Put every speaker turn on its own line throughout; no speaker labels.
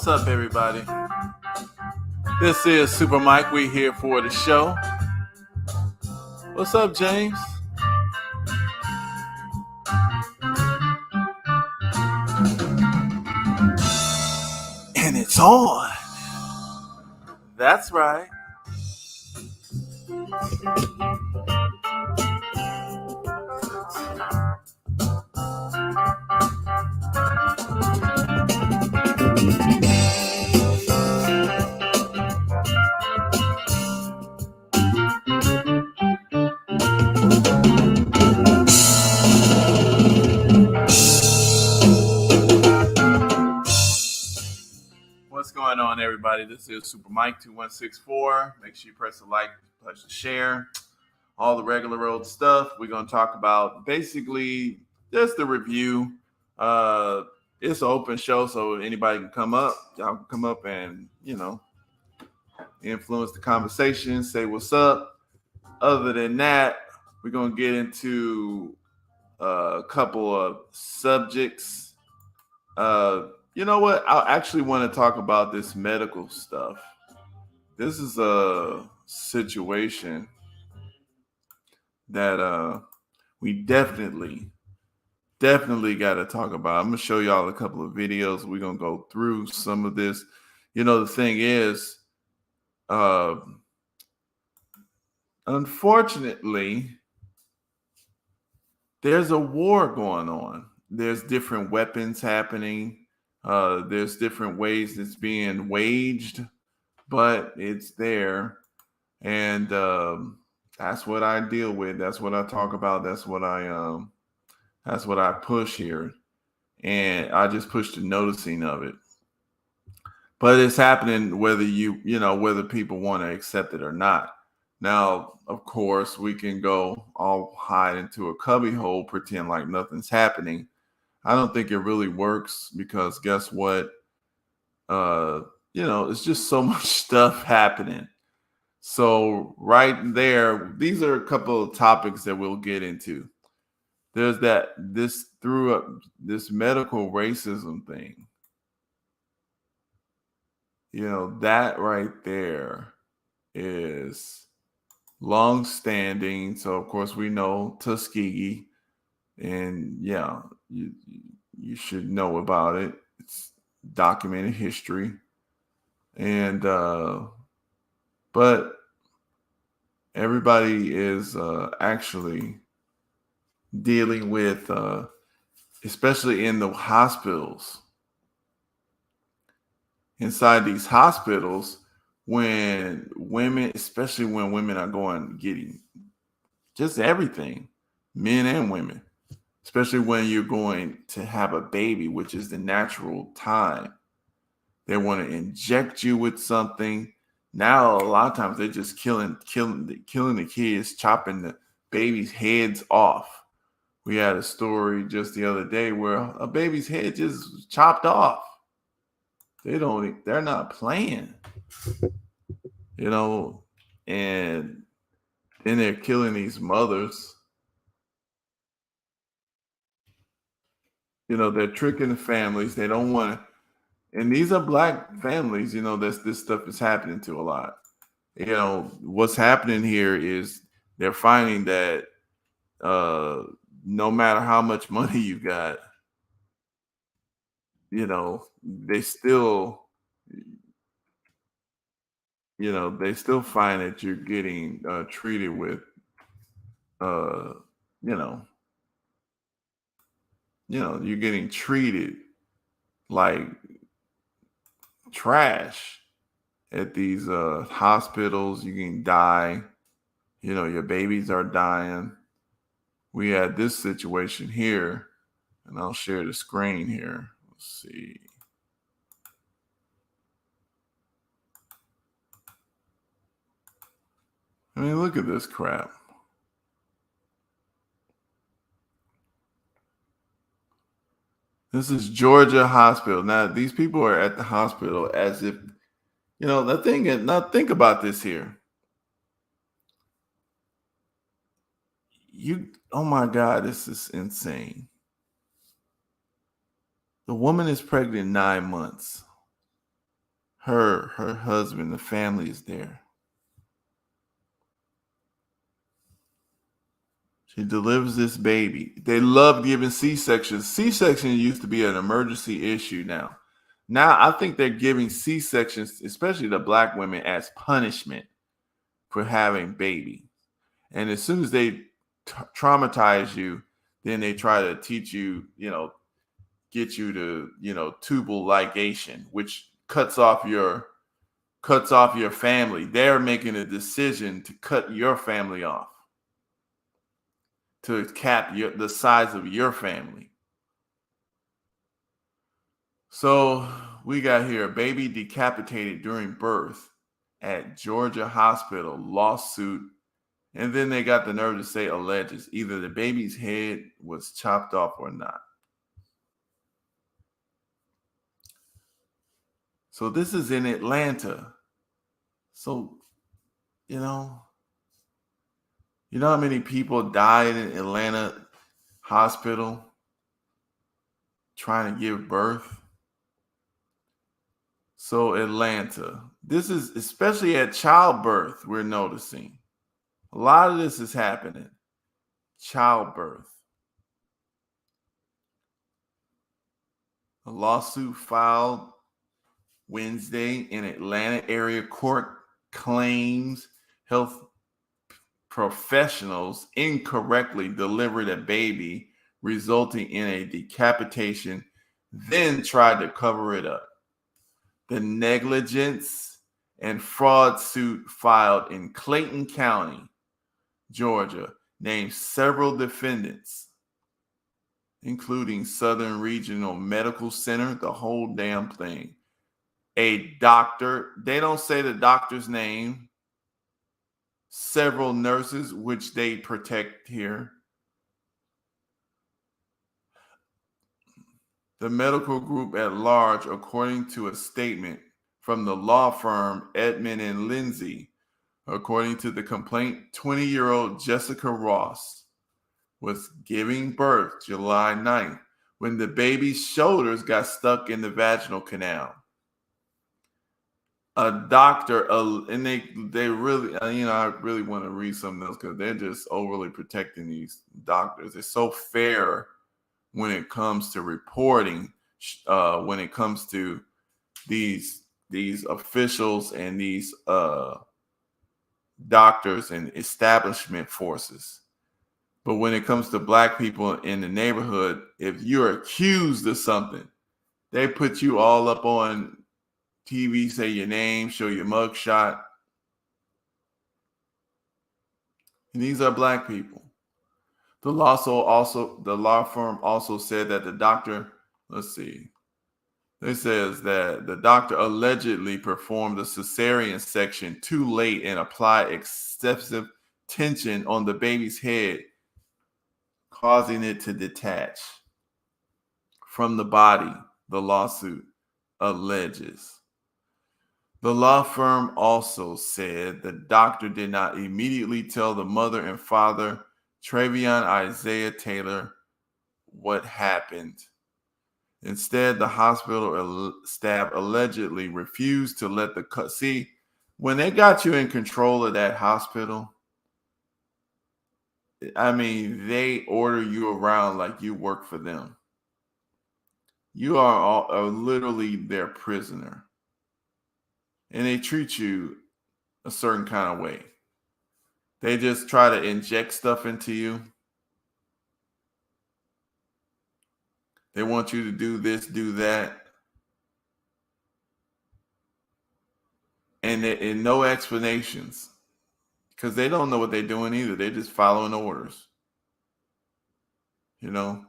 up, everybody? This is Super Mike. We here for the show. What's up, James? And it's on. That's right. What's going on, everybody? This is Super Mike 2164. Make sure you press the like, press the share, all the regular old stuff. We're going to talk about basically just the review. It's an open show, so anybody can come up. Y'all can come up and, influence the conversation, say what's up. Other than that, we're going to get into a couple of subjects. You know what? I actually want to talk about this medical stuff. This is a situation that we definitely got to talk about. I'm going to show y'all a couple of videos. We're going to go through some of this. The thing is, unfortunately, there's a war going on. There's different weapons happening. There's different ways it's being waged, but it's there. And that's what I deal with. That's what I talk about. That's what I push here. And I just push the noticing of it. But it's happening whether whether people want to accept it or not. Now, of course, we can go all hide into a cubbyhole, pretend like nothing's happening. I don't think it really works because guess what? It's just so much stuff happening. So right there, these are a couple of topics that we'll get into. There's this medical racism thing. That right there is long-standing. So of course we know Tuskegee, and yeah, you should know about it. It's documented history, and but everybody is actually dealing with, especially in the hospitals. Inside these hospitals, when women, especially when women are getting just everything, men and women, especially when you're going to have a baby, which is the natural time, they want to inject you with something. Now, a lot of times they're just killing the kids, chopping the baby's heads off. We had a story just the other day where a baby's head just chopped off. They're not playing, and then they're killing these mothers. They're tricking the families. They don't want to, and these are black families, this stuff is happening to a lot. What's happening here is they're finding that no matter how much money you got, they still find that you're getting treated with uh you're getting treated like trash at these hospitals. You can die. Your babies are dying. We had this situation here, and I'll share the screen here. Let's see. I mean, look at this crap. This is Georgia Hospital. Now, these people are at the hospital as if, the thing is, now think about this here. Oh my God, this is insane. The woman is pregnant 9 months. Her husband, the family is there. She delivers this baby. They love giving C-sections. C-section used to be an emergency issue now. Now I think they're giving C-sections, especially to black women, as punishment for having baby. And as soon as they traumatize you, then they try to teach you, get you to, tubal ligation, which cuts off your family. They're making a decision to cut your family off, to cap the size of your family. So we got here a baby decapitated during birth at Georgia hospital, lawsuit. And then they got the nerve to say alleges either the baby's head was chopped off or not. So this is in Atlanta. So, you know how many people died in Atlanta hospital trying to give birth? So Atlanta, this is especially at childbirth, we're noticing. A lot of this is happening. Childbirth. A lawsuit filed Wednesday in Atlanta area court claims health professionals incorrectly delivered a baby, resulting in a decapitation, then tried to cover it up. The negligence and fraud suit filed in Clayton County, Georgia, named several defendants, including Southern Regional Medical Center, the whole damn thing. A doctor, they don't say the doctor's name, several nurses, which they protect here. The medical group at large, according to a statement from the law firm Edmond and Lindsay, according to the complaint, 20-year-old Jessica Ross was giving birth July 9th when the baby's shoulders got stuck in the vaginal canal. A doctor, and they really, I really want to read some of those because they're just overly protecting these doctors. It's so fair when it comes to reporting, when it comes to these officials and these doctors and establishment forces. But when it comes to black people in the neighborhood, if you're accused of something, they put you all up on TV, say your name, show your mugshot. And these are black people. The law firm also said that the doctor, it says that the doctor allegedly performed a cesarean section too late and applied excessive tension on the baby's head, causing it to detach from the body, the lawsuit alleges. The law firm also said the doctor did not immediately tell the mother and father, Travion Isaiah Taylor, what happened. Instead, the hospital staff allegedly refused to let see, when they got you in control of that hospital, they order you around like you work for them. You are literally their prisoner. And they treat you a certain kind of way. They just try to inject stuff into you. They want you to do this, do that. And no explanations. Because they don't know what they're doing either. They're just following orders. The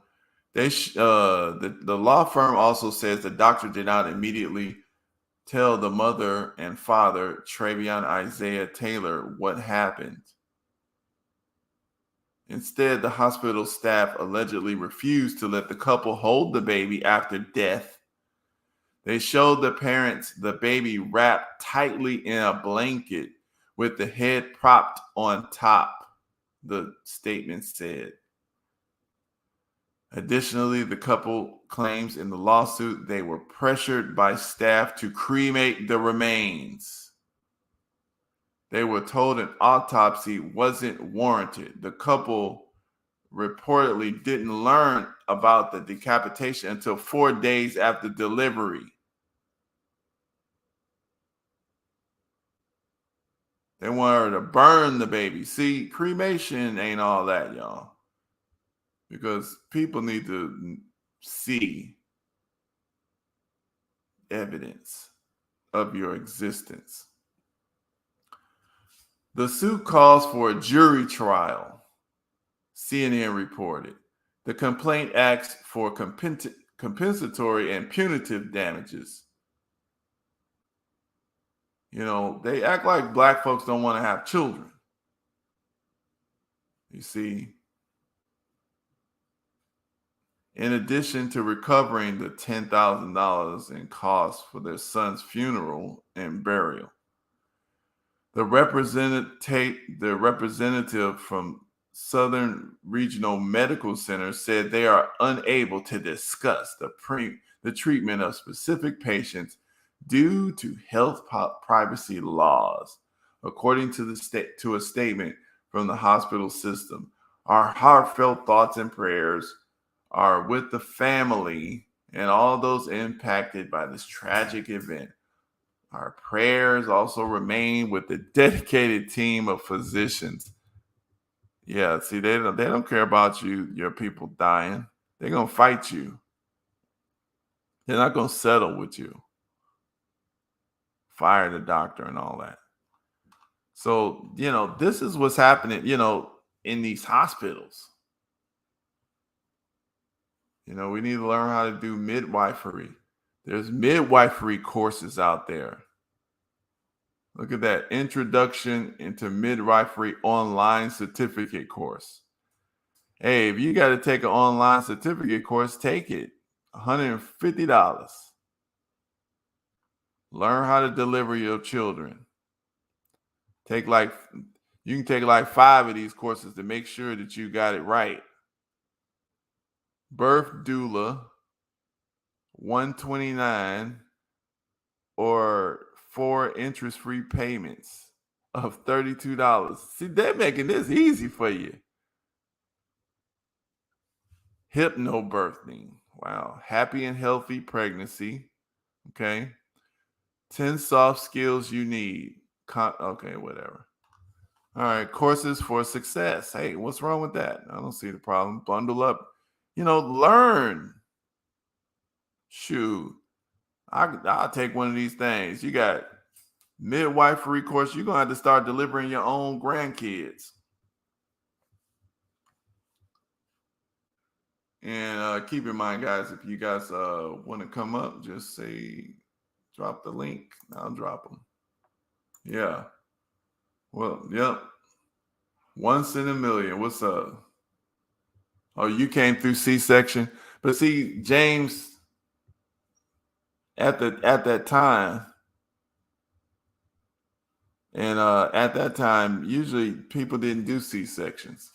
law firm also says the doctor did not immediately tell the mother and father, Travion Isaiah Taylor, what happened. Instead, the hospital staff allegedly refused to let the couple hold the baby after death. They showed the parents the baby wrapped tightly in a blanket with the head propped on top, the statement said. Additionally, the couple claims in the lawsuit they were pressured by staff to cremate the remains. They were told an autopsy wasn't warranted. The couple reportedly didn't learn about the decapitation until 4 days after delivery. They want her to burn the baby. See, cremation ain't all that, y'all. Because people need to see evidence of your existence. The suit calls for a jury trial, CNN reported. The complaint asks for compensatory and punitive damages. You know, they act like black folks don't want to have children. You see, in addition to recovering the $10,000 in costs for their son's funeral and burial, the representative from Southern Regional Medical Center said they are unable to discuss the treatment of specific patients due to health privacy laws. According to a statement from the hospital system, our heartfelt thoughts and prayers are with the family and all those impacted by this tragic event. Our prayers also remain with the dedicated team of physicians. Yeah, see, they don't care about your people dying. They're gonna fight you. They're not gonna settle with you. Fire the doctor and all that. So, this is what's happening, in these hospitals. We need to learn how to do midwifery. There's midwifery courses out there. Look at that, Introduction into Midwifery Online Certificate course. Hey, if you got to take an online certificate course, take it. $150. Learn how to deliver your children. You can take like 5 of these courses to make sure that you got it right. Birth doula, $129, or 4 interest-free payments of $32. See, they're making this easy for you. Hypnobirthing. Wow. Happy and healthy pregnancy. Okay. 10 soft skills you need. Okay, whatever. All right. Courses for success. Hey, what's wrong with that? I don't see the problem. Bundle up. Learn. Shoot. I'll take one of these things. You got midwifery course. You're going to have to start delivering your own grandkids. And keep in mind, guys, if you guys want to come up, just drop the link. I'll drop them. Yeah. Well, yep. Once in a million. What's up? Oh, you came through C-section. But see, James, at that time, and at that time, usually people didn't do C-sections.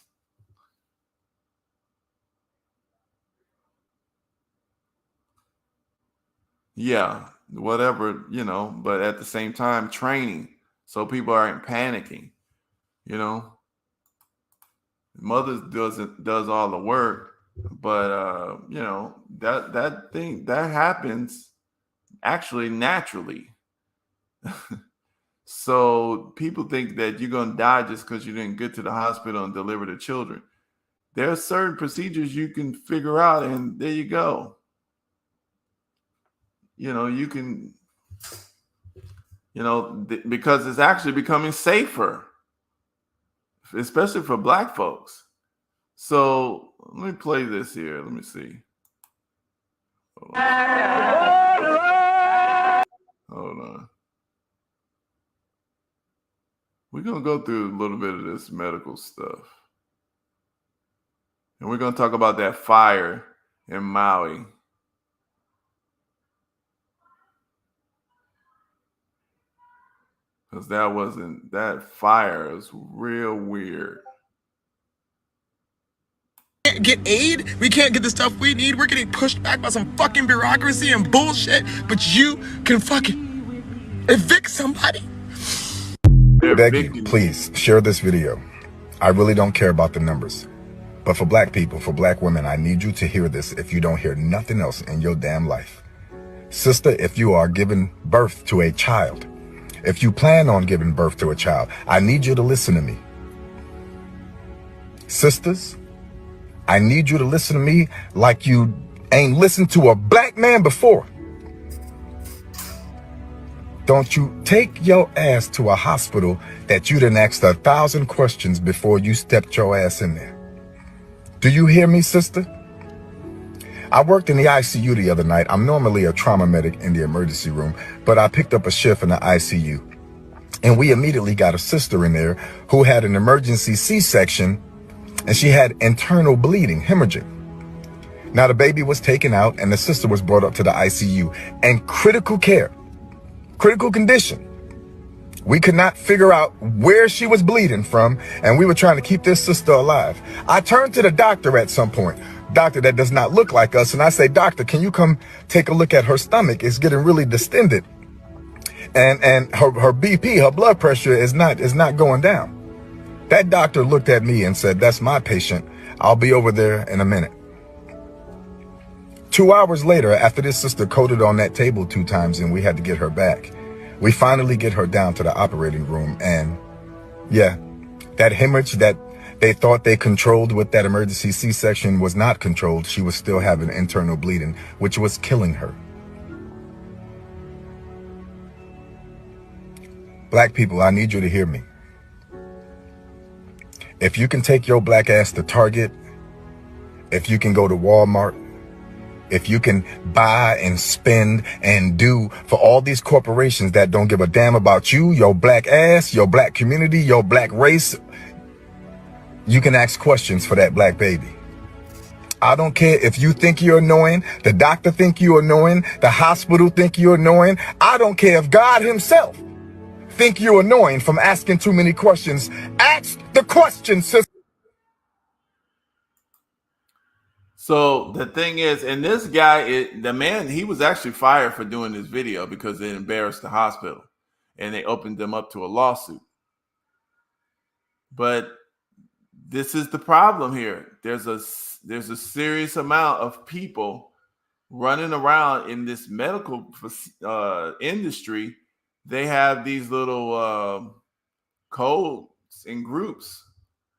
Yeah, whatever, but at the same time, training so people aren't panicking. Mother does all the work, but that happens actually naturally. So people think that you're going to die just because you didn't get to the hospital and deliver the children. There are certain procedures you can figure out, and there you go. You can, because it's actually becoming safer, especially for Black folks. So let me play this here. Let me see. Hold on. We're going to go through a little bit of this medical stuff. And we're going to talk about that fire in Maui. Because that fire is real weird.
can't get aid. We can't get the stuff we need. We're getting pushed back by some fucking bureaucracy and bullshit. But you can fucking evict somebody.
I beg you, please share this video. I really don't care about the numbers. But for black people, for black women, I need you to hear this if you don't hear nothing else in your damn life. Sister, if you are giving birth to a child, if you plan on giving birth to a child, I need you to listen to me. Sisters, I need you to listen to me like you ain't listened to a black man before. Don't you take your ass to a hospital that you done asked 1,000 questions before you stepped your ass in there. Do you hear me, sister? I worked in the ICU the other night. I'm normally a trauma medic in the emergency room, but I picked up a shift in the ICU. And we immediately got a sister in there who had an emergency C-section, and she had internal bleeding, hemorrhaging. Now the baby was taken out and the sister was brought up to the ICU and critical care, critical condition. We could not figure out where she was bleeding from, and we were trying to keep this sister alive. I turned to the doctor at some point, doctor that does not look like us, and I say, doctor, can you come take a look at her stomach? It's getting really distended. And her BP, her blood pressure is not going down. That doctor looked at me and said, that's my patient. I'll be over there in a minute. 2 hours later, after this sister coded on that table 2 times and we had to get her back, we finally get her down to the operating room. And yeah, that hemorrhage that they thought they controlled with that emergency C-section was not controlled. She was still having internal bleeding, which was killing her. Black people, I need you to hear me. If you can take your black ass to Target, if you can go to Walmart, if you can buy and spend and do for all these corporations that don't give a damn about you, your black ass, your black community, your black race, you can ask questions for that black baby. I don't care if you think you're annoying, the doctor think you're annoying, the hospital think you're annoying. I don't care if God himself think you're annoying from asking too many questions. Ask the question, sister.
So the thing is, and this guy, the man, he was actually fired for doing this video because it embarrassed the hospital and they opened them up to a lawsuit. But this is the problem here. There's a serious amount of people running around in this medical industry. They have these little codes and groups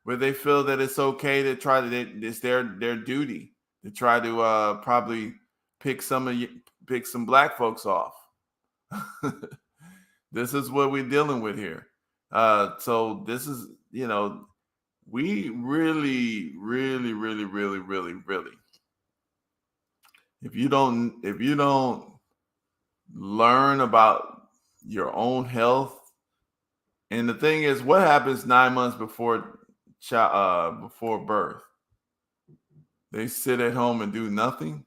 where they feel that it's okay to try to, it's their duty to try to probably pick some black folks off. This is what we're dealing with here. So this is, we really, if you don't learn about your own health, and the thing is, what happens 9 months before birth? They sit at home and do nothing.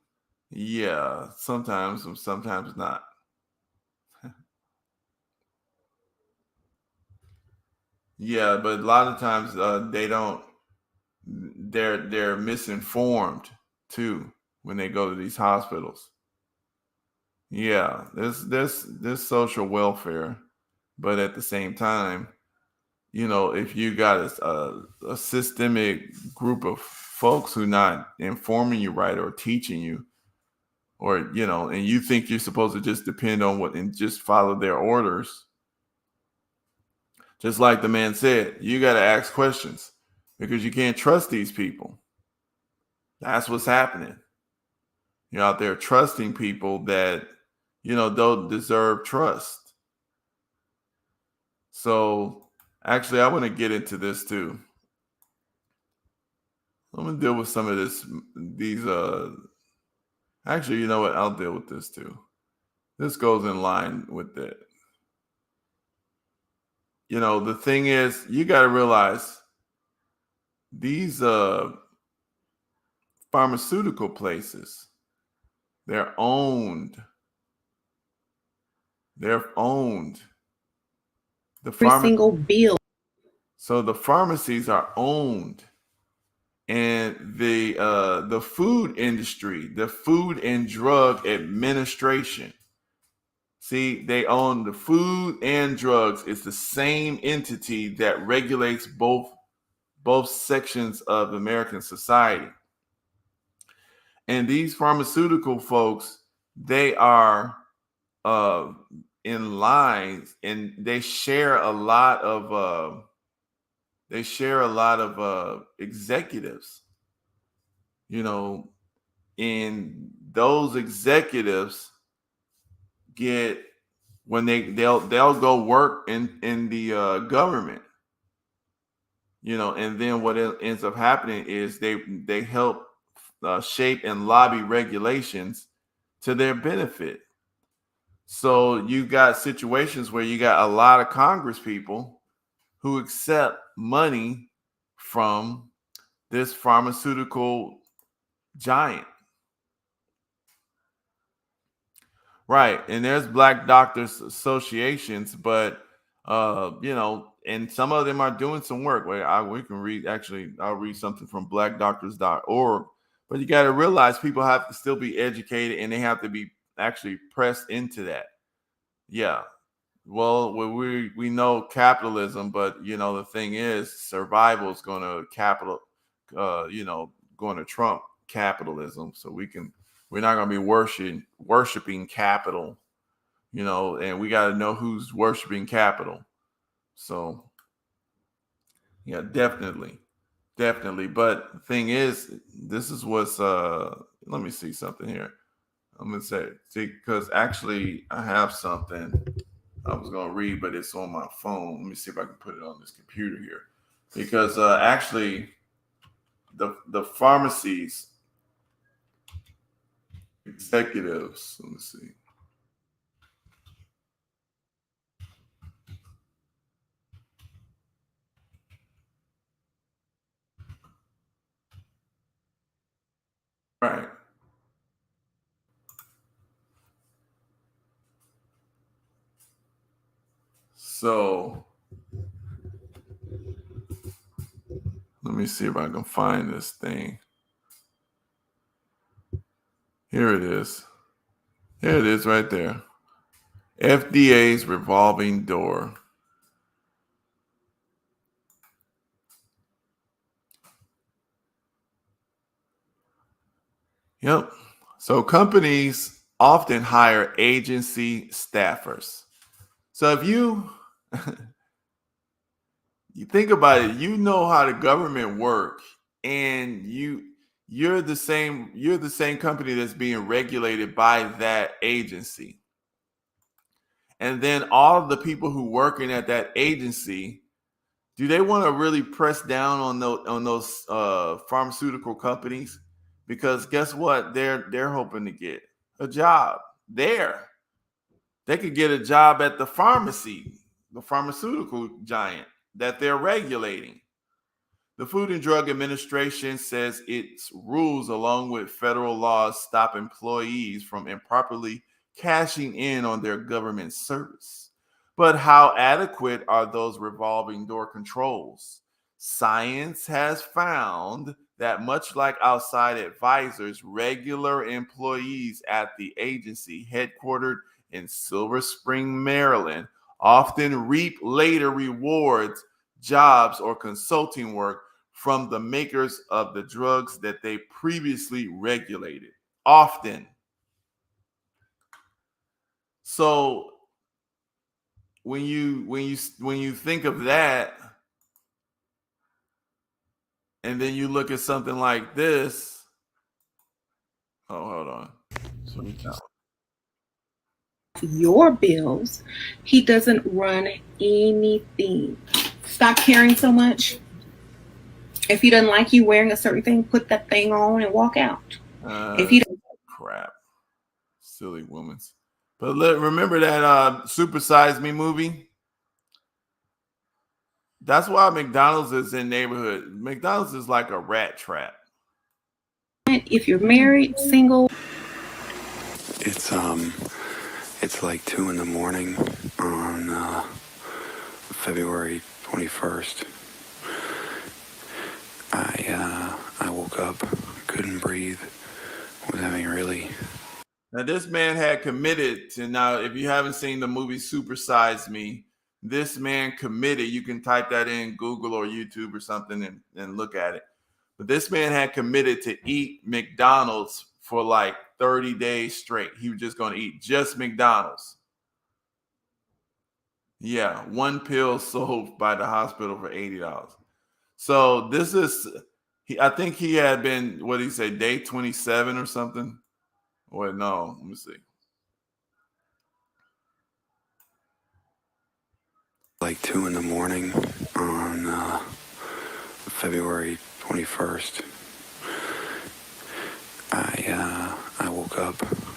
Yeah, sometimes not. Yeah, but a lot of times they don't. They're misinformed too when they go to these hospitals. Yeah, there's social welfare, but at the same time, if you got a systemic group of folks who not informing you right or teaching you, or and you think you're supposed to just depend on and just follow their orders. Just like the man said, you got to ask questions because you can't trust these people. That's what's happening. You're out there trusting people that, don't deserve trust. So actually, I want to get into this too. I'm going to deal with some of these, actually, you know what? I'll deal with this too. This goes in line with that. The thing is, you got to realize these pharmaceutical places, they're owned. They're owned.
Every single bill.
So the pharmacies are owned and the food industry, the Food and Drug Administration. See, they own the food and drugs. It's the same entity that regulates both sections of American society. And these pharmaceutical folks, they are in lines, and they share a lot of executives, you know, and those executives get, when they'll go work in the government, you know, and then what ends up happening is they help shape and lobby regulations to their benefit. So you got situations where you got a lot of Congress people who accept money from this pharmaceutical giant. Right. And there's Black Doctors Associations, but you know, and some of them are doing some work. We can read, actually, I'll read something from blackdoctors.org. But you got to realize people have to still be educated, and they have to be actually pressed into that. Yeah. Well, we know capitalism, but you know, the thing is, survival is going to going to trump capitalism. So we're not going to be worshiping capital, you know, and we got to know who's worshiping capital. So yeah, definitely. But the thing is, this is what's let me see something here. I'm gonna see, because actually I have something I was gonna read, but it's on my phone. Let me see if I can put it on this computer here, because actually the pharmacies executives. Let me see. Right. So let me see if I can find this thing. Here it is. Here it is right there. FDA's revolving door. Yep. So companies often hire agency staffers. So if you think about it, you know how the government work, and you're the same company that's being regulated by that agency. And then all of the people who working at that agency, do they want to really press down on those pharmaceutical companies? Because guess what? They're hoping to get a job there. They could get a job at the pharmacy, the pharmaceutical giant that they're regulating. The Food and Drug Administration says its rules, along with federal laws, stop employees from improperly cashing in on their government service. But how adequate are those revolving door controls? Science has found that, much like outside advisors, regular employees at the agency, headquartered in Silver Spring, Maryland, often reap later rewards, jobs, or consulting work from the makers of the drugs that they previously regulated. Often. So when you think of that, and then you look at something like this. Oh, hold on.
Your bills, he doesn't run anything. Stop caring so much. If he doesn't like you wearing a certain thing, put that thing on and walk out. If he doesn't,
crap, silly woman. But remember that Super Size Me movie? That's why McDonald's is in neighborhood. McDonald's is like a rat trap.
if you're married, single.
It's like 2 a.m. on February 21st. I up, couldn't breathe, was having really.
Now, this man had committed to, now, if you haven't seen the movie Super Size Me, this man committed. You can type that in Google or YouTube or something and look at it. But this man had committed to eat McDonald's for like 30 days straight. He was just going to eat just McDonald's. Yeah, one pill sold by the hospital for $80. So this is, I think he had been, what did he say, day 27 or something? Or no, let me see.
Like 2 in the morning on February 21st. I woke up,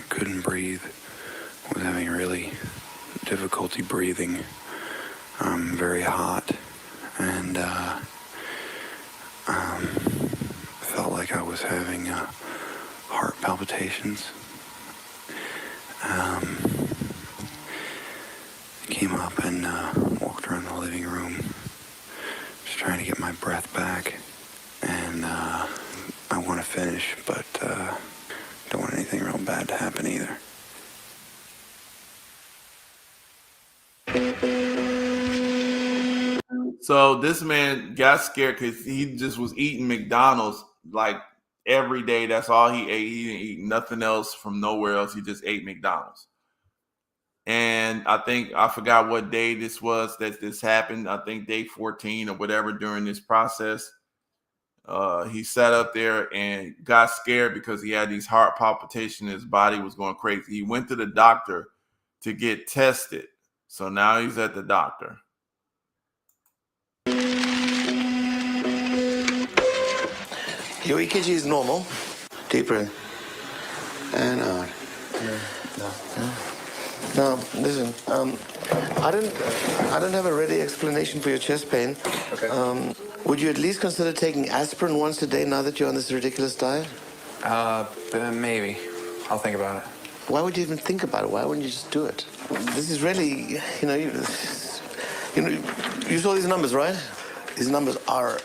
couldn't breathe, was having really difficulty breathing, very hot, and felt like I was having heart palpitations. Came up and walked around the living room, just trying to get my breath back, and I want to finish, but don't want anything real bad to happen either.
So this man got scared because he just was eating McDonald's like every day. That's all he ate. He didn't eat nothing else from nowhere else. He just ate McDonald's. And I forgot what day this was that this happened. I think day 14 or whatever during this process. He sat up there and got scared because he had these heart palpitations. His body was going crazy. He went to the doctor to get tested. So now he's at the doctor.
Your EKG is normal. Deep breath. And out. Now, listen. I don't have a ready explanation for your chest pain.
Okay.
Would you at least consider taking aspirin once a day now that you're on this ridiculous diet?
Maybe. I'll think about it.
Why would you even think about it? Why wouldn't you just do it? This is really, you saw these numbers, right? These numbers are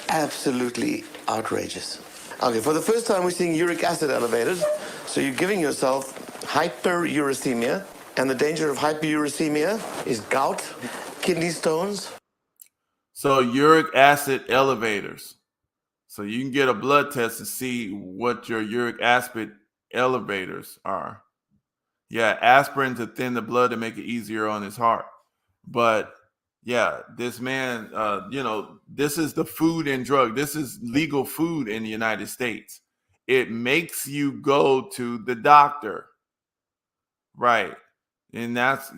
absolutely outrageous. Okay, for the first time, we're seeing uric acid elevated. So you're giving yourself hyperuricemia, and the danger of hyperuricemia is gout, kidney stones.
So uric acid elevators. So you can get a blood test to see what your uric acid elevators are. Yeah, aspirin to thin the blood to make it easier on his heart. But yeah, this man, this is the food and drug. This is legal food in the United States. It makes you go to the doctor. Right. And that's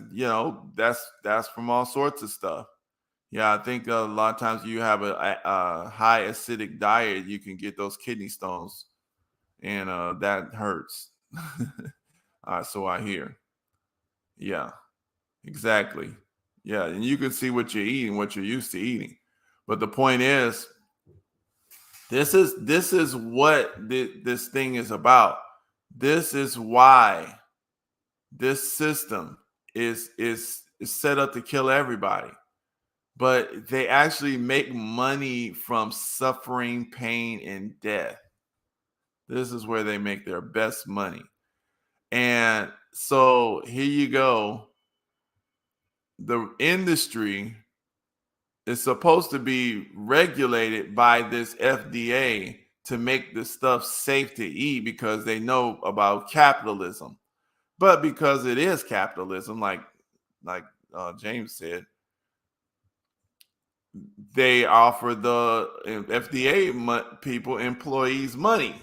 from all sorts of stuff. Yeah, I think a lot of times you have a high acidic diet, you can get those kidney stones, and that hurts. So I hear. Yeah, exactly. Yeah, and you can see what you're eating, what you're used to eating. But the point is, this is what this thing is about. This is why this system is set up to kill everybody. But they actually make money from suffering, pain, and death. This is where they make their best money. And so here you go. The industry is supposed to be regulated by this FDA to make this stuff safe to eat because they know about capitalism. But because it is capitalism, like James said, they offer the FDA employees money,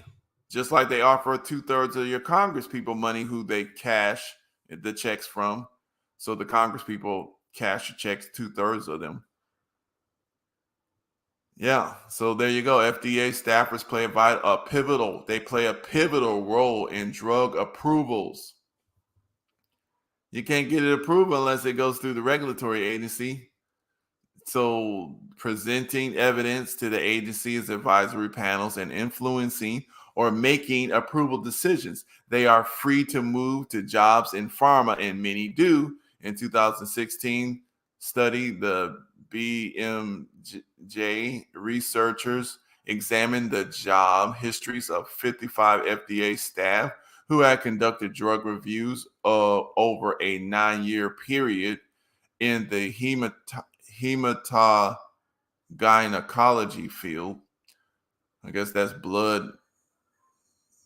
just like they offer 2/3 of your Congress people money who they cash the checks from. So the Congress people cash the checks, 2/3 of them. Yeah, so there you go. FDA staffers play a pivotal role in drug approvals. You can't get it approved unless it goes through the regulatory agency. So presenting evidence to the agency's advisory panels and influencing or making approval decisions. They are free to move to jobs in pharma, and many do. In 2016 study, the BMJ researchers examined the job histories of 55 FDA staff who had conducted drug reviews over a 9-year period in the hematogynecology field. I guess that's blood,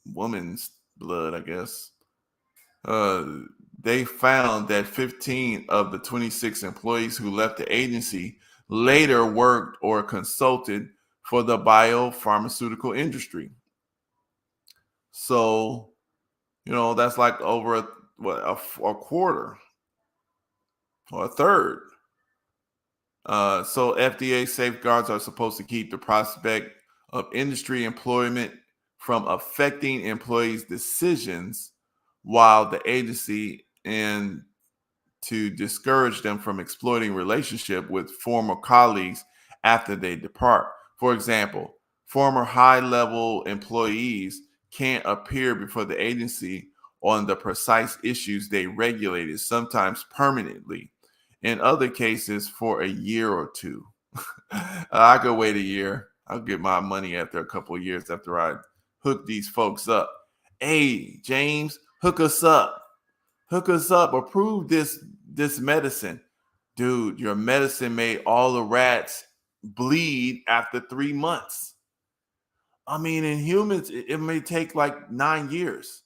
woman's blood, I guess. They found that 15 of the 26 employees who left the agency later worked or consulted for the biopharmaceutical industry. So, that's like over a quarter or a third. So FDA safeguards are supposed to keep the prospect of industry employment from affecting employees' decisions while the agency and to discourage them from exploiting relationship with former colleagues after they depart. For example, former high-level employees can't appear before the agency on the precise issues they regulated, sometimes permanently. In other cases, for a year or two. I could wait a year. I'll get my money after a couple of years after I hook these folks up. Hey, James, hook us up. Hook us up. Approve this medicine. Dude, your medicine made all the rats bleed after 3 months. I mean, in humans, it may take like 9 years.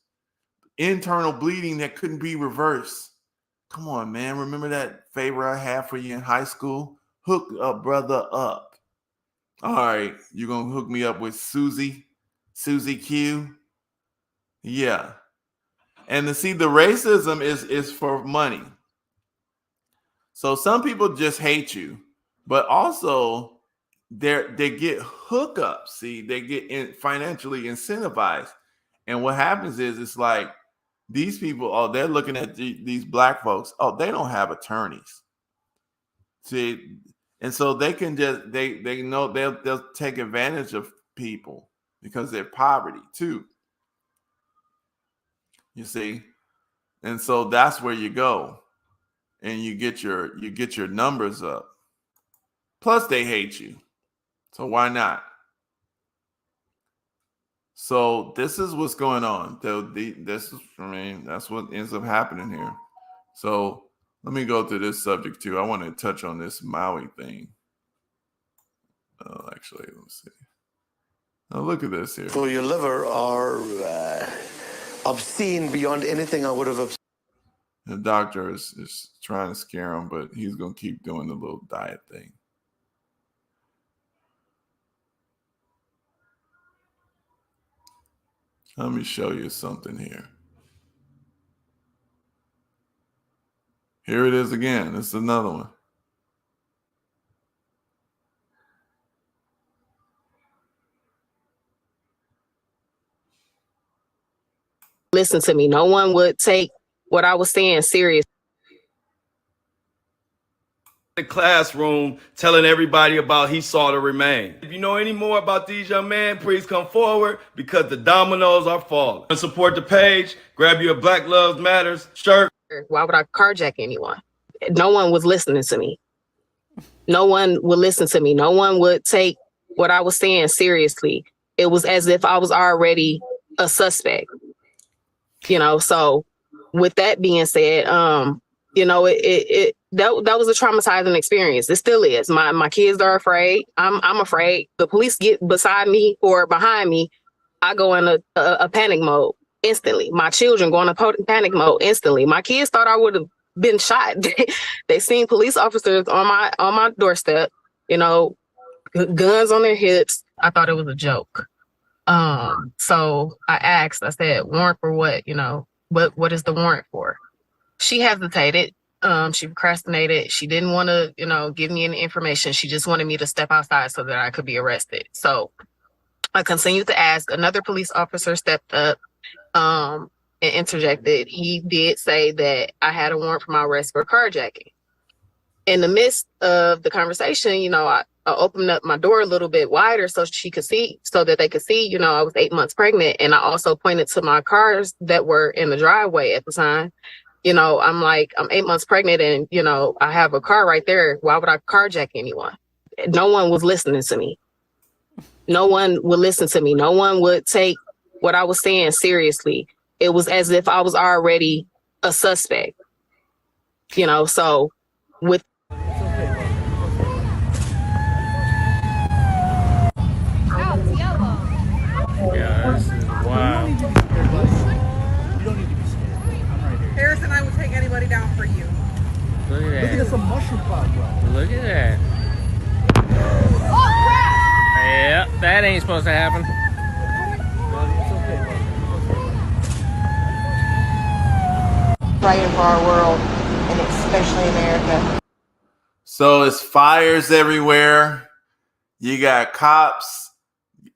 Internal bleeding that couldn't be reversed. Come on, man. Remember that favor I had for you in high school? Hook a brother up. All right. You're going to hook me up with Susie Q? Yeah. And to see, the racism is for money. So some people just hate you, but also they get hookups. See, they get financially incentivized. And what happens is it's like these people, they're looking at these black folks. They don't have attorneys. See, and so they can just they know they'll take advantage of people because they're poverty too. You see, and so that's where you go, and you get your numbers up. Plus, they hate you, so why not? So this is what's going on. That's what ends up happening here. So let me go to this subject too. I want to touch on this Maui thing. Actually, let's see. Now look at this here.
For your liver are obscene beyond anything I would have.
The doctor is trying to scare him, but he's going to keep doing the little diet thing. Let me show you something here. Here it is again. This is another one.
Listen to me. No one would take what I was saying serious.
The classroom telling everybody about he saw the remain. If you know any more about these young men, please come forward because the dominoes are falling. And support the page, grab you a Black Lives Matters shirt.
Why would I carjack anyone? No one was listening to me. No one would listen to me. No one would take what I was saying seriously. It was as if I was already a suspect. So with that being said, that was a traumatizing experience. It still is. My kids are afraid. I'm afraid. The police get beside me or behind me, I go in a panic mode instantly. My children go in a panic mode instantly. My kids thought I would have been shot. They seen police officers on my doorstep, guns on their hips. I thought it was a joke. So I said, warrant for what? What is the warrant for? She hesitated. She procrastinated. She didn't want to, give me any information. She just wanted me to step outside so that I could be arrested. So I continued to ask. Another police officer stepped up, and interjected. He did say that I had a warrant for my arrest for carjacking. In the midst of the conversation, I opened up my door a little bit wider so that they could see, I was 8 months pregnant. And I also pointed to my cars that were in the driveway at the time. I'm like, I'm 8 months pregnant and, I have a car right there. Why would I carjack anyone? No one was listening to me. No one would listen to me. No one would take what I was saying seriously. It was as if I was already a suspect, you know, so with
Yeah, this is wild.
Harrison, I would take anybody down for you.
Look at that. Look at some mushroom cloud, bro. Look at that.
Oh, crap!
Yeah, that ain't supposed to happen.
Fighting for our world, and especially America.
So it's fires everywhere. You got cops,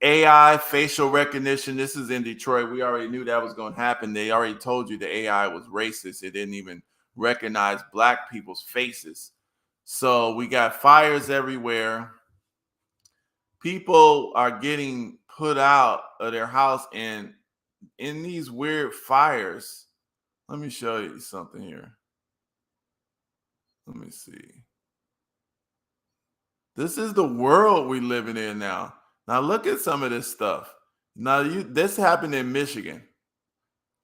AI, facial recognition. This is in Detroit. We already knew that was going to happen. They already told you the AI was racist. It didn't even recognize black people's faces. So we got fires everywhere. People are getting put out of their house, and in these weird fires, let me show you something here. Let me see. This is the world we're living in now. Now look at some of this stuff. Now this happened in Michigan.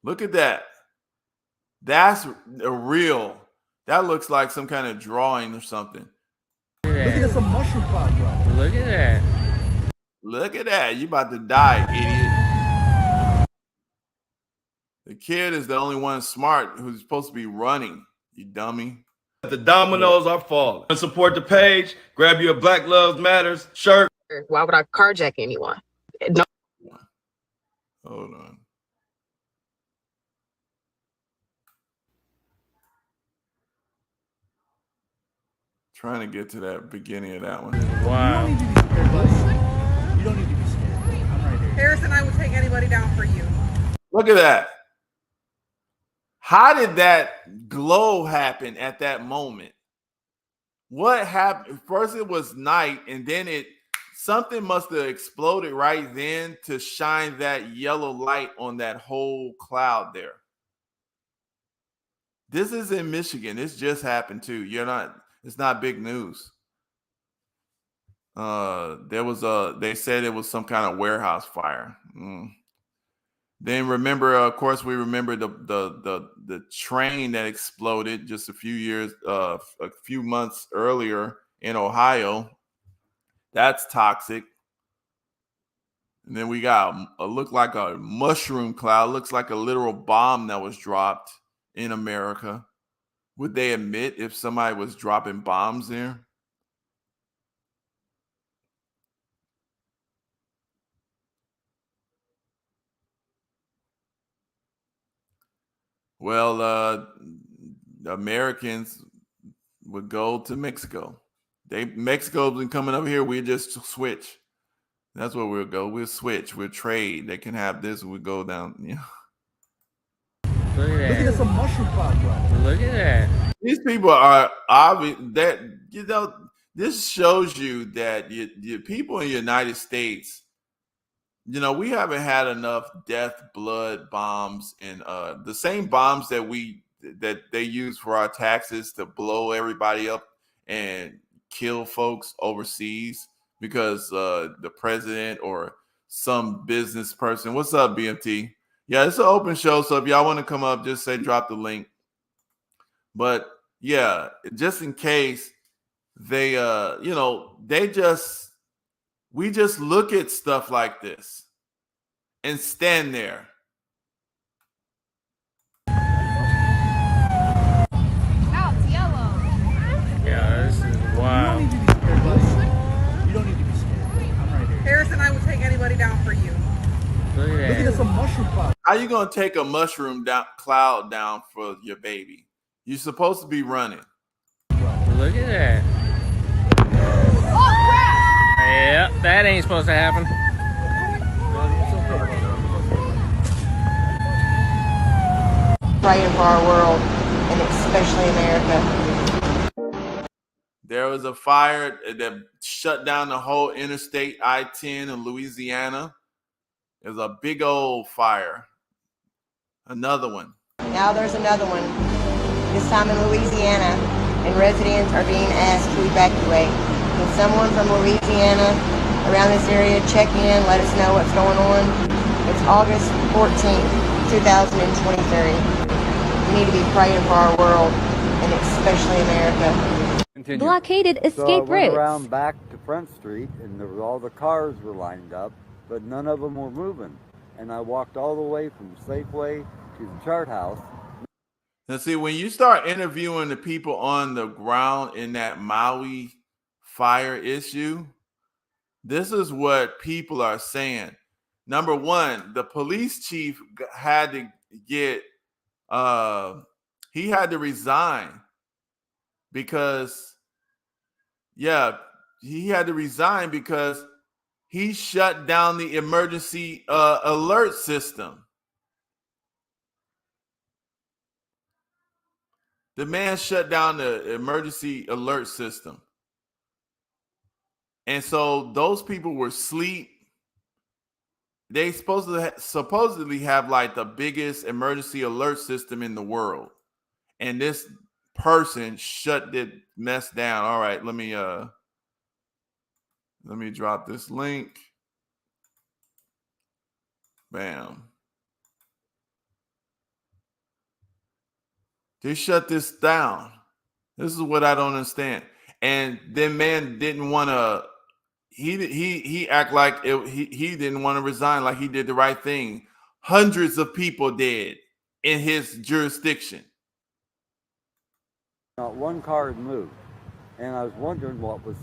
Look at that. That's a real. That looks like some kind of drawing or something.
Look at some mushroom cloud, bro. Look at that.
Look at that. You about to die, idiot. The kid is the only one smart who's supposed to be running, you dummy.
The dominoes are falling. To support the page, grab you a Black Lives Matters shirt.
why would I carjack anyone? No.
Hold on. Trying to get to that beginning of that one.
Wow.
You don't need to be scared. I'm right here. Harrison, I would take anybody down for you.
Look at that. How did that glow happen at that moment? What happened? First it was night, and then something must have exploded right then to shine that yellow light on that whole cloud there. This is in Michigan. This just happened too. It's not big news. They said it was some kind of warehouse fire. Then remember, of course, we remember the train that exploded just a few months earlier in Ohio. That's toxic. And then we got look like a mushroom cloud. Looks like a literal bomb that was dropped in America. Would they admit if somebody was dropping bombs there? Well, the Americans would go to Mexico. Mexico's been coming over here. We just switch. That's where we'll go. We'll switch. We'll trade. They can have this. We'll go down. Yeah.
Look at that. Look at some mushroom cloud, bro. Look at that.
These people are obvious. This shows you that the people in the United States, we haven't had enough death, blood bombs, and the same bombs that they use for our taxes to blow everybody up and kill folks overseas because the president or some business person. What's up, BMT? Yeah, it's an open show, so if y'all want to come up, just say drop the link. But yeah, just in case we just look at stuff like this and stand there.
Now it's yellow.
Yeah, this is wild.
You don't need to be scared. I'm right here. Harrison, I would take anybody down for you.
Look at that. Look at some mushroom cloud.
How you gonna take a mushroom cloud down for your baby? You're supposed to be running.
Look at that.
Oh, crap!
Yeah, that ain't supposed to happen.
Fighting for our world, and especially America.
There was a fire that shut down the whole Interstate I-10 in Louisiana. There's a big old fire. Another one.
Now there's another one, this time in Louisiana, and residents are being asked to evacuate. Can someone from Louisiana around this area, check in, let us know what's going on. It's August 14th, 2023. We need to be praying for our world, and especially America.
Continue.
Blockaded escape
So I went
routes.
around back to Front Street, and there was all the cars were lined up, but none of them were moving. And I walked all the way from Safeway to the Chart House.
Now, see, when you start interviewing the people on the ground in that Maui fire issue, this is what people are saying. Number one, the police chief had to get, he had to resign because, he had to resign because he shut down the emergency alert system. The man shut down the emergency alert system. And so those people were asleep. They supposedly have like the biggest emergency alert system in the world. And this person shut that mess down. All right, let me drop this link. Bam. They shut this down. This is what I don't understand. And then man didn't want to. He act like he didn't want to resign, like he did the right thing. Hundreds of people dead in his jurisdiction.
Not one car had moved, and I was wondering what was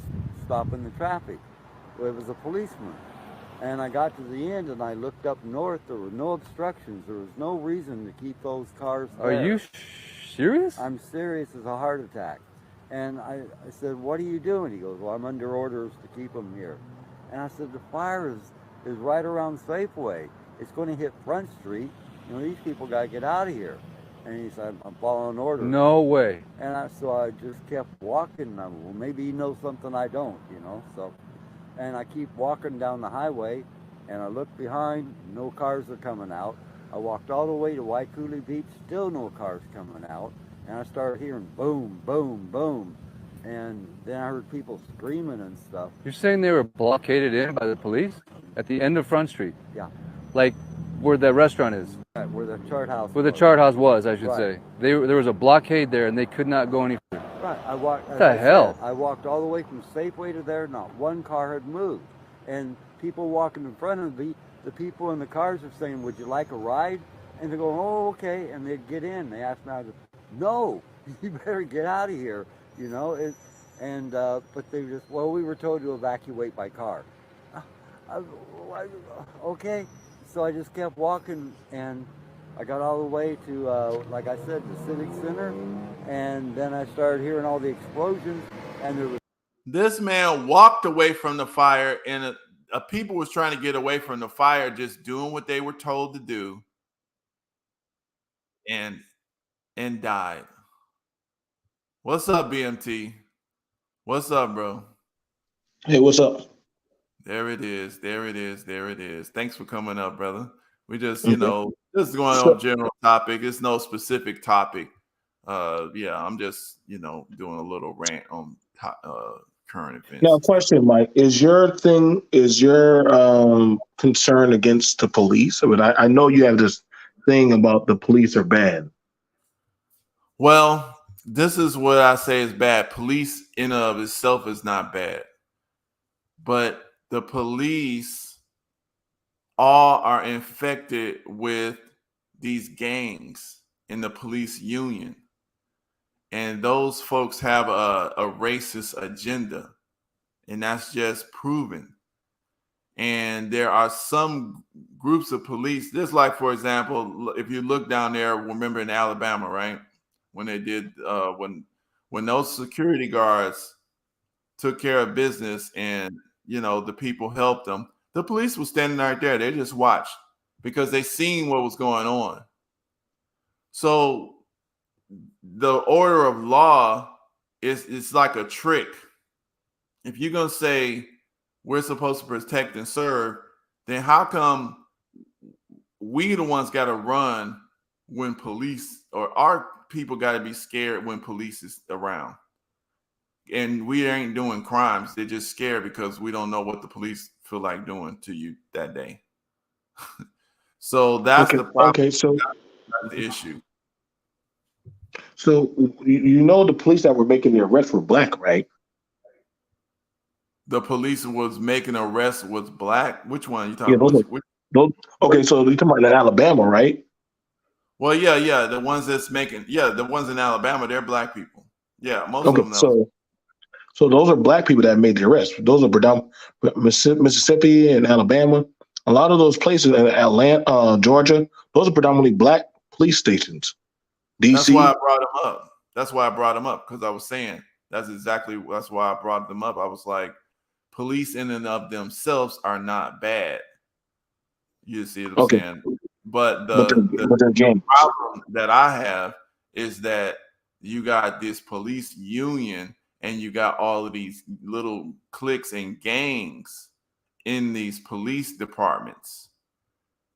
stopping the traffic. Well, it was a policeman. And I got to the end, and I looked up north. There were no obstructions. There was no reason to keep those cars there.
Are you serious?
I'm serious as a heart attack. And I said, what are you doing? He goes, well, I'm under orders to keep them here. And I said, the fire is right around Safeway. It's going to hit Front Street. You know, these people got to get out of here. And he said, I'm following orders.
No way.
And so I just kept walking. And well, maybe he knows something I don't, you know. So, and I keep walking down the highway, and I look behind, no cars are coming out. I walked all the way to Waikuli Beach, still no cars coming out. And I started hearing boom, boom, boom. And then I heard people screaming and stuff.
You're saying they were blockaded in by the police at the end of Front Street?
Yeah.
Like where the restaurant is?
Right, where the Chart House
Where the Chart House was, I should
Right.
say. There was a blockade there, and they could not go any further.
Right, I walked.
What the hell?
I walked all the way from Safeway to there. Not one car had moved, and people walking in front of me. The people in the cars are saying, "Would you like a ride?" And they're going, "Oh, okay." And they'd get in. They asked me, I go, "No, you better get out of here." You know, but they just, well, we were told to evacuate by car. Okay, so I just kept walking, and I got all the way to, like I said, the Civic Center, and then I started hearing all the explosions, and there was.
This man walked away from the fire, and people was trying to get away from the fire, just doing what they were told to do, and died. What's up, BMT? What's up, bro?
Hey, what's up?
There it is. There it is. There it is. Thanks for coming up, brother. We just, just going on general topic. It's no specific topic. I'm just, doing a little rant on current events.
Now, question, Mike, is your concern against the police? I mean, I know you have this thing about the police are bad.
Well, this is what I say is bad. Police in and of itself is not bad. But the police all are infected with these gangs in the police union. And those folks have a racist agenda. And that's just proven. And there are some groups of police, just like, for example, if you look down there, remember in Alabama, right? When they did, when those security guards took care of business and, the people helped them, the police was standing right there. They just watched because they seen what was going on. So the order of law is like a trick. If you're going to say we're supposed to protect and serve, then how come we the ones got to run when police, or our people got to be scared when police is around? and we ain't doing crimes. They're just scared because we don't know what the police feel like doing to you that day. So that's the problem.
Okay, so
That's the issue.
So you know the police that were making the arrest were black, right?
The police was making arrests was black. Which one are you talking
Yeah,
about?
okay, so you're talking about in Alabama, right?
Well, yeah. The ones that's making, the ones in Alabama, they're black people. Yeah, most
Okay,
of them.
so those are black people that made the arrest. Those are predominant Mississippi and Alabama. A lot of those places in Atlanta, Georgia, those are predominantly black police stations. DC.
That's why I brought them up. That's why I brought them up, because I was saying that's why I brought them up. I was like, police in and of themselves are not bad. You see what I'm saying? But the problem that I have is that you got this police union and you got all of these little cliques and gangs in these police departments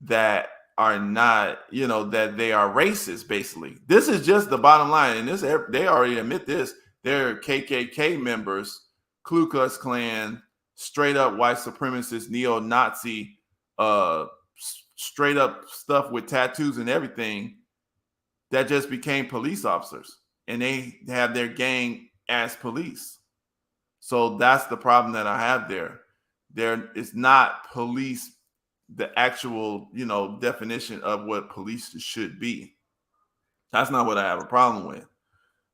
that are not, that they are racist, basically. This is just the bottom line. And they already admit this. They're KKK members, Ku Klux Klan, straight up white supremacist, neo-Nazi, straight up stuff with tattoos and everything that just became police officers. And they have their gang as police. So that's the problem that I have there. There is not police, the actual, definition of what police should be. That's not what I have a problem with.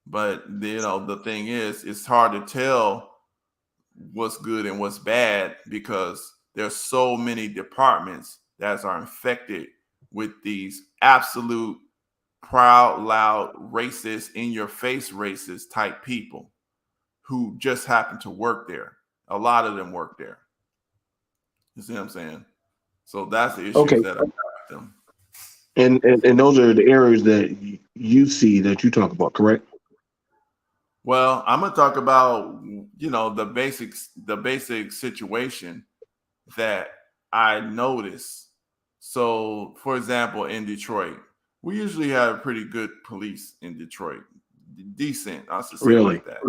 But, the thing is, it's hard to tell what's good and what's bad because there's so many departments that are infected with these absolute proud, loud, racist, in-your-face racist type people who just happen to work there. A lot of them work there. You see what I'm saying? So that's the issues that I have with them.
And those are the areas that you see that you talk about, correct?
Well, I'm gonna talk about the basic situation that I notice. So, for example, in Detroit, we usually have pretty good police in Detroit, decent. I should say like that.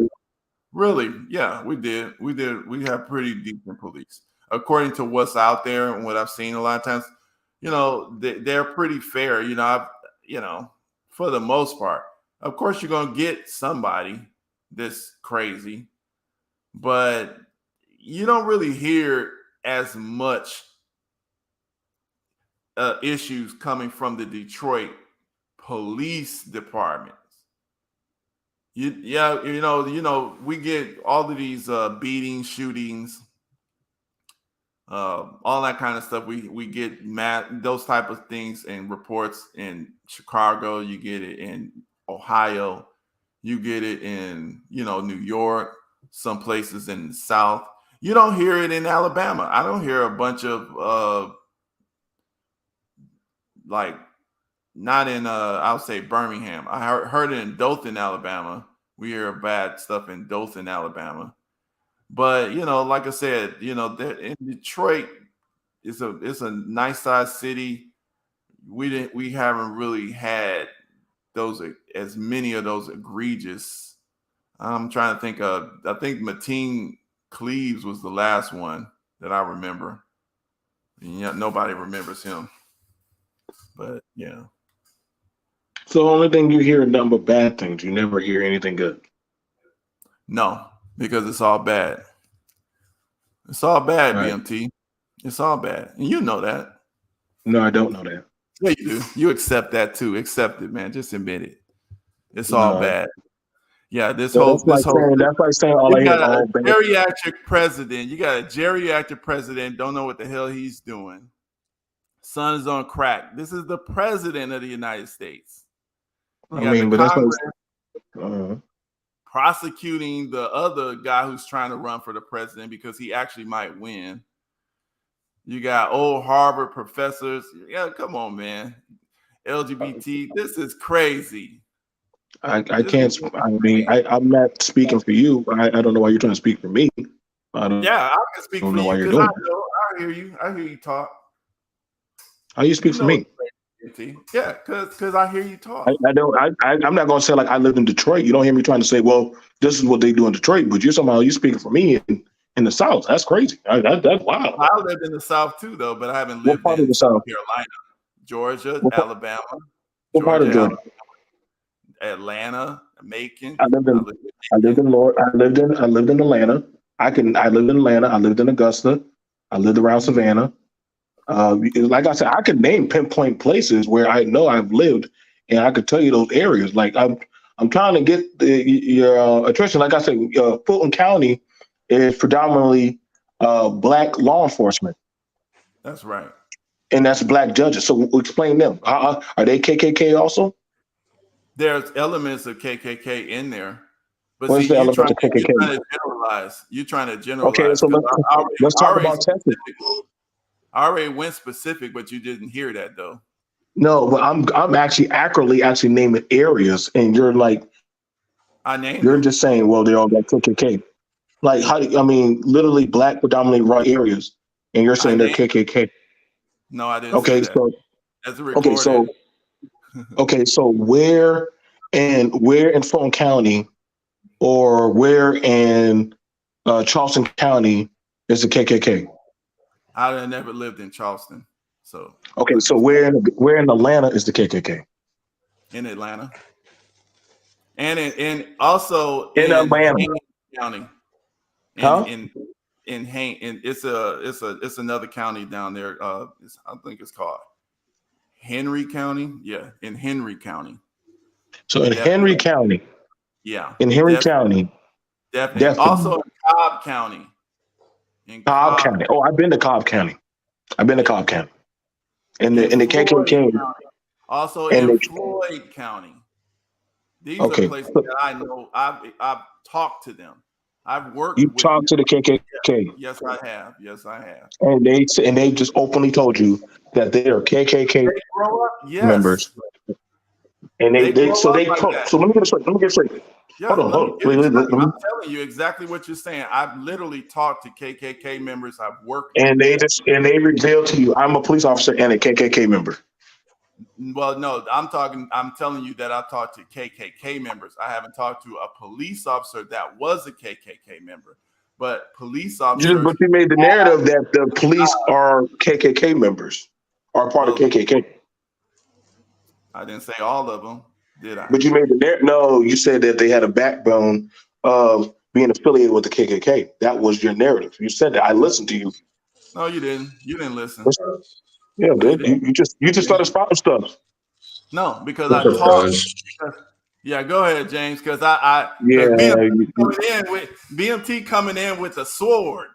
Really, yeah, we did. We have pretty decent police, according to what's out there and what I've seen a lot of times. They're pretty fair. For the most part. Of course, you're gonna get somebody this crazy, but you don't really hear as much issues coming from the Detroit police departments. We get all of these beatings, shootings, all that kind of stuff. We get those type of things and reports in Chicago. You get it in Ohio. You get it in, New York, some places in the South. You don't hear it in Alabama. I don't hear a bunch of, not in, I'll say Birmingham. I heard it in Dothan, Alabama. We hear bad stuff in Dothan, Alabama. But, like I said, in Detroit, it's a nice sized city. We haven't really had as many of those egregious. I'm trying to think of, I think Mateen Cleaves was the last one that I remember. And nobody remembers him. But yeah.
So the only thing you hear is nothing but bad things. You never hear anything good.
No, because it's all bad. It's all bad,
right.
BMT. It's all bad. And you know that.
No, I don't know that.
Yeah, you do. You accept that too. Accept it, man. Just admit it. It's all bad. Yeah, that's like
saying all I hear is all bad.
Geriatric president. You got a geriatric president. Don't know what the hell he's doing. Son is on crack. This is the president of the United States. But that's like prosecuting the other guy who's trying to run for the president because he actually might win. You got old Harvard professors. Yeah, come on, man. LGBT. This is crazy.
I'm not speaking for you. I don't know why you're trying to speak for me.
I can speak for you because I hear you. I hear you talk.
How you speak for me?
Yeah, because I hear you talk.
I don't. I'm not going to say like I lived in Detroit. You don't hear me trying to say, well, this is what they do in Detroit. But you speaking for me in the South. That's crazy. That's wild.
I lived in the South too, though, but I haven't
What
lived
part of
in
the
South
South?
Carolina, Georgia,
What part,
Alabama,
what part of
Georgia,
Georgia?
Atlanta, Macon.
I lived in I lived in Atlanta. I lived in Atlanta. I lived in Augusta. I lived around Savannah. Like I said, I could name pinpoint places where I know I've lived, and I could tell you those areas. Like I'm trying to get your attention. Like I said, Fulton County is predominantly black law enforcement,
That's right.
and that's black judges. So explain them. Are they KKK also?
There's elements of KKK in there, but
What's
see,
the
you're
element
trying
of KKK?
to generalize. You're trying to generalize.
Okay, so
'cause
let's
I
talk
already
about Texas.
I already went specific, but you didn't hear that though.
No, but I'm actually accurately naming areas, and you're like
You're
just saying, well, they all got KKK. Like literally black predominantly run areas, and you're saying they're KKK.
No, I didn't
Okay,
say that.
so
That's recorded.
so where in Fulton County or where in Charleston County is the KKK?
I had never lived in Charleston, so
Okay, so where in Atlanta is the KKK?
in Atlanta, and also
In Atlanta.
Haynes County. In Haynes, it's another county down there. I think it's called Henry County. Yeah, in Henry County.
So in Henry County.
Yeah.
In Henry County.
Definitely. Also in Cobb County.
Cobb County. Oh, I've been to Cobb County. And the KKK.
County. Also in Floyd County. These are places that I know. I've talked to them. I've worked.
You talked to the KKK.
Yes, I have. Yes, I have.
And they just openly told you that they are KKK members. And let me get it straight.
Yeah,
Hold on.
I'm telling you exactly what you're saying. I've literally talked to KKK members. I've worked.
And they revealed to you, I'm a police officer and a KKK member.
Well, no, I'm telling you that I've talked to KKK members. I haven't talked to a police officer that was a KKK member. But police officers.
But you made the narrative that the police are KKK members, are part of KKK.
I didn't say all of them, did I?
But you made the narrative. No, you said that they had a backbone of being affiliated with the KKK. That was your narrative. You said that. I listened to you.
No, you didn't. You didn't listen.
Yeah, dude. You just started spouting stuff.
No, because I talked. Yeah, go ahead, James. Because BMT coming in with a sword.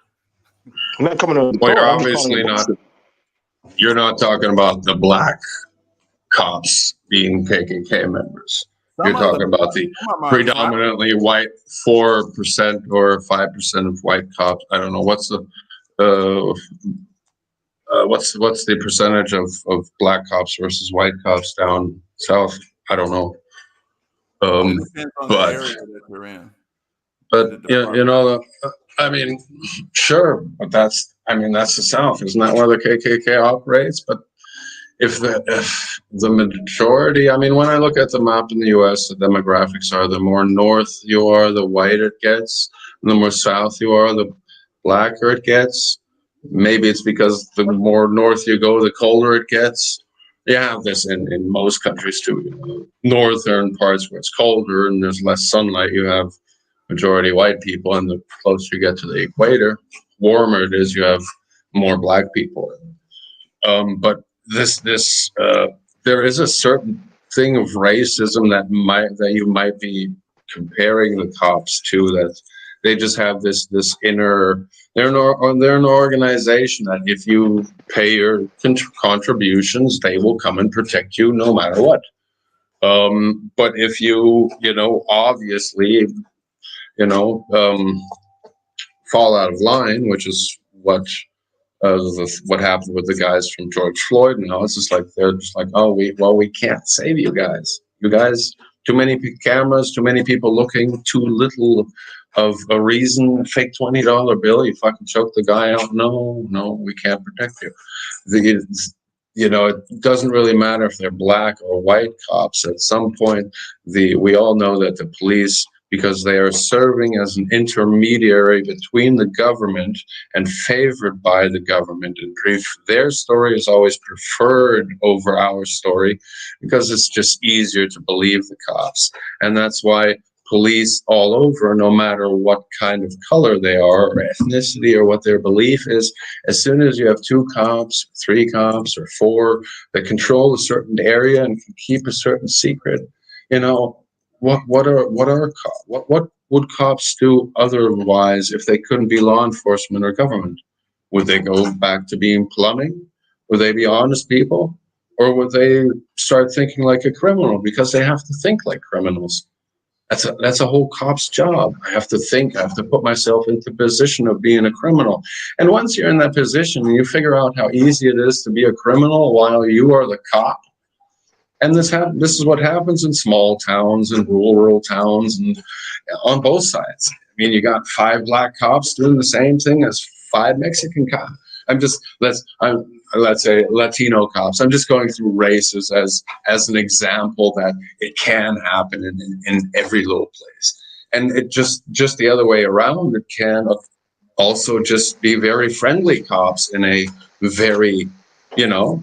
I'm not coming in.
Well, you're obviously not. You're not talking about the black cops being KKK members. You're talking about the predominantly white 4% or 5% of white cops. I don't know what's the what's the percentage of black cops versus white cops down south? I don't know. I mean, sure, but that's the South. Isn't that where the KKK operates? But if the majority, when I look at the map in the U.S., the demographics are the more north you are, the whiter it gets, and the more south you are, the blacker it gets. Maybe it's because the more north you go, the colder it gets. You have this in most countries too. Northern parts where it's colder and there's less sunlight, you have majority white people, and the closer you get to the equator, warmer it is, you have more black people. But there is a certain thing of racism that you might be comparing the cops to, that they just have this inner. They're an organization that if you pay your contributions, they will come and protect you no matter what. But if you obviously fall out of line, which is what happened with the guys from George Floyd. Now it's just like they're just like, we can't save you guys. You guys, too many cameras, too many people looking, too little of a reason. Fake $20 bill, you fucking choke the guy out. No, we can't protect you. you know, it doesn't really matter if they're black or white cops. At some point, we all know that the police, because they are serving as an intermediary between the government and favored by the government, and their story is always preferred over our story because it's just easier to believe the cops. And that's why police all over, no matter what kind of color they are or ethnicity or what their belief is, as soon as you have 2 cops, 3 cops, or 4 that control a certain area and can keep a certain secret, you know, what would cops do otherwise if they couldn't be law enforcement or government? Would they go back to being plumbing? Would they be honest people? Or would they start thinking like a criminal because they have to think like criminals? That's a whole cop's job. I have to think, I have to put myself into the position of being a criminal. And once you're in that position, you figure out how easy it is to be a criminal while you are the cop. And this is what happens in small towns and rural towns and on both sides. I mean, you got 5 black cops doing the same thing as 5 Mexican cops. Let's say Latino cops. I'm just going through races as an example that it can happen in every little place. And it just the other way around, it can also just be very friendly cops in a very, you know,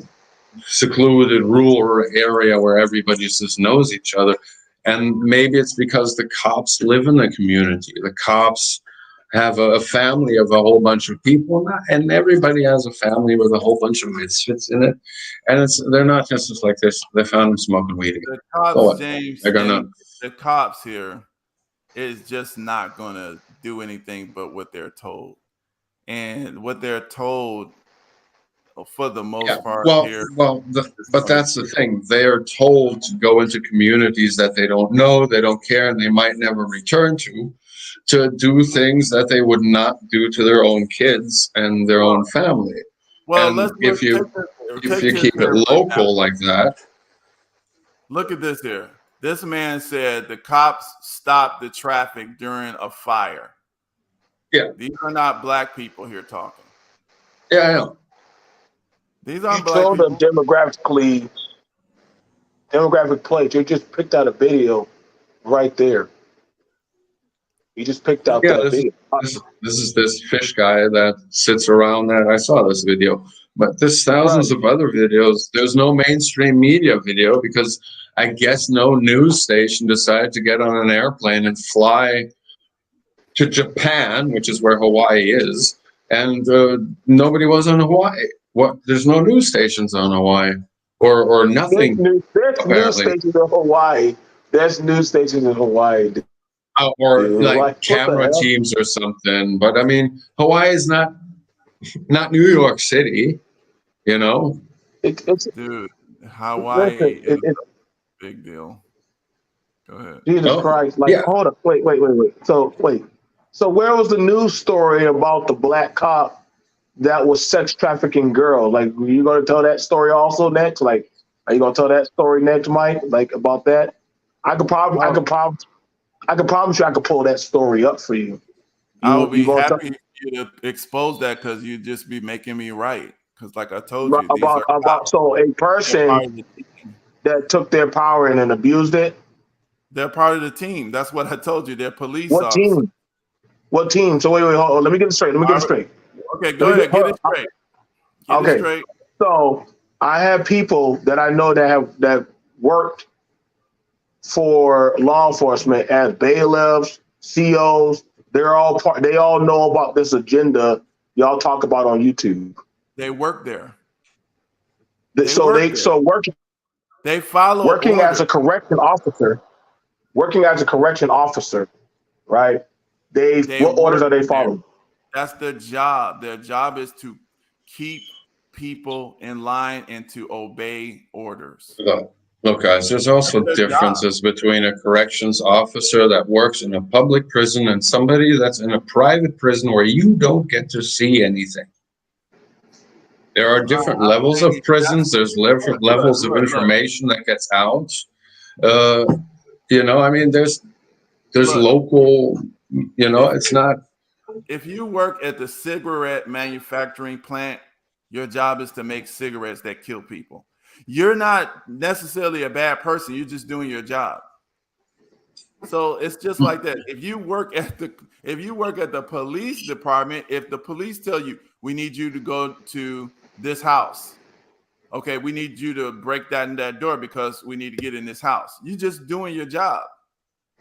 secluded rural area where everybody just knows each other. And maybe it's because the cops live in the community. The cops have a family of a whole bunch of people, and everybody has a family with a whole bunch of misfits in it. And they're not just like this. They found them smoking weed again.
The cops,
So
James,
they're gonna.
the cops here is just not gonna do anything but what they're told, and what they're told for the most part here.
But that's the thing. They are told to go into communities that they don't know, they don't care, and they might never return to do things that they would not do to their own kids and their own family.
Well,
and if you keep it local like that.
Look at this here. This man said the cops stopped the traffic during a fire.
Yeah.
These are not black people here talking.
Yeah, I know.
These aren't
You
black
told
people.
them demographic plate. You just picked out a video right there. You just picked out that video.
This is this fish guy that sits around that. I saw this video, but there's thousands of other videos. There's no mainstream media video because I guess no news station decided to get on an airplane and fly to Japan, which is where Hawaii is, and nobody was on Hawaii. There's no news stations on Hawaii, or nothing.
There's news stations in Hawaii. There's news stations in Hawaii.
Or like camera teams or something. But I mean, Hawaii is not New York City, you know.
Dude, Hawaii is a big deal. Go ahead.
Jesus Christ! Hold up, wait. So where was the news story about the black cop that was sex trafficking girls? Like, are you going to tell that story also next? Like, are you going to tell that story next, Mike? Like about that? I could promise you I could pull that story up for you.
I would be happy for you to expose that because you'd just be making me right. Because like I told you,
so a person that took their power and then abused it.
They're part of the team. That's what I told you. They're police
What
officers.
team? What team? So wait, hold on. Let me get it straight.
Okay, go ahead. Get it straight. Get it straight.
So I have people that I know that worked for law enforcement as bailiffs, COs. They all know about this agenda y'all talk about on YouTube.
They work there.
They follow working
orders.
as a correction officer. Right? What orders are they following?
That's their job. Their job is to keep people in line and to obey orders.
Look, guys, there's also differences between a corrections officer that works in a public prison and somebody that's in a private prison where you don't get to see anything. There are different levels of prisons. There's different levels of information that gets out. You know, I mean, there's local, you know, it's not.
If you work at the cigarette manufacturing plant, Your job is to make cigarettes that kill people. You're not necessarily a bad person. You're just doing your job. So it's just like that. If you work at the police department, if the police tell you, we need you to go to this house, okay, we need you to break that in that door because we need to get in this house. You're just doing your job.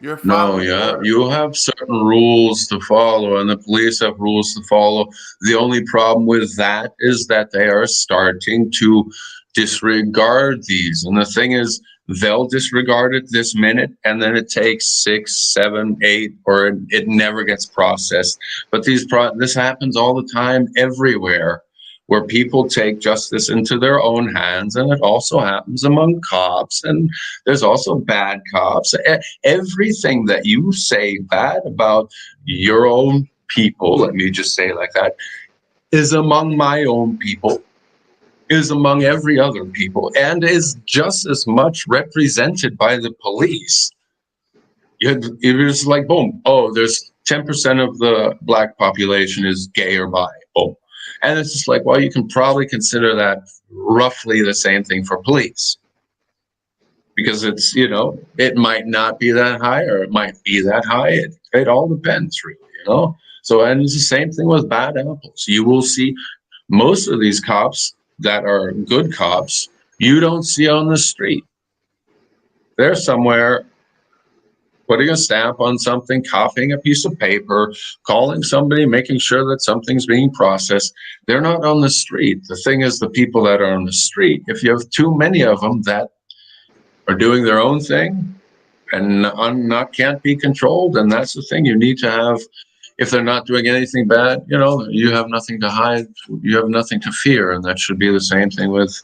You're
No, yeah, you have certain rules to follow, and the police have rules to follow. The only problem with that is that they are starting to disregard these. And the thing is, they'll disregard it this minute, and then it takes 6, 7, 8, or it never gets processed. But this happens all the time everywhere, where people take justice into their own hands, and it also happens among cops, and there's also bad cops. Everything that you say bad about your own people, let me just say it like that, is among my own people, is among every other people, and is just as much represented by the police. It's like, boom, oh, there's 10% of the black population is gay or bi, boom. And it's just like, well, you can probably consider that roughly the same thing for police. Because it's, it might not be that high or it might be that high. It all depends, really, So, and it's the same thing with bad apples. You will see most of these cops that are good cops, you don't see on the street. They're somewhere putting a stamp on something, copying a piece of paper, calling somebody, making sure that something's being processed. They're not on the street. The thing is, the people that are on the street, if you have too many of them that are doing their own thing and can't be controlled, and that's the thing. You need to have, if they're not doing anything bad, you have nothing to hide, you have nothing to fear, and that should be the same thing with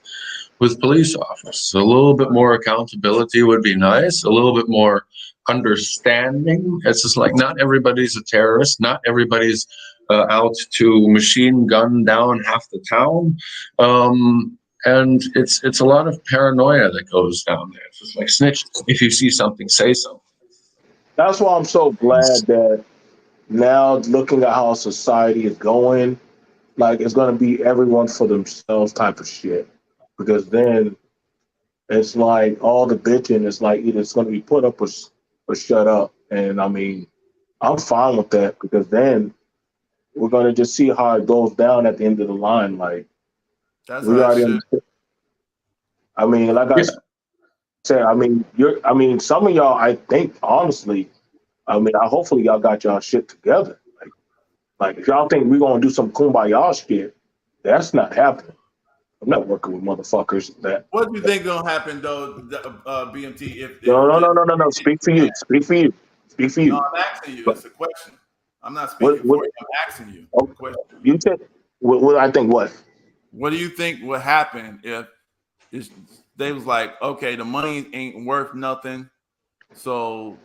police officers. A little bit more accountability would be nice, a little bit more understanding. It's just like, not everybody's a terrorist, not everybody's out to machine gun down half the town, and it's a lot of paranoia that goes down there. It's just like, snitch, if you see something, say something.
That's why I'm so glad that now, looking at how society is going, like, it's going to be everyone for themselves type of shit. Because then it's like all the bitching is like, either it's going to be put up or shut up. And I mean, I'm fine with that, because then we're going to just see how it goes down at the end of the line. Like,
that's
we already understand. I mean, like I said, some of y'all, I think, honestly, hopefully y'all got y'all shit together. Like if y'all think we're going to do some kumbaya shit, that's not happening. I'm not working with motherfuckers that.
What do you think gonna happen though, BMT? If
No. Speak for you.
No, I'm asking you. It's a question. I'm not speaking for you. I'm asking you.
Okay. Question. You said, what I think what?
What do you think would happen if they was like, okay, the money ain't worth nothing, so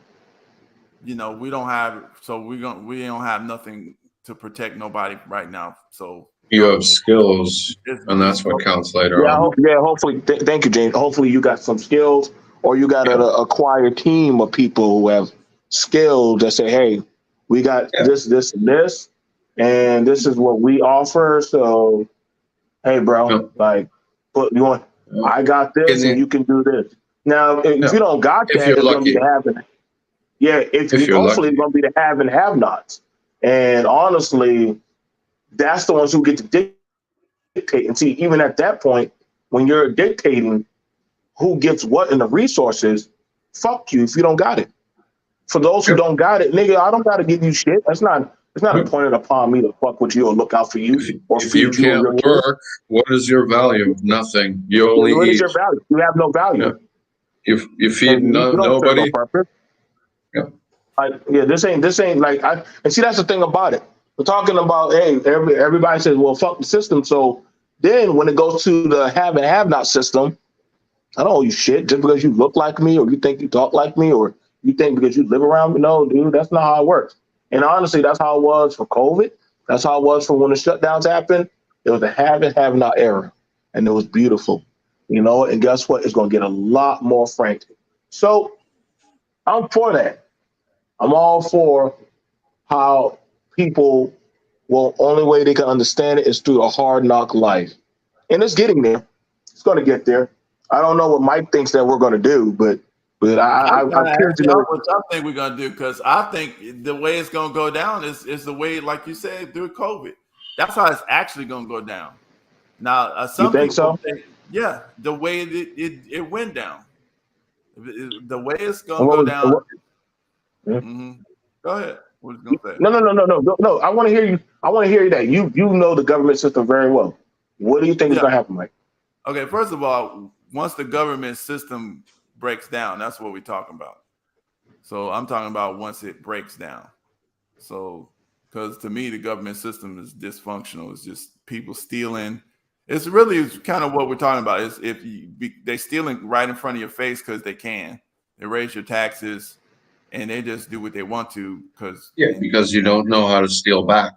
we don't have nothing to protect nobody right now. So
you have skills, and that's what counts later on.
Hopefully, thank you, James. Hopefully, you got some skills, or you got an acquired team of people who have skills that say, "Hey, we got this, and this, and this is what we offer." So, hey, bro, I got this, and you can do this. Now, if you don't got that, it's going to be the have. Yeah, hopefully it's going to be the have and have-nots. And honestly, that's the ones who get to dictate. And see, even at that point, when you're dictating who gets what in the resources, fuck you if you don't got it. For those who don't got it, nigga, I don't got to give you shit. It's not appointed upon me to fuck with you or look out for you.
If you can't work, what is your value? Nothing. You only
what
eat.
Is your value? You have no value.
Yeah. You feed nobody.
This ain't like and see, that's the thing about it. We're talking about, hey, everybody says, well, fuck the system. So then when it goes to the have and have not system, I don't owe you shit just because you look like me, or you think you talk like me, or you think because you live around me. No, dude, that's not how it works. And honestly, that's how it was for COVID. That's how it was for when the shutdowns happened. It was a have and have not era, and it was beautiful, and guess what? It's going to get a lot more frantic. So I'm for that. I'm all for how people, only way they can understand it is through a hard knock life. and it's getting there. It's going to get there. I don't know what Mike thinks that we're going to do, but I'm curious to know
what y'all think we're going to do, because I think the way it's going to go down is the way, like you said, through COVID. That's how it's actually going to go down. Now, some
you think so?
Think, yeah, the way it went down, the way it's going to go down. Go ahead. What was you going to say?
No. I want to hear you. I want to hear that. You know the government system very well. What do you think is going to happen, Mike?
Okay, first of all, once the government system breaks down, that's what we're talking about. So I'm talking about once it breaks down. So, because to me, the government system is dysfunctional. It's just people stealing. It's really kind of what we're talking about. Is if they stealing right in front of your face because they can. They raise your taxes, and they just do what they want to
because you don't know how to steal back.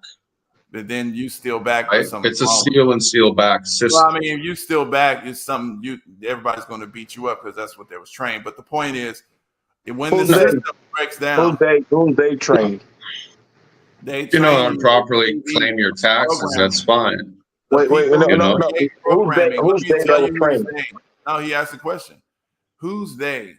But then you steal back.
Right? It's a steal and steal back system.
Well, I mean, if you steal back, it's something everybody's going to beat you up because that's what they was trained. But the point is, when the system breaks down,
who's they trained?
You know, and properly claim your taxes. That's fine.
Wait, no. Who's they that were trained?
No, he asked the question. Who's they?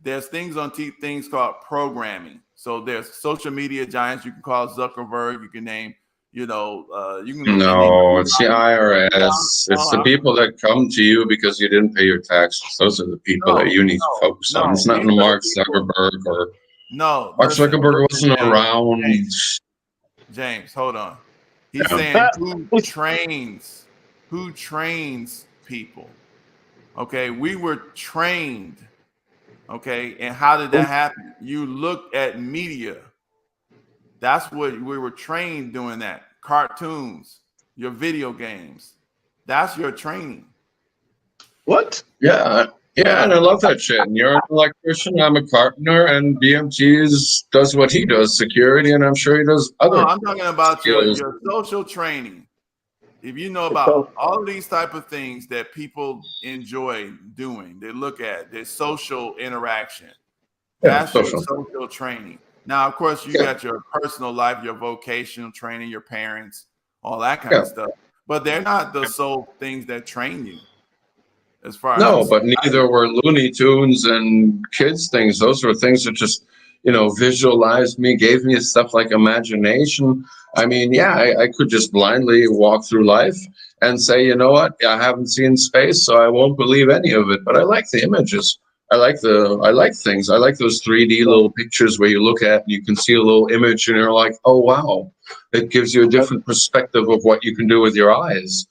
There's things on things called programming. So there's social media giants. You can call Zuckerberg. You can name. You can.
No, it's the IRS. It's the people that come to you because you didn't pay your taxes. Those are the people that you need to focus on. It's not Mark Zuckerberg or.
No.
Mark Zuckerberg wasn't around.
James, hold on. He's saying who trains people. Okay, we were trained. Okay, and how did that happen? You looked at media. That's what we were trained doing that. Cartoons, your video games. That's your training.
What?
Yeah, and I love that shit. And you're an electrician, I'm a carpenter, and BMT does what he does, security, and I'm sure he does other.
No, I'm talking about your social training. If you know about all of these type of things that people enjoy doing, they look at their social interaction. That's your social training. Now, of course, you got your personal life, your vocational training, your parents, all that kind of stuff. But they're not the sole things that train you. As far as
but neither were Looney Tunes and kids things. Those were things that just, visualized me, gave me stuff like imagination. I mean, I could just blindly walk through life and say, you know what, I haven't seen space, so I won't believe any of it. But I like the images. I like things. I like those 3D little pictures where you look at and you can see a little image and you're like, oh, wow. It gives you a different perspective of what you can do with your eyes.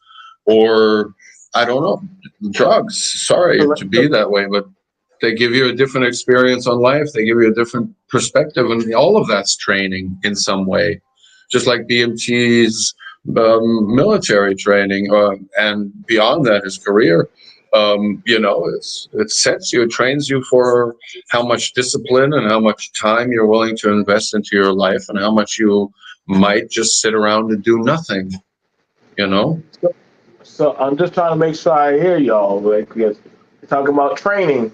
Or, I don't know, drugs. Sorry to be that way, but they give you a different experience on life. They give you a different perspective. And all of that's training in some way. Just like BMT's military training and beyond that, his career. It sets you, it trains you for how much discipline and how much time you're willing to invest into your life and how much you might just sit around and do nothing,
So I'm just trying to make sure I hear y'all, because you're talking about training,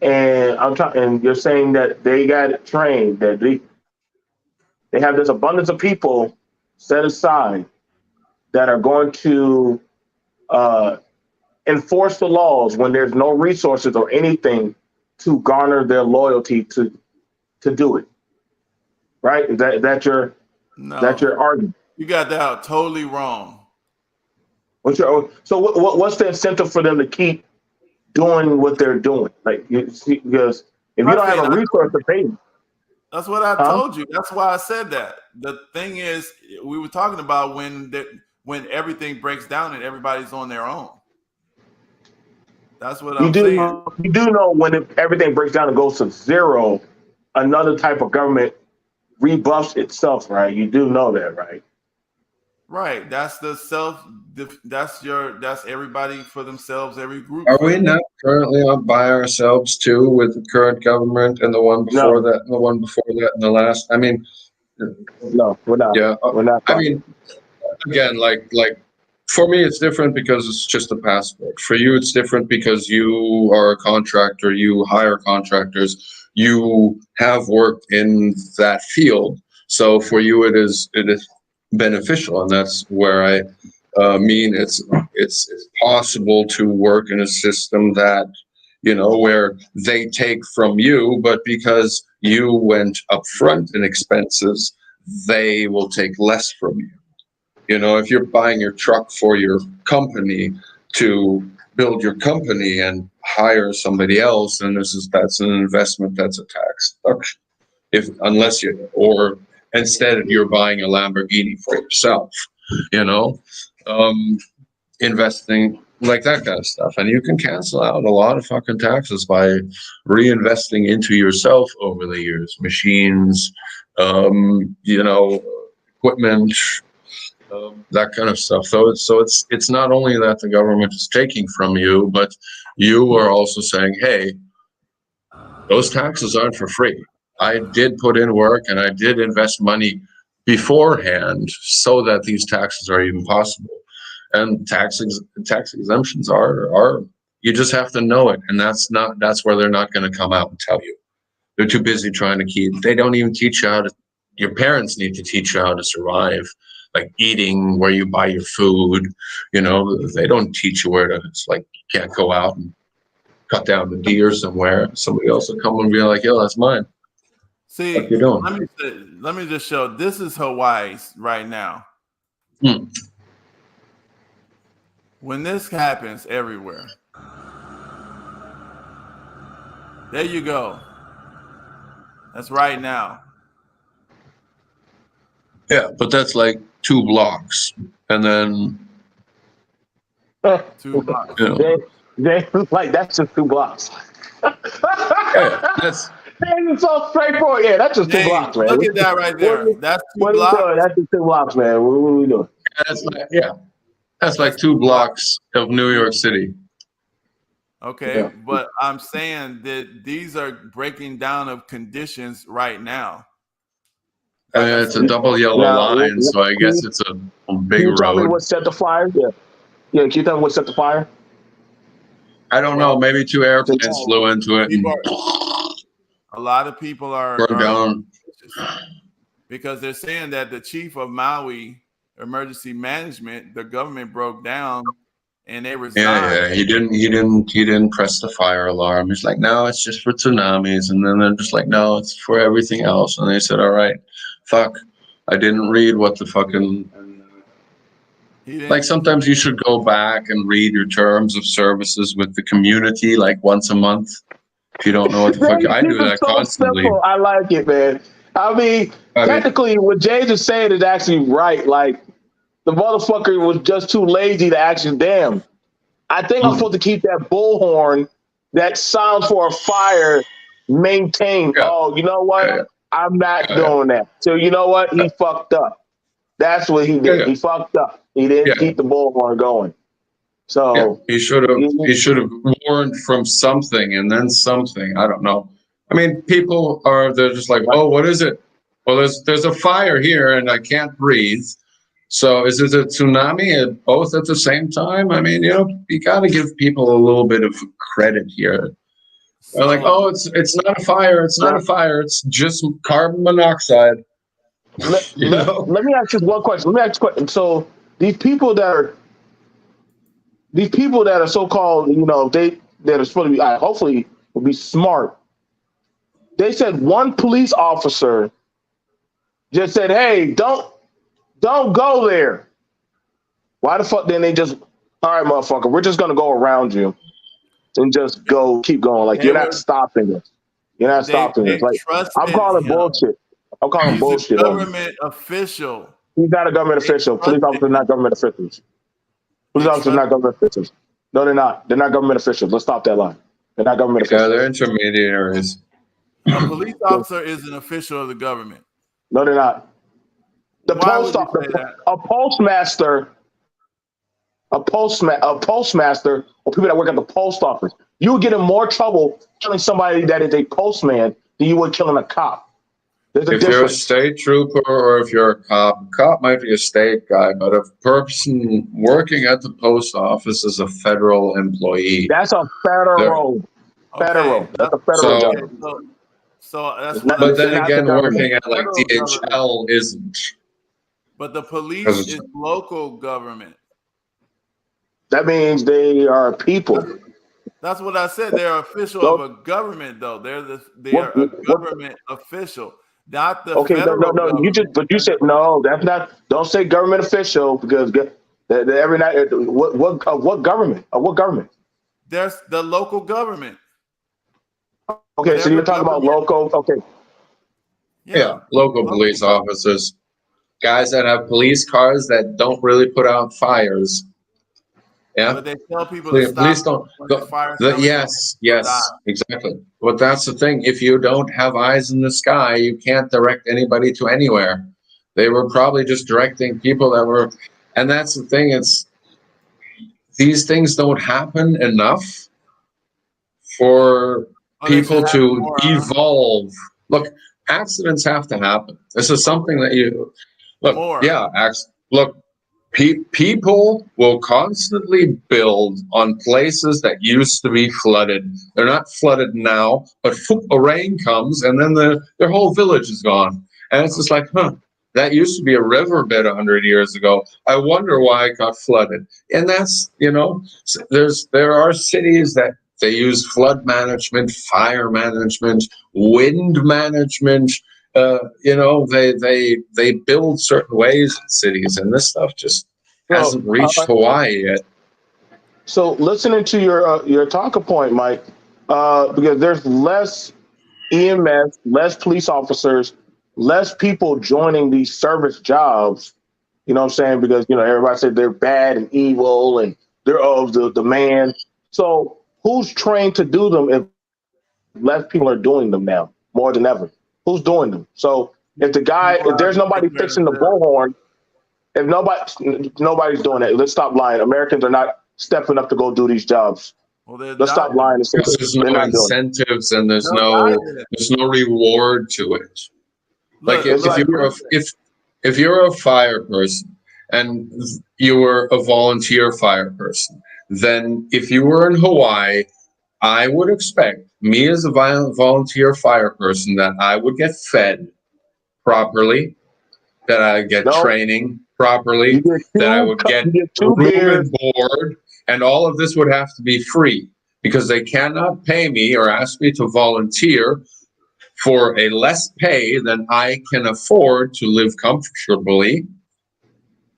and and you're saying that they got it trained, that they have this abundance of people set aside that are going to enforce the laws when there's no resources or anything to garner their loyalty to do it. Right? Is that your argument?
You got that totally wrong.
What's the incentive for them to keep doing what they're doing? Like, because if you don't have a resource to pay them.
That's what I told you. That's why I said that. The thing is, we were talking about when everything breaks down and everybody's on their own. That's what I'm saying.
You do know when everything breaks down and goes to zero, another type of government rebuffs itself, right? You do know that, right?
Right. That's that's everybody for themselves, every group.
Are we not currently by ourselves too with the current government and the one before that and the one before that and the last? I mean,
no, we're not.
Yeah.
We're not.
I mean, again, like for me, it's different because it's just a passport. For you, it's different because you are a contractor, you hire contractors, you have worked in that field. So for you, it is beneficial, and that's where mean it's possible to work in a system that, where they take from you, but because you went up front in expenses, they will take less from you. If you're buying your truck for your company to build your company and hire somebody else, then that's an investment, that's a tax deduction. Or instead you're buying a Lamborghini for yourself, investing like that kind of stuff. And you can cancel out a lot of fucking taxes by reinvesting into yourself over the years, machines, equipment, that kind of stuff. So it's not only that the government is taking from you, but you are also saying, hey, those taxes aren't for free. I did put in work and I did invest money beforehand so that these taxes are even possible. And tax exemptions are you just have to know it, and that's where they're not going to come out and tell you. They're too busy trying to they don't even teach you how to. Your parents need to teach you how to survive, like eating, where you buy your food. They don't teach you where to. It's like you can't go out and cut down the deer somewhere. Somebody else will come and be like, "Yo, that's mine."
See,
what you doing?
Let me just show. This is Hawaii right now. When this happens everywhere, there you go. That's right now.
Yeah, but that's like 2 blocks, and then
2 blocks.
They like that's just 2 blocks.
That's
it's so straightforward. Yeah, that's just 2 blocks, man.
Look at that right there. That's 2 blocks.
That's just 2 blocks, man. What are we doing?
That's like 2 blocks of New York City.
Okay,
Yeah.
but I'm saying that these are breaking down of conditions right now.
It's a double yellow line, so I guess it's a big
Can you tell me
road.
what set the fire? Yeah. Can you tell me what set the fire?
I don't know. Maybe 2 airplanes flew into it and
A lot of people are
burned down.
because they're saying that the chief of Maui Emergency Management, the government broke down and they resigned.
Yeah. He didn't press the fire alarm. He's like, no, it's just for tsunamis. And then they're just like, no, it's for everything else. And they said, all right, fuck. I didn't read what the fucking. Like sometimes you should go back and read your terms of services with the community like once a month. If you don't know what the fuck, I do that constantly.
Simple. I like it, man. I mean, technically, what James is saying is actually right. Like, the motherfucker was just too lazy to actually, damn. I think I'm supposed to keep that bullhorn, that sounds for a fire, maintained. Yeah. Oh, you know what? Yeah. I'm not doing that. So, you know what? He fucked up. That's what he did. Yeah. He fucked up. He didn't keep the bullhorn going. So
he should have warned from something and then something. I don't know. I mean, they're just like, oh, what is it? Well, there's a fire here and I can't breathe. So is it a tsunami both at the same time? I mean, you got to give people a little bit of credit here. They're like, oh, it's not a fire. It's not a fire. It's just carbon monoxide.
Let me ask you one question. So these people that are so-called, that are supposed to be, hopefully will be smart. They said one police officer just said, hey, don't go there. Why the fuck didn't they just, all right, motherfucker, we're just going to go around you and just keep going. Like, you're not stopping us. You're not stopping us. Like, I'm calling bullshit. I'm calling bullshit.
He's a government official.
He's not a government official. Police officers are not government officials. Police officers are not government officials. No, they're not. They're not government officials. Let's stop that line. They're not government officials.
Yeah, they're intermediaries.
A police officer is an official of the government.
No, they're not. A postmaster, or people that work at the post office, you would get in more trouble killing somebody that is a postman than you would killing a cop.
If you're a state trooper or if you're a cop might be a state guy, but a person working at the post office is a federal employee.
That's a federal. That's a federal job.
So that's
but then again, working at like DHL isn't.
But the police is local government.
That means they are people.
That's what I said. They're official
So-
of a government, though. They're
What-
a
what-
government official, not the
Okay, no,
federal
no.
government.
But you said no. That's not. Don't say government official because every night. What government? What government?
There's the local government.
Okay, so you're talking about local. Okay,
Yeah, local police officers, guys that have police cars that don't really put out fires. Yeah,
But they tell people
Please-
to stop
please don't-
when the fire's coming.
yes, exactly. But that's the thing. If you don't have eyes in the sky, you can't direct anybody to anywhere. They were probably just directing people that were, and that's the thing. It's these things don't happen enough for people to evolve. Look, accidents have to happen. This is something that you look. Look. People will constantly build on places that used to be flooded. They're not flooded now, but a rain comes and then their whole village is gone. And it's just like, that used to be a riverbed 100 years ago. I wonder why it got flooded. And that's, there are cities that they use flood management, fire management, wind management. They build certain ways in cities, and this stuff just hasn't reached Hawaii yet.
So listening to your talking point, Mike, because there's less EMS, less police officers, less people joining these service jobs. You know what I'm saying? Because everybody said they're bad and evil and they're of the man. So who's trained to do them if less people are doing them now more than ever? Who's doing them? So if there's nobody fixing the bullhorn, if nobody's doing it, let's stop lying. Americans are not stepping up to go do these jobs. Let's stop lying. And say
There's no incentives and there's no reward to it. Like if you're a fire person and you were a volunteer fire person, then if you were in Hawaii, I would expect me as a volunteer fire person that I would get fed properly, that I get training properly, that I would get room and board, and all of this would have to be free because they cannot pay me or ask me to volunteer for a less pay than I can afford to live comfortably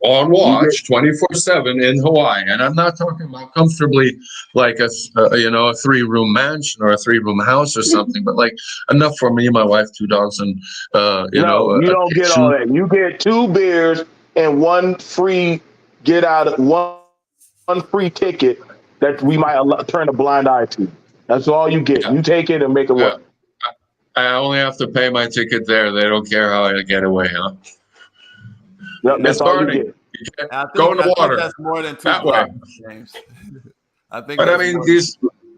on watch 24/7 in Hawaii. And I'm not talking about comfortably like a 3-room mansion or a 3-room house or something, but like enough for me, my wife, 2 dogs, and
you don't get all that. You get 2 beers and one free one free ticket that we might turn a blind eye to. That's all you get. You take it and make it work.
I only have to pay my ticket there. They don't care how I get away, huh?
Yep, that's all you get.
Go in the water.
That's more than 2
that
blocks,
way.
James. I think.
But I mean,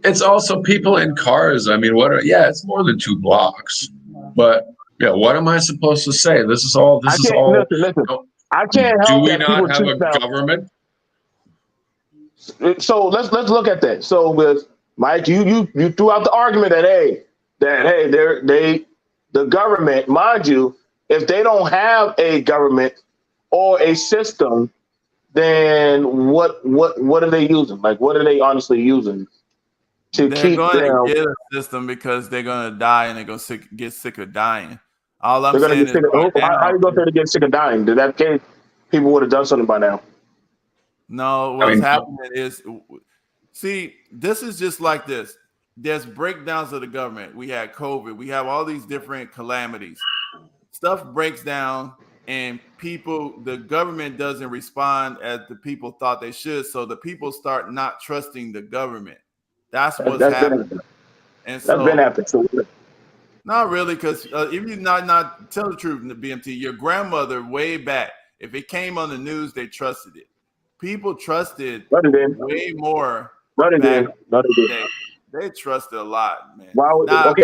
it's also people in cars. I mean, it's more than 2 blocks. But what am I supposed to say? Listen.
I can't help
do we
that
not have
people
a government?
So let's look at that. So with Mike, you threw out the argument that the government, mind you, if they don't have a government or a system, then what are they using? Like, what are they honestly using to
They're
keep
going
them?
to get a system because they're going to die and they're going to get sick of dying. All I'm
They're going
saying
to get sick of, how you going to get sick of dying? Did that case, people would have done something by now?
No, what's happening is, see, this is just like this. There's breakdowns of the government. We had COVID. We have all these different calamities. Stuff breaks down and the government doesn't respond as the people thought they should. So the people start not trusting the government. That's what's happening. And so,
that's been happening. So,
not really, because if you not tell the truth in the BMT, your grandmother way back, if it came on the news, they trusted it. People trusted way more. They trusted a lot, man.
What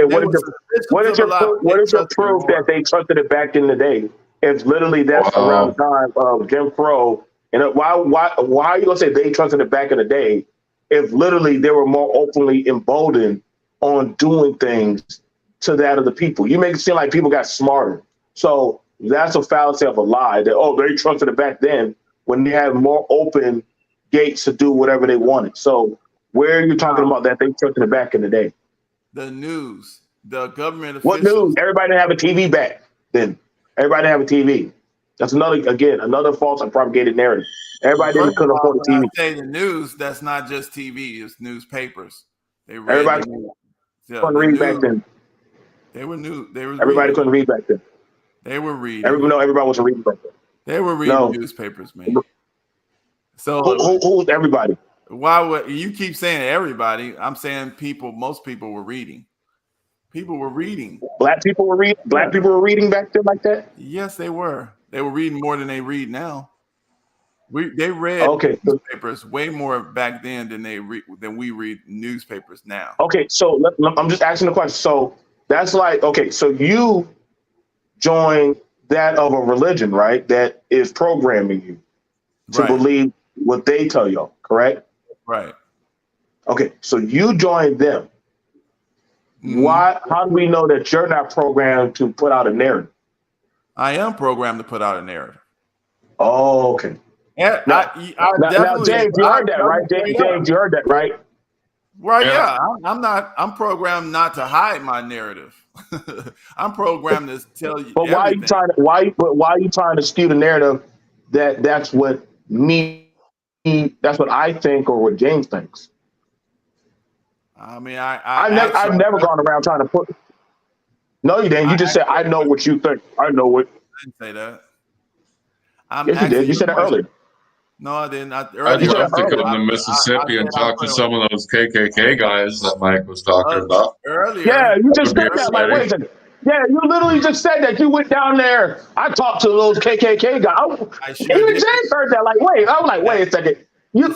is your proof that they trusted it back in the day? If literally that's around the time of Jim Crow, and why are you gonna say they trusted it back in the day? If literally they were more openly emboldened on doing things to that of the people, you make it seem like people got smarter. So that's a fallacy of a lie. That they trusted it back then when they had more open gates to do whatever they wanted. So where are you talking about that they took it back in the day?
The news, the government
What
officials.
news? Everybody didn't have a TV back then. Everybody didn't have a TV. That's another false and propagated narrative. Everybody couldn't afford a
When
TV.
I say the news, that's not just TV. It's newspapers. They read
Everybody
the news. Yeah,
couldn't
the
read
news,
back then.
They were new. They were
Everybody
reading.
couldn't read back then.
They were reading.
Everybody wasn't reading back then.
They were reading
No.
newspapers, man. So
Who's everybody?
why would you keep saying everybody? I'm saying people. Most people were reading. People were reading.
Black people were reading. Black people were reading back then like that.
Yes, they were. They were reading more than they read now. They read newspapers way more back then than we read newspapers now.
Okay, so I'm just asking the question. So that's like, okay, so you joined that of a religion, right? That is programming you to
Right.
believe what they tell you, correct?
Right.
Okay, so you joined them. Why? How do we know that you're not programmed to put out a narrative?
I am programmed to put out a narrative.
Oh, okay.
Yeah,
Now, James, you heard that, right? James, you heard that, right?
Right, yeah. I'm programmed not to hide my narrative. I'm programmed to tell you.
But why are you trying to skew the narrative that's what that's what I think or what James thinks?
I mean,
I've never gone around trying to put. No, you didn't. You just said I know what you think. I know what.
I didn't say that.
Yes, you did. You said that earlier.
No, I didn't.
I'd love to come to Mississippi and talk to some of those KKK guys that Mike was talking about.
Earlier.
Yeah, you just
That
said
would be
that. Like, wait a
exciting.
second. Yeah, you literally just said that. You went down there. I talked to those KKK guys. Even James heard that. Like, wait. I was like, wait a second. You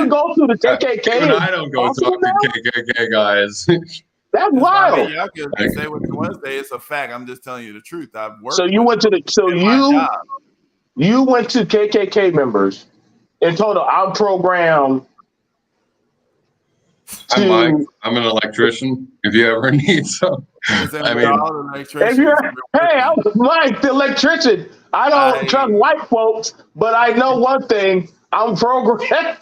go through the KKK.
Even I don't go talk to KKK guys.
That's
I
wild.
mean, y'all can say what you want to say. It's a fact. I'm just telling you the truth. I've worked.
So you went to you went to KKK members and told them I'm programmed.
I'm Mike. I'm an electrician. If you ever need some, I mean,
If you're, hey, I'm Mike, the electrician. I don't trust white folks, but I know one thing. I'm programmed.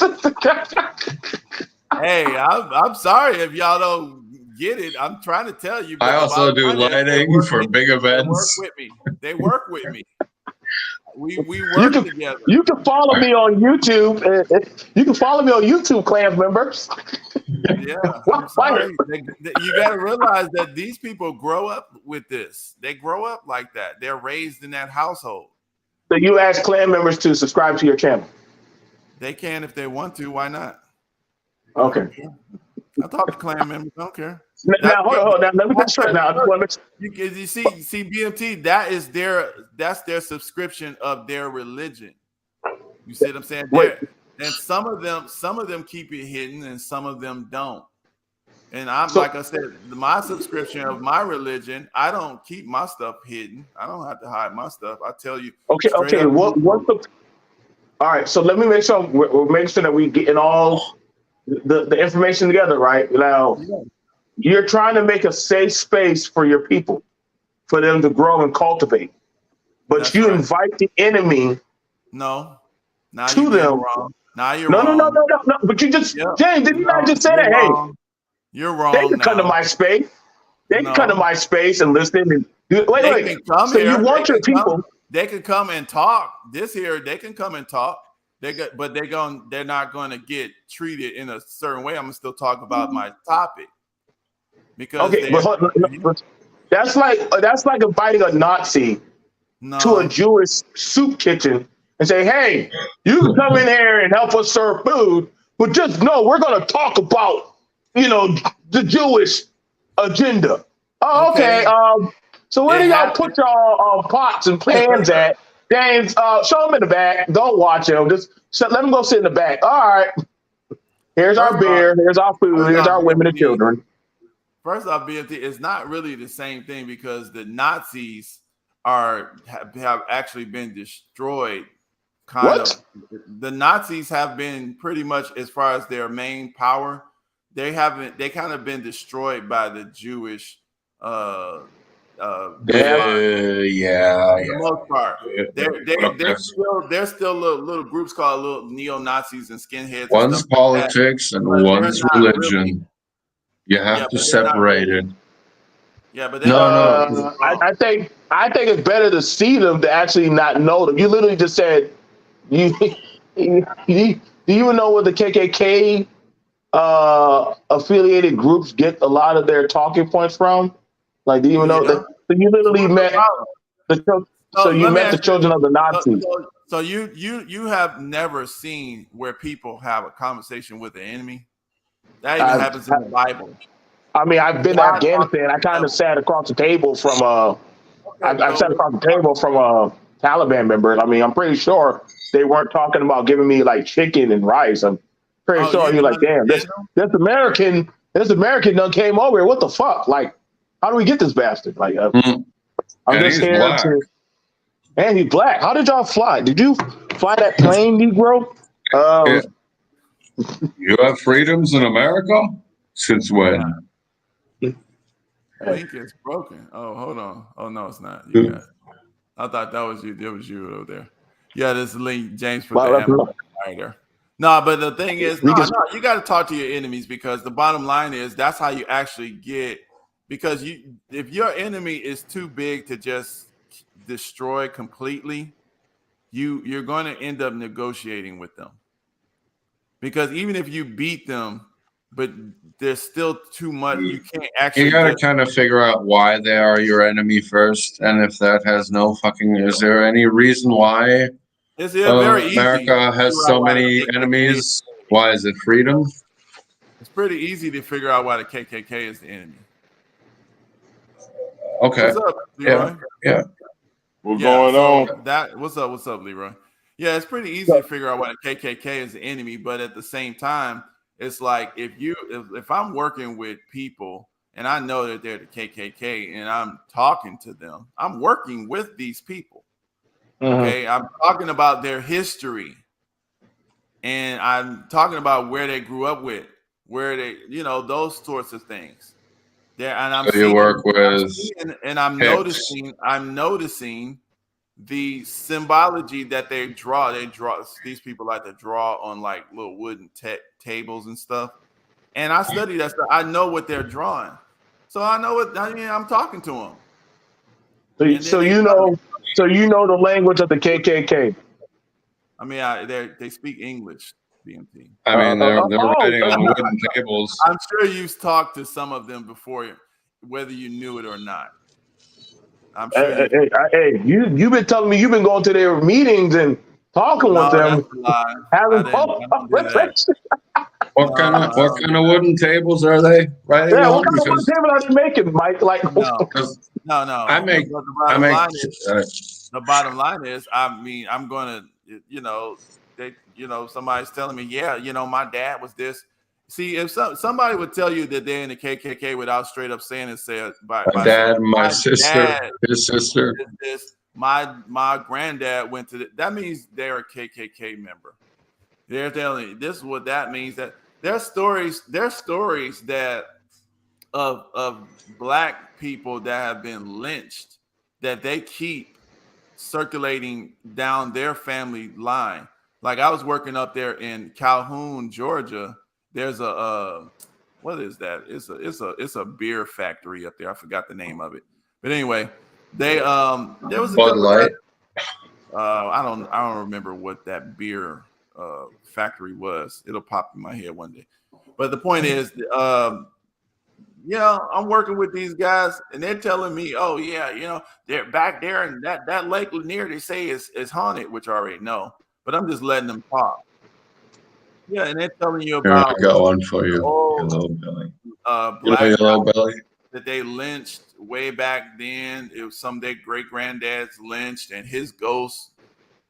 Hey, I'm sorry if y'all don't get it. I'm trying to tell you.
I also do lighting for big events.
They work with me. We work together.
You can follow me on YouTube. You can follow me on YouTube, Clan members.
Yeah, I'm sorry. You got to realize that these people grow up with this. They grow up like that. They're raised in that household.
So you ask Clan members to subscribe to your channel.
They can if they want to. Why not?
Okay.
I talk to Clan members. I don't care.
Now, hold on. Now, let me get straight. Now,
You see, BMT. That's their subscription of their religion. You see what I'm saying? And some of them keep it hidden, and some of them don't. And like I said, my subscription of my religion, I don't keep my stuff hidden. I don't have to hide my stuff. I tell you.
Okay. What's the? All right. So let me make sure we're making sure that we getting all the information together, right? Now, you're trying to make a safe space for your people, for them to grow and cultivate, but you invite the enemy.
No. Now
to them.
Wrong. Now you're
wrong.
No.
But you just, James, did you not just say that? Hey,
you're wrong.
They can come to my space. They can come to my space and listen. And wait. So you want your people?
They can come and talk. They can come and talk. But they're not going to get treated in a certain way. I'm gonna still talk about my topic because
but that's like inviting a Nazi to a Jewish soup kitchen and say, "Hey, you can come in here and help us serve food, but just know we're going to talk about the Jewish agenda." Oh, okay. So where do y'all put y'all pots and pans at? James, show them in the back. Don't watch them. Just let them go sit in the back. All right. Here's our beer. Here's our food. Here's our women and children.
First off, BMT, it's not really the same thing because the Nazis have actually been destroyed. The Nazis have been pretty much, as far as their main power, they kind of been destroyed by the Jewish
Yeah.
For the most part, there's still little groups called little neo Nazis and skinheads. And
One's
stuff like that,
politics and
but they're
one's
not
religion.
really.
You have
Yeah,
to
but they're not
separate
really.
it.
Yeah, but they're not really strong.
I think it's better to see them to actually not know them. You literally just said you do you even know where the KKK affiliated groups get a lot of their talking points from? Like, do you even know that? So you literally met you met the children of the Nazis.
So you have never seen where people have a conversation with the enemy? That even happens in the Bible.
I mean, I've been to Afghanistan. I kind of sat across the table from I sat across the table from Taliban members. I mean, I'm pretty sure they weren't talking about giving me like chicken and rice. I'm pretty sure you're like, damn, this American done came over here. What the fuck? Like, how do we get this bastard? Like, I'm just here to. And he's black. How did y'all fly? Did you fly that plane, Negro?
You have freedoms in America? Since when?
Link is broken. Oh, hold on. Oh no, it's not. You got it. I thought that was you. That was you over there. Yeah, this link. James put the Amazon right there. No, but the thing is, no, you got to talk to your enemies, because the bottom line is that's how you actually get. Because if your enemy is too big to just destroy completely, you're going to end up negotiating with them. Because even if you beat them, but there's still too much, you can't actually.
You gotta kind of figure out why they are your enemy first, and if that has no fucking, is there any reason why America has so many enemies? Why is it freedom?
It's pretty easy to figure out why the KKK is the enemy.
Okay.
What's up, Leroy?
Yeah.
What's going on? What's up, Leroy? Yeah, it's pretty easy to figure out why the KKK is the enemy, but at the same time, it's like if I'm working with people and I know that they're the KKK and I'm talking to them, I'm working with these people. Okay, I'm talking about their history, and I'm talking about where they grew up with, where they, those sorts of things. And I'm
so you work with,
I'm noticing the symbology that they draw. These people like to draw on like little wooden tables and stuff. And I study that stuff. I know what they're drawing. So I know I'm talking to them.
So you know the language of the KKK.
I mean, they speak English, BMT.
I mean, they're writing on wooden tables.
I'm sure you've talked to some of them before, whether you knew it or not. I'm sure.
Hey, you've been telling me you've been going to their meetings and talking with them, having conversations.
What kind of wooden tables are they writing on?
What kind of wooden table are they making, Mike? Like,
no.
I make.
The bottom line is, I'm gonna, somebody's telling me, my dad was this. See, if somebody would tell you that they're in the KKK without straight up saying it, said
my dad, my sister, his sister,
my granddad went to that means they're a KKK member. They're telling you this is what that means. That there's stories that of black people that have been lynched that they keep circulating down their family line. Like I was working up there in Calhoun, Georgia. There's what is that? It's a beer factory up there. I forgot the name of it. But anyway, there was a
Bud Light.
I don't remember what that beer factory was. It'll pop in my head one day. But the point is, I'm working with these guys and they're telling me, they're back there and that Lake Lanier they say is haunted, which I already know. But I'm just letting them talk. Yeah, and they're telling you about.
I got one for you, Yellow Belly.
Black
Yellow Belly
that they lynched way back then. It was some of their great granddads lynched, and his ghost.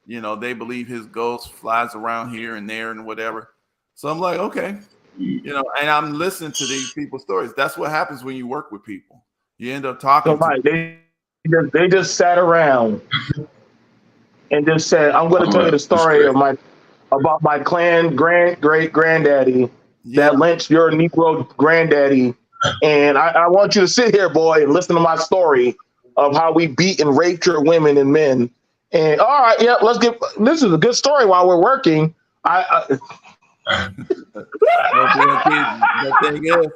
They believe his ghost flies around here and there and whatever. So I'm like, okay, and I'm listening to these people's stories. That's what happens when you work with people. You end up talking.
So Mike, they just sat around and just said, "I'm going to tell you the story about my clan great granddaddy that lynched your Negro granddaddy, and I want you to sit here, boy, and listen to my story of how we beat and raped your women and men. And all right, yeah, let's get. This is a good story while we're working.
The thing is,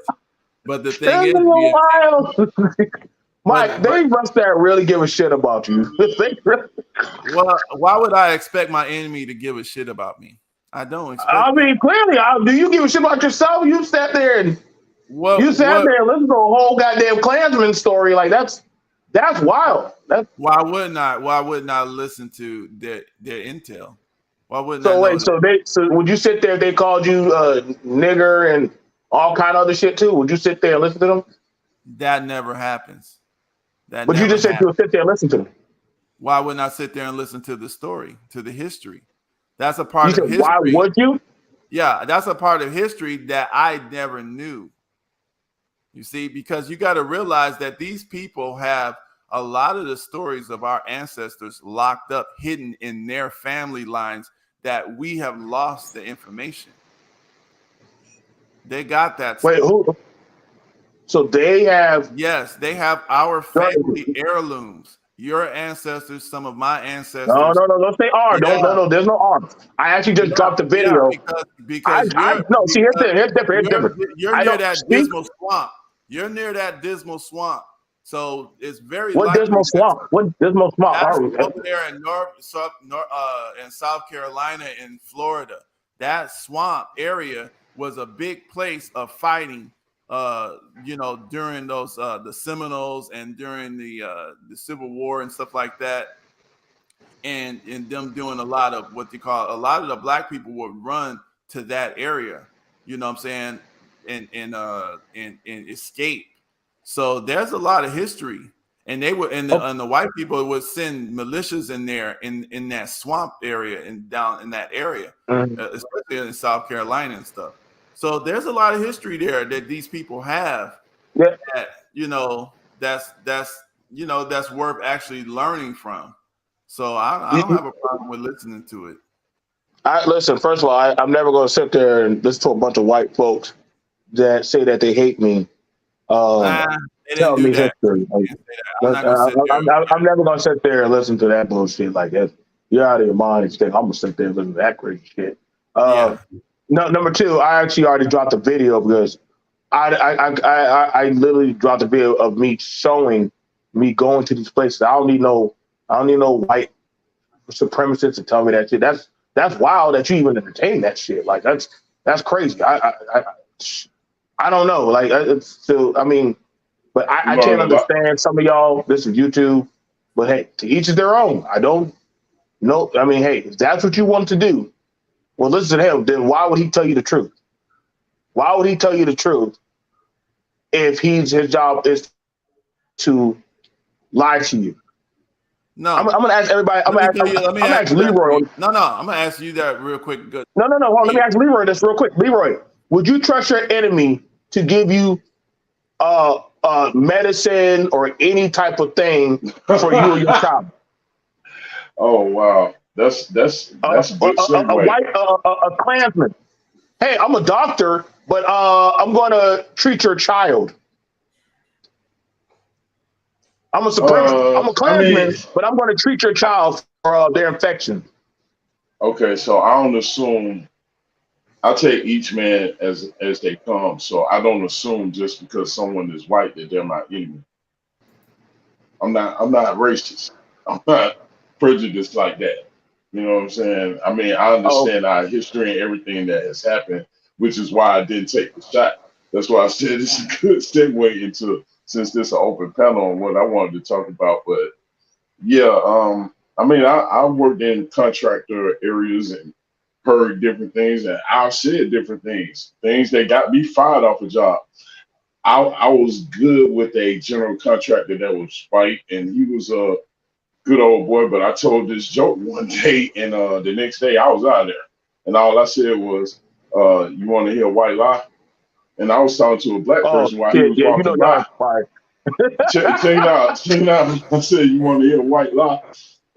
Mike, they must not really give a shit about you.
well, why would I expect my enemy to give a shit about me? I don't expect.
I mean, clearly, do you give a shit about yourself? You sat there and there and listened to a whole goddamn Klansman story. Like that's wild.
Why wouldn't I listen to their intel? Why wouldn't
so
I?
Wait, so would you sit there if they called you nigger and all kind of other shit too? Would you sit there and listen to them?
That never happens.
But you just said you would sit there and listen to them.
Why wouldn't I sit there and listen to the story, to the history? That's a part of history.
Why would you?
Yeah, that's a part of history that I never knew. You see, because you got to realize that these people have a lot of the stories of our ancestors locked up, hidden in their family lines that we have lost the information. They got that.
Wait, who? So they have?
Yes, they have our family heirlooms. Your ancestors, some of my ancestors.
No, don't say R. Yeah. No, there's no R. I actually just dropped the video.
Because
here's different.
You're near that dismal swamp. You're near that dismal swamp. So it's very
What dismal swamp? What dismal swamp?
That's over there in in South Carolina and Florida. That swamp area was a big place of fighting. During those the Seminoles and during the Civil War and stuff like that, and them doing a lot of what they call a lot of the black people would run to that area. You know what I'm saying? And escape. So there's a lot of history, and they would and the white people would send militias in there in that swamp area and down in that area, especially in South Carolina and stuff. So there's a lot of history there that these people have.
Yeah.
That that's worth actually learning from. So I don't have a problem with listening to it.
Listen, first of all, I'm never going to sit there and listen to a bunch of white folks that say that they hate me. Tell me history. I'm never going to sit there and listen to that bullshit like that. You're out of your mind. I'm going to sit there and listen to that crazy shit. No, number two, I actually already dropped the video because I literally dropped the video of me showing me going to these places. I don't need no white supremacists to tell me that shit. That's wild that you even entertain that shit. Like that's crazy. I don't know. Like but I can't understand some of y'all. This is YouTube, but hey, to each is their own. I don't know. I mean, hey, if that's what you want to do. Well, listen to him. Then why would he tell you the truth? Why would he tell you the truth if his job is to lie to you?
No,
I'm gonna ask everybody. I'm gonna ask Leroy.
No, I'm gonna ask you that real quick. Good.
No. Hold on, let me ask Leroy this real quick. Leroy, would you trust your enemy to give you medicine or any type of thing for you or your child?
Oh wow. That's a good segue.
A Klansman. Hey, I'm a doctor, but I'm going to treat your child. I'm a Klansman, but I'm going to treat your child for their infection.
Okay, so I don't assume. I take each man as they come. So I don't assume just because someone is white that they're my enemy. I'm not racist. I'm not prejudiced like that. You know what I'm saying? I mean, I understand our history and everything that has happened, which is why I didn't take the shot. That's why I said it's a good segue into, since this is an open panel on what I wanted to talk about. But yeah, I mean, I worked in contractor areas and heard different things, and I've said different things that got me fired off a job. I was good with a general contractor that was white, and he was a good old boy, but I told this joke one day, and the next day I was out of there, and all I said was, "You want to hear a white lie?" And I was talking to a black person while he was walking by. Check it out. I said, "You want to hear a white lie?"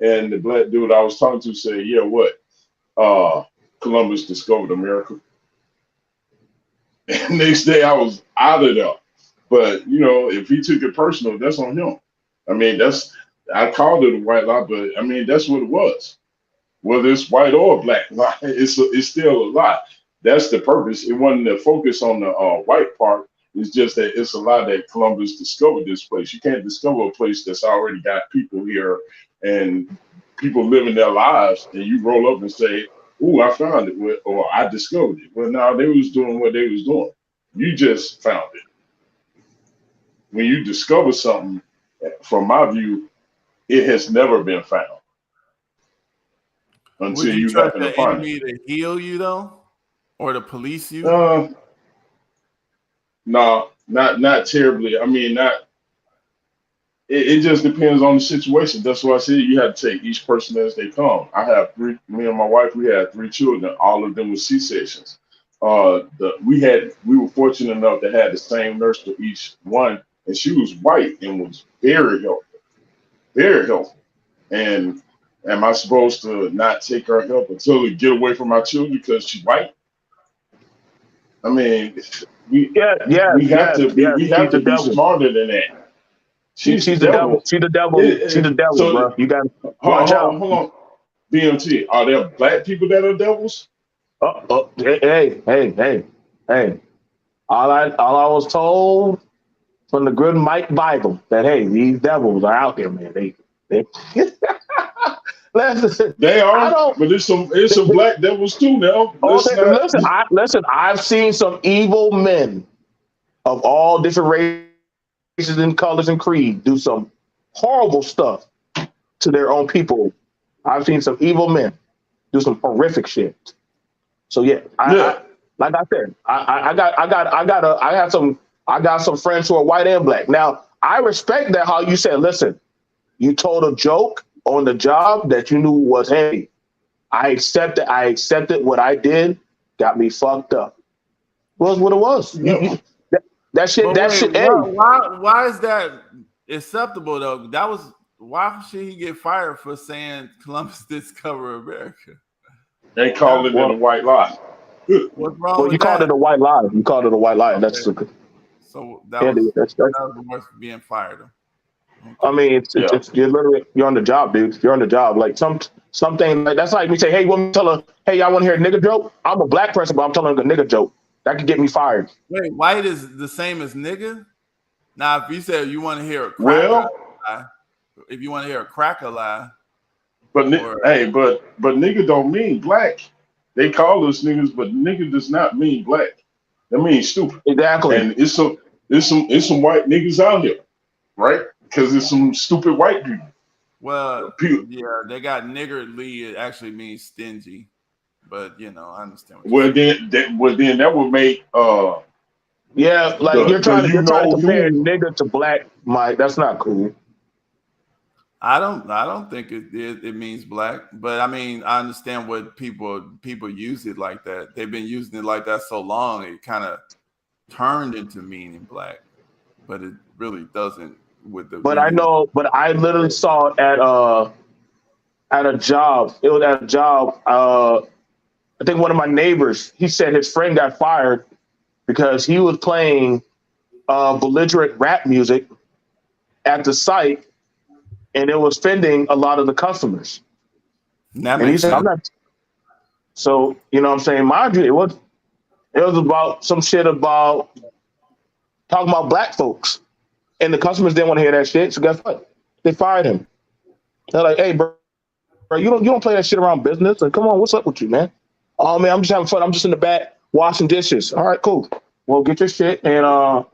And the black dude I was talking to said, "Yeah, what? Columbus discovered America." And next day I was out of there. But if he took it personal, that's on him.
I mean, I called it a white lie, but I mean, that's what it was. Whether it's white or black lie, it's still a lie. That's the purpose. It wasn't the focus on the white part. It's just that it's a lie that Columbus discovered this place. You can't discover a place that's already got people here and people living their lives, and you roll up and say, "Ooh, I found it," or "I discovered it." Well, now they was doing what they was doing. You just found it. When you discover something, from my view, it has never been found until
Would you
you
trust
happen to
the
find
enemy
it.
to heal you though, or to police you?
No, not terribly. I mean, it just depends on the situation. That's why I said you have to take each person as they come. I have three. Me and my wife, we had 3 children. All of them were C-sections. We were fortunate enough to have the same nurse for each one, and she was white and was very healthy, very healthy. And am I supposed to not take her help until we get away from our children because she's white? I mean, we have to be smarter than that.
She's the devil. She's the devil. She's the devil,
So,
bro. You got to watch out.
Hold on. BMT, are there black people that are devils?
Hey. All I was told from the good Mike Bible that hey, these devils are out there, man. They listen,
they are, but there's some black devils too now.
Listen, I've seen some evil men of all different races and colors and creed do some horrible stuff to their own people. I've seen some evil men do some horrific shit. So I like I said, I got some friends who are white and black. Now I respect that how you said, listen, you told a joke on the job that you knew was hey. I accepted what I did, got me fucked up. Was what it was. That shit.
Why is that acceptable though? Why should he get fired for saying Columbus discovered America?
They called it a white lie.
What's wrong
Well,
with
you called it a white lie. You called it a white lie.
Okay.
That's
So that was worse for being fired. Okay.
I mean, you're on the job, dude. You're on the job. Like something like that's like me say, hey, you want me to tell her, hey, y'all want to hear a nigga joke? I'm a black person, but I'm telling her a nigga joke. That could get me fired.
Wait, white is the same as nigga? Now, if you said you want to hear a cracker lie, if you want to hear a cracker lie,
but nigga don't mean black. They call us niggas, but nigga does not mean black. That means stupid.
Exactly.
And it's some white niggas out here, right? Because it's some stupid white people.
Well, yeah, they got niggardly. It actually means stingy, but I understand.
Then that would make
you're trying to compare nigger to black, Mike. That's not cool.
I don't think it means black, but I mean I understand what people use it like that. They've been using it like that so long, it kind of turned into meaning black, but it really doesn't. But
I literally saw it at a job. It was at a job. I think one of my neighbors, he said his friend got fired because he was playing belligerent rap music at the site, and it was offending a lot of the customers.
That makes sense.
I'm not. So you know what I'm saying? Mind you, it was about some shit about talking about black folks. And the customers didn't want to hear that shit. So guess what? They fired him. They're like, hey, bro, you don't play that shit around business. Like, come on, what's up with you, man? Oh man, I'm just having fun. I'm just in the back washing dishes. All right, cool. Well, get your shit and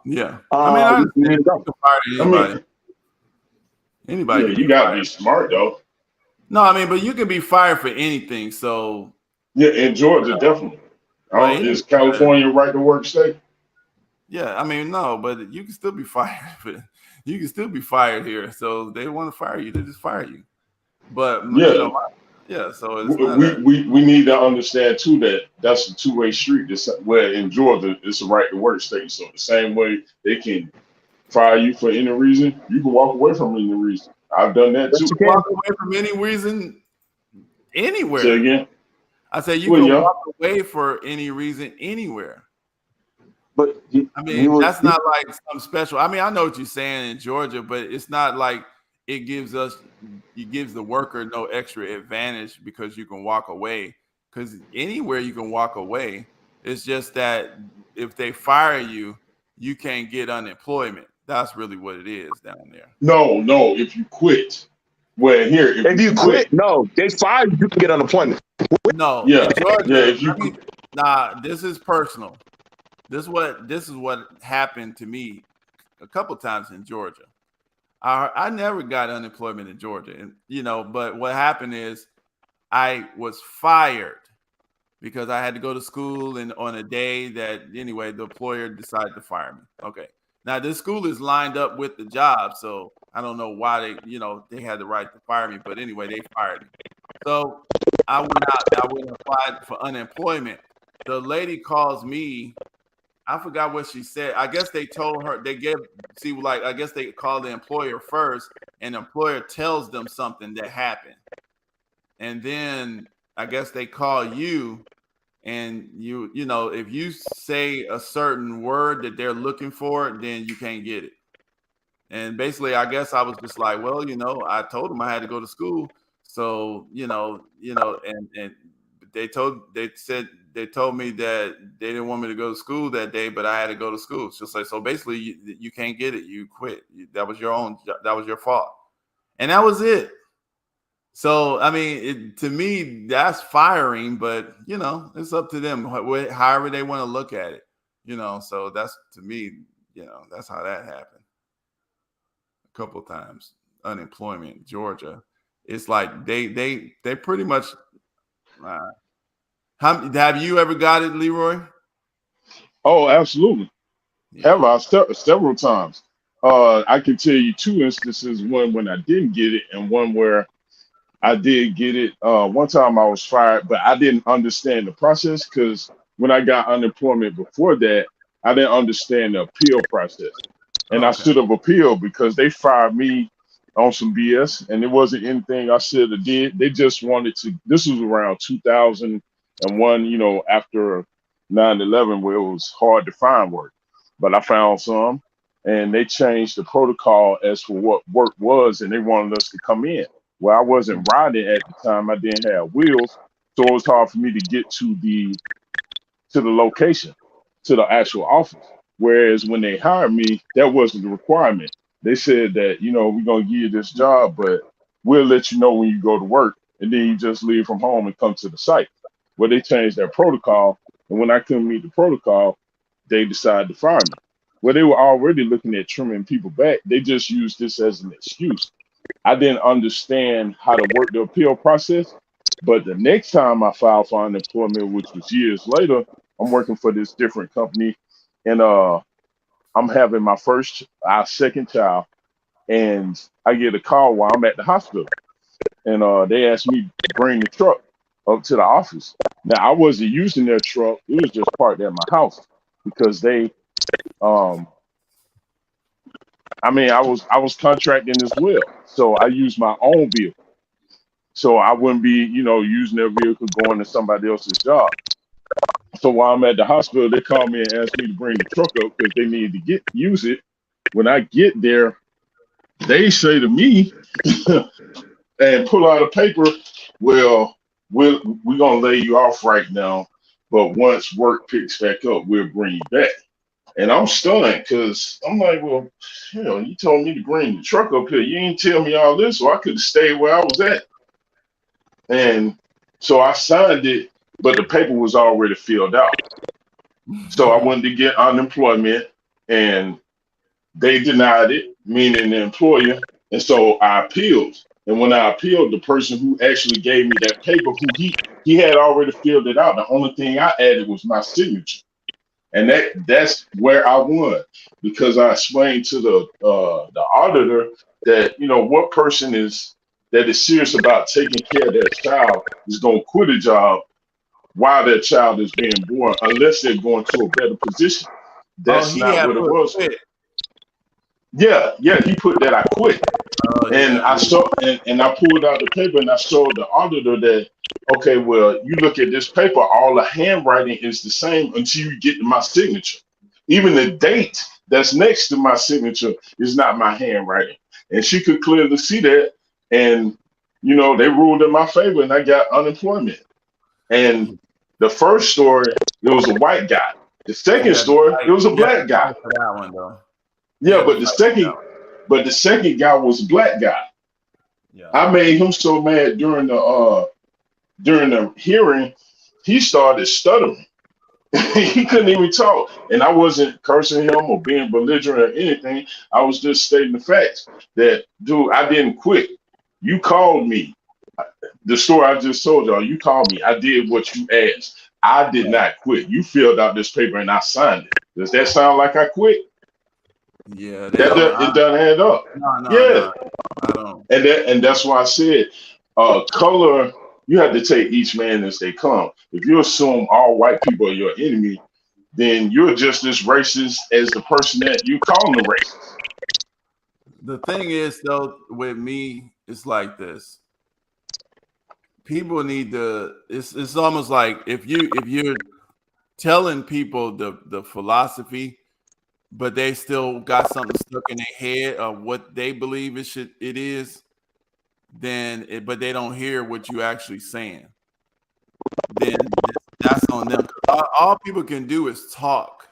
yeah. I mean,
you need to go.
Anybody.
Yeah, you gotta be smart though.
No, I mean, but you can be fired for anything. So
yeah, in Georgia, definitely. Is California right to work state?
Yeah, I mean, no, but you can still be fired. You can still be fired here. So they want to fire you, they just fire you. But so it's
we need to understand too that that's a two-way street. Where in Georgia it's a right to work state. So the same way they can fire you for any reason, you can walk away from any reason. I've done that too.
You can walk away from any reason anywhere.
Say again.
I say you can walk away for any reason anywhere.
But
I mean, that's not like something special. I mean, I know what you're saying in Georgia, but it's not like it gives the worker no extra advantage because you can walk away. Because anywhere you can walk away, it's just that if they fire you, you can't get unemployment. That's really what it is down there.
No, if you quit. Well, here,
if you quit, no, they fire you, you can get unemployment.
No,
Yeah,
in Georgia,
yeah. If you
this is personal. This is what happened to me a couple times in Georgia. I never got unemployment in Georgia, and but what happened is I was fired because I had to go to school, and on a day that anyway, the employer decided to fire me. Okay. Now this school is lined up with the job, so I don't know why they had the right to fire me, but anyway, they fired me. So I went out, I went and applied for unemployment. The lady calls me. I forgot what she said. I guess they told her I guess they called the employer first, and the employer tells them something that happened. And then I guess they call you, and if you say a certain word that they're looking for, then you can't get it. And basically, I guess I was just like, well, I told them I had to go to school. So, and they told me that they didn't want me to go to school that day, but I had to go to school. It's just like, so basically you can't get it. You quit. That was your fault. And that was it. So, I mean, to me, that's firing, but it's up to them, however they want to look at it, so that's, to me, that's how that happened. A couple of times, unemployment, Georgia. It's like they pretty much, have you ever got it, Leroy?
Oh, absolutely. Several times. I can tell you 2 instances, one when I didn't get it and one where I did get it. One time I was fired, but I didn't understand the process because when I got unemployment before that, I didn't understand the appeal process. And I should have appealed because they fired me on some BS, and it wasn't anything I should have did. They just wanted to, this was around 2001, after 9/11, where it was hard to find work. But I found some, and they changed the protocol as for what work was, and they wanted us to come in. Well, I wasn't riding at the time. I didn't have wheels, so it was hard for me to get to the location, to the actual office. Whereas when they hired me, that wasn't the requirement. They said that, we're going to give you this job, but we'll let you know when you go to work, and then you just leave from home and come to the site. Well, they changed their protocol, and when I couldn't meet the protocol, they decided to fire me. Well, they were already looking at trimming people back. They just used this as an excuse. I didn't understand how to work the appeal process, but the next time I filed for unemployment, which was years later, I'm working for this different company, and I'm having my second child, and I get a call while I'm at the hospital, and they asked me to bring the truck up to the office. Now, I wasn't using their truck; it was just parked at my house because they, I was contracting as well, so I used my own vehicle, so I wouldn't be, using their vehicle going to somebody else's job. So while I'm at the hospital, they called me and asked me to bring the truck up because they needed to use it. When I get there, they say to me and pull out a paper, well, we're going to lay you off right now, but once work picks back up, we'll bring you back. And I'm stunned because I'm like, well, you told me to bring the truck up here. You didn't tell me all this, so I could have stayed where I was at. And so I signed it, but the paper was already filled out. So I wanted to get unemployment, and they denied it, meaning the employer. And so I appealed. And when I appealed, the person who actually gave me that paper, he had already filled it out. The only thing I added was my signature. And that's where I won, because I explained to the auditor that, what person that is serious about taking care of their child is going to quit a job while their child is being born, unless they're going to a better position. That's not what it was. Yeah, he put that I quit. And I saw, and I pulled out the paper and I showed the auditor that, okay, well, you look at this paper, all the handwriting is the same until you get to my signature. Even the date that's next to my signature is not my handwriting. And she could clearly see that. And, you know, they ruled in my favor and I got unemployment. And the first story, it was a white guy. The second story, it was a black guy.
For that one, though.
Yeah, but the second guy was a black guy.
Yeah.
I made him so mad during the hearing, he started stuttering. He couldn't even talk. And I wasn't cursing him or being belligerent or anything. I was just stating the facts that, dude, I didn't quit. You called me. The story I just told y'all, you called me. I did what you asked. I did not quit. You filled out this paper and I signed it. Does that sound like I quit?
Yeah.
It doesn't add up.
No, I don't.
And that's why I said color, you have to take each man as they come. If you assume all white people are your enemy, then you're just as racist as the person that you call them racist.
The thing is, though, with me, it's like this. People need to. It's almost like if you're telling people the philosophy, but they still got something stuck in their head of what they believe it is, but they don't hear what you actually saying. Then that's on them. All people can do is talk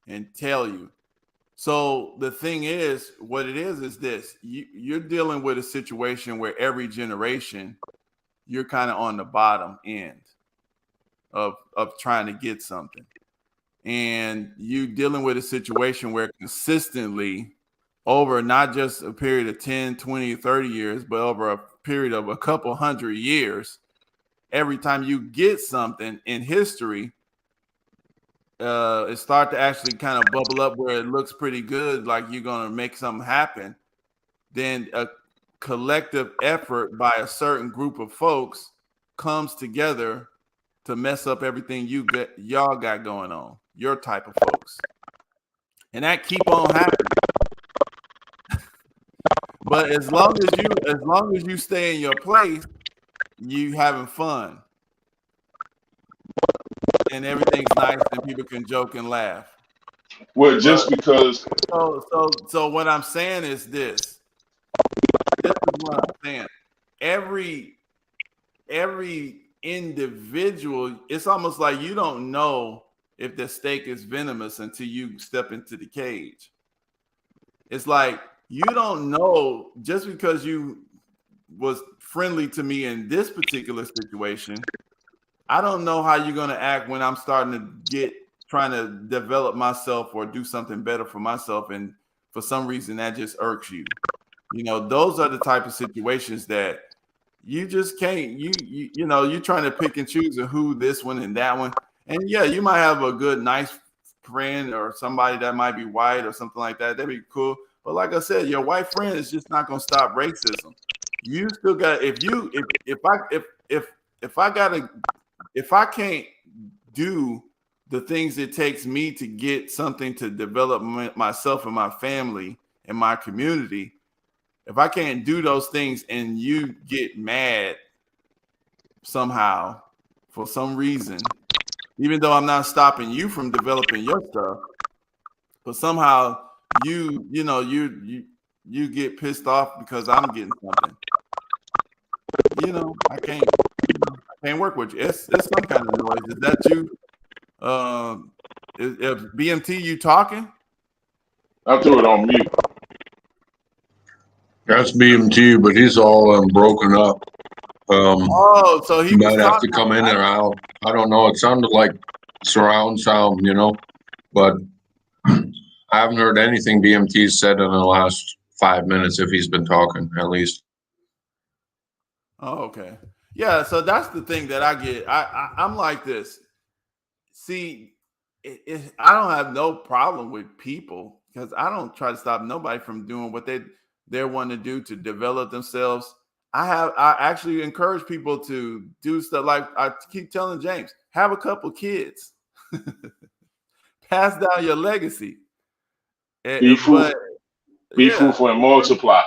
and tell you. So the thing is, what it is this: you're dealing with a situation where every generation, you're kind of on the bottom end of trying to get something. And you dealing with a situation where consistently over not just a period of 10, 20, 30 years, but over a period of a couple hundred years, every time you get something in history, it start to actually kind of bubble up where it looks pretty good, like you're going to make something happen. Then a collective effort by a certain group of folks comes together to mess up everything y'all got going on, your type of folks, and that keep on happening. But as long as you stay in your place, you having fun, and everything's nice, and people can joke and laugh.
Well, just because.
So what I'm saying is this. This is what I'm saying. Every individual, it's almost like you don't know if the steak is venomous until you step into the cage. It's like you don't know just because you was friendly to me in this particular situation. I don't know how you're going to act when I'm starting to trying to develop myself or do something better for myself. And for some reason that just irks you. You know, those are the type of situations that you just can't, you know, you're trying to pick and choose who this one and that one. And yeah, you might have a good, nice friend or somebody that might be white or something like that. That'd be cool. But like I said, your white friend is just not going to stop racism. You still got, if I can't do the things it takes me to get something to develop myself and my family and my community, if I can't do those things and you get mad somehow for some reason, even though I'm not stopping you from developing your stuff, but somehow you get pissed off because I'm getting something. You know, I can't work with you. It's some kind of noise. Is that you? Is BMT you talking?
I threw it on mute.
That's BMT, but he's all broken up.
So he
might have to come in and out. I don't know. It sounded like surround sound, you know, but I haven't heard anything BMT said in the last 5 minutes if he's been talking, at least.
Oh, okay. Yeah, so that's the thing that I get. I'm like this. See, I don't have no problem with people because I don't try to stop nobody from doing what they want to do to develop themselves. I actually encourage people to do stuff like I keep telling James, have a couple kids, pass down your legacy.
Be fruitful and multiply.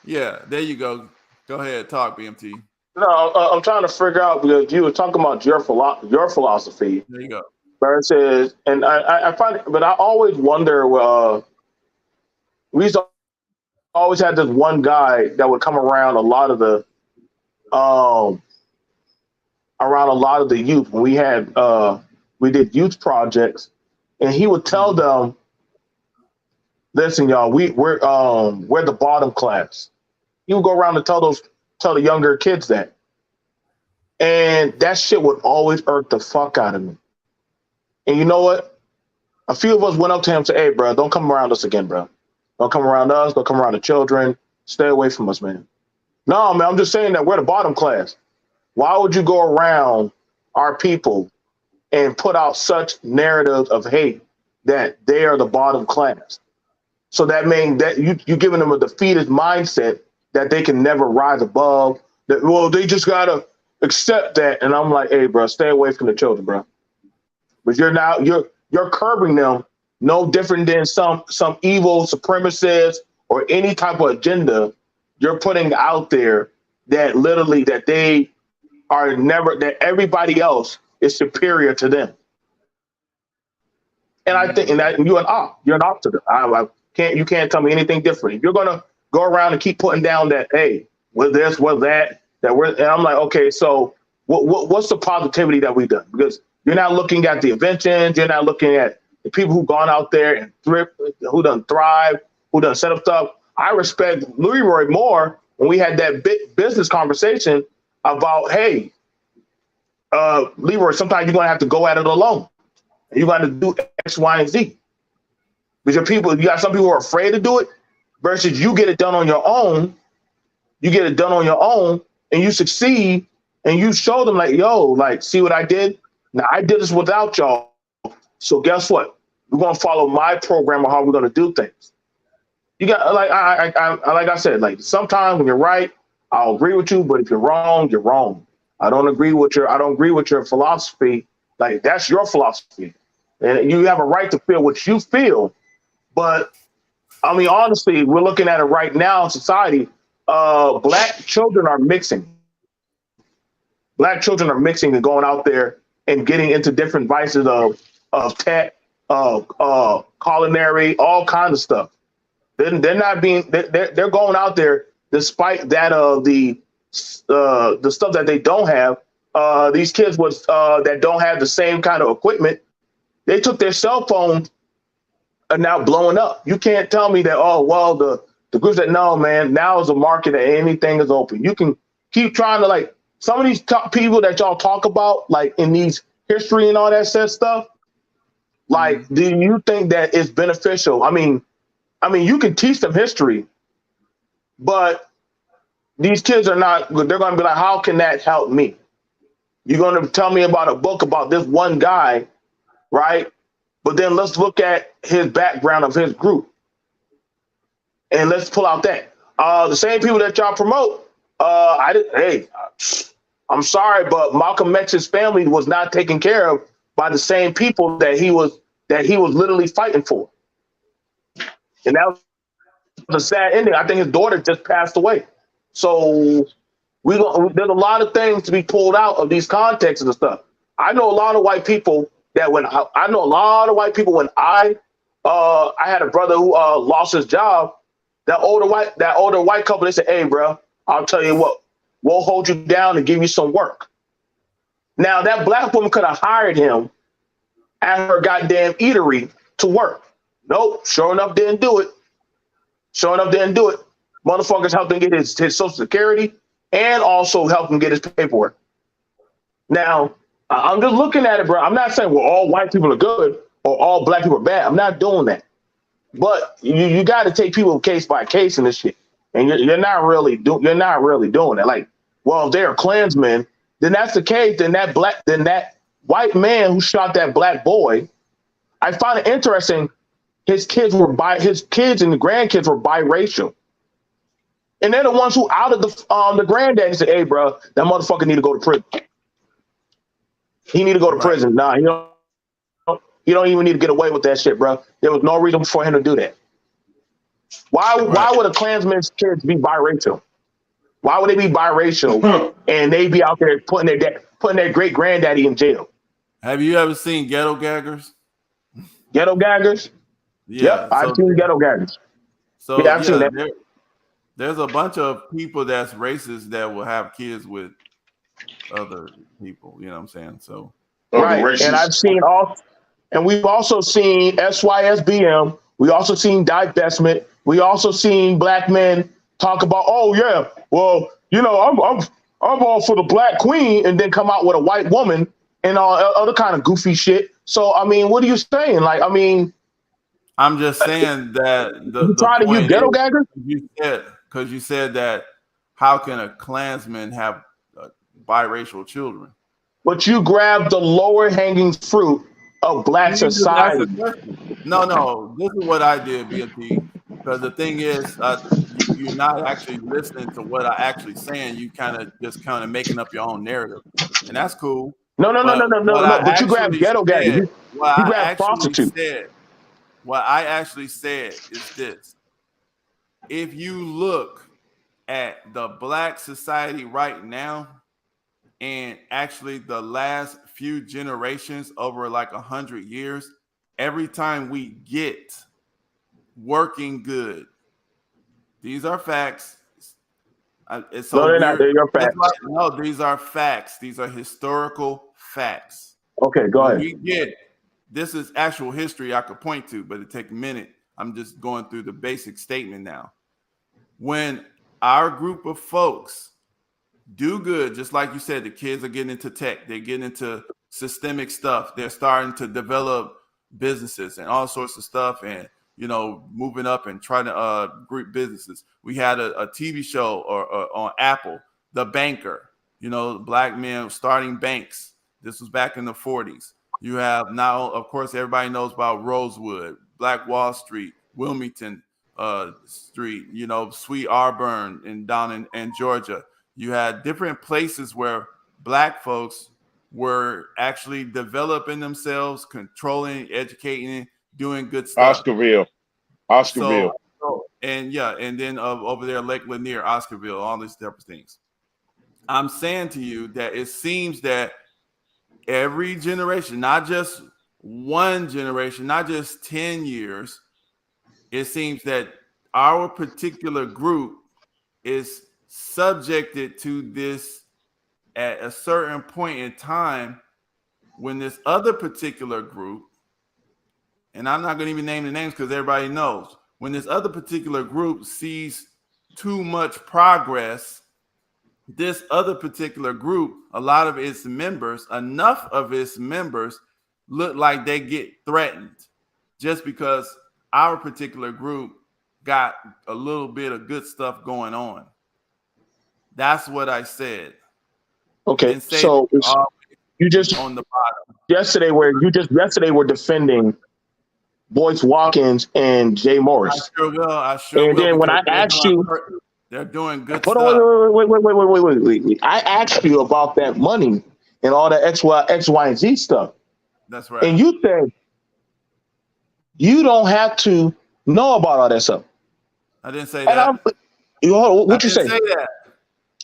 Yeah, there you go. Go ahead, talk, BMT.
No, I'm trying to figure out because you were talking about your philosophy.
There you go.
versus, and I find, but I always wonder. We used to always have this one guy that would come around a lot of the youth when we did youth projects, and he would tell them, "Listen, y'all, we're the bottom class." He would go around and tell the younger kids that, and that shit would always irk the fuck out of me. And you know what? A few of us went up to him and said, "Hey, bro, don't come around us again, bro. Don't come around us. Don't come around the children. Stay away from us, man." No, man, I'm just saying that we're the bottom class. Why would you go around our people and put out such narratives of hate that they are the bottom class? So that means that you're giving them a defeatist mindset that they can never rise above. That, well, they just gotta accept that. And I'm like, hey, bro, stay away from the children, bro. But you're curbing them no different than some evil supremacist or any type of agenda you're putting out there that literally that they are never, that everybody else is superior to them. And I think, and that you're an op to them. You can't tell me anything different. If you're gonna go around and keep putting down that, hey, with this, with that we're, and I'm like, okay, so what's the positivity that we've done? Because you're not looking at the inventions, you're not looking at the people who've gone out there and who done thrive, who done set up stuff. I respect Leroy more when we had that big business conversation about, hey, Leroy, sometimes you're gonna have to go at it alone. You got to do X, Y, and Z. Because you got some people who are afraid to do it versus you get it done on your own. You get it done on your own and you succeed and you show them like, yo, like, see what I did? Now I did this without y'all. So guess what? We're going to follow my program of how we're going to do things. You got, like I said, like sometimes when you're right, I'll agree with you, but if you're wrong, you're wrong. I don't agree with your philosophy. Like that's your philosophy. And you have a right to feel what you feel. But I mean, honestly, we're looking at it right now in society. Black children are mixing. Black children are mixing and going out there and getting into different vices of tech, culinary, all kinds of stuff. They're not being. They're going out there despite that the stuff that they don't have. These kids that don't have the same kind of equipment, they took their cell phones and now blowing up. You can't tell me that, oh, well, the groups that, no, man, now is a market and anything is open. You can keep trying to, like, some of these top people that y'all talk about, like in these history and all that stuff, like, do you think that it's beneficial? I mean, you can teach them history, but these kids are not, they're going to be like, how can that help me? You're going to tell me about a book about this one guy, right? But then let's look at his background of his group. And let's pull out that. The same people that y'all promote, I'm sorry, but Malcolm X's family was not taken care of by the same people that he was literally fighting for. And that was a sad ending. I think his daughter just passed away. So there's a lot of things to be pulled out of these contexts and stuff. I know a lot of white people that when I had a brother who lost his job, that older white couple, they said, hey, bro, I'll tell you what, we'll hold you down and give you some work. Now that black woman could have hired him at her goddamn eatery to work. Nope, sure enough didn't do it. Motherfuckers helped him get his Social Security and also helped him get his paperwork. Now, I'm just looking at it, bro. I'm not saying, well, all white people are good or all black people are bad. I'm not doing that. But you got to take people case by case in this shit. And you're not really doing that. Like, well, if they're Klansmen, then that's the case. Then that white man who shot that black boy, I find it interesting. His kids and the grandkids were biracial. And they're the ones who outed the granddad and said, hey, bro, that motherfucker need to go to prison. He need to go to prison. Nah, you don't even need to get away with that shit, bro. There was no reason for him to do that. Why would a Klansman's kids be biracial? Why would they be biracial and they be out there putting their great granddaddy in jail?
Have you ever seen Ghetto Gaggers?
Ghetto Gaggers?
Yeah,
Yep, I've seen Ghetto Gaggers.
So
Yeah, I've seen that.
There's a bunch of people that's racist that will have kids with other people. You know what I'm saying? So
Right, and I've seen all, and we've also seen SYSBM. We also seen divestment. We also seen black men talk about, oh yeah, well, you know, I'm all for the black queen, and then come out with a white woman and all other kind of goofy shit. So I mean, what are you saying? Like, I mean,
I'm just saying that the
trying to use Ghetto Gaggers?
Because you said that how can a Klansman have biracial children?
But you grabbed the lower hanging fruit of black society.
No, this is what I did, BFT. Because the thing is, you're not actually listening to what I actually saying. You kind of making up your own narrative, and that's cool.
No. But you grabbed Ghetto Gaggers. You grabbed prostitute.
What I actually said is this: if you look at the black society right now, and actually the last few generations over like 100 years, every time we get working good, these are facts. It's so
no, they're not. They're your facts.
No, these are facts. These are historical facts.
Okay, go ahead.
We get this is actual history I could point to, but it take a minute. I'm just going through the basic statement now. When our group of folks do good, just like you said, the kids are getting into tech, they're getting into systemic stuff, they're starting to develop businesses and all sorts of stuff, and you know, moving up and trying to group businesses. We had a TV show or on Apple, The Banker, you know, black men starting banks. This was back in the 40s. You have now, of course, everybody knows about Rosewood, Black Wall Street, Wilmington Street, you know, Sweet Auburn and down in Georgia. You had different places where black folks were actually developing themselves, controlling, educating, doing good stuff.
Oscarville.
And then over there, Lake Lanier, Oscarville, all these different things. I'm saying to you that it seems that every generation, not just one generation, not just 10 years, it seems that our particular group is subjected to this at a certain point in time when this other particular group, and I'm not going to even name the names because everybody knows, when this other particular group sees too much progress, this other particular group, a lot of its members, enough of its members look like they get threatened just because our particular group got a little bit of good stuff going on. That's what I said.
Okay, so you just
on the bottom
yesterday were defending Boyce Watkins and Jay Morris.
I sure will.
And then when I asked you,
they're doing good
stuff. Wait. I asked you about that money and all that X, Y, and Z stuff.
That's right.
And you said you don't have to know about all that stuff.
I didn't say that.
What you say?
Say that.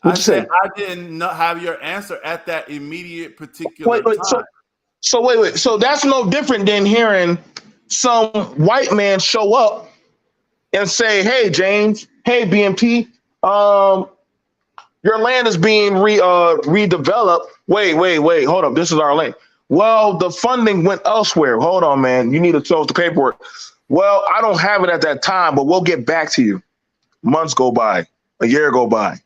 I said I didn't have your answer at that immediate particular time.
Wait. So that's no different than hearing some white man show up and say, "Hey, James. Hey, BMT. Your land is being redeveloped. Wait. Hold up. This is our land. Well, the funding went elsewhere. Hold on, man. You need to show us the paperwork. Well, I don't have it at that time, but we'll get back to you. Months go by. A year go by.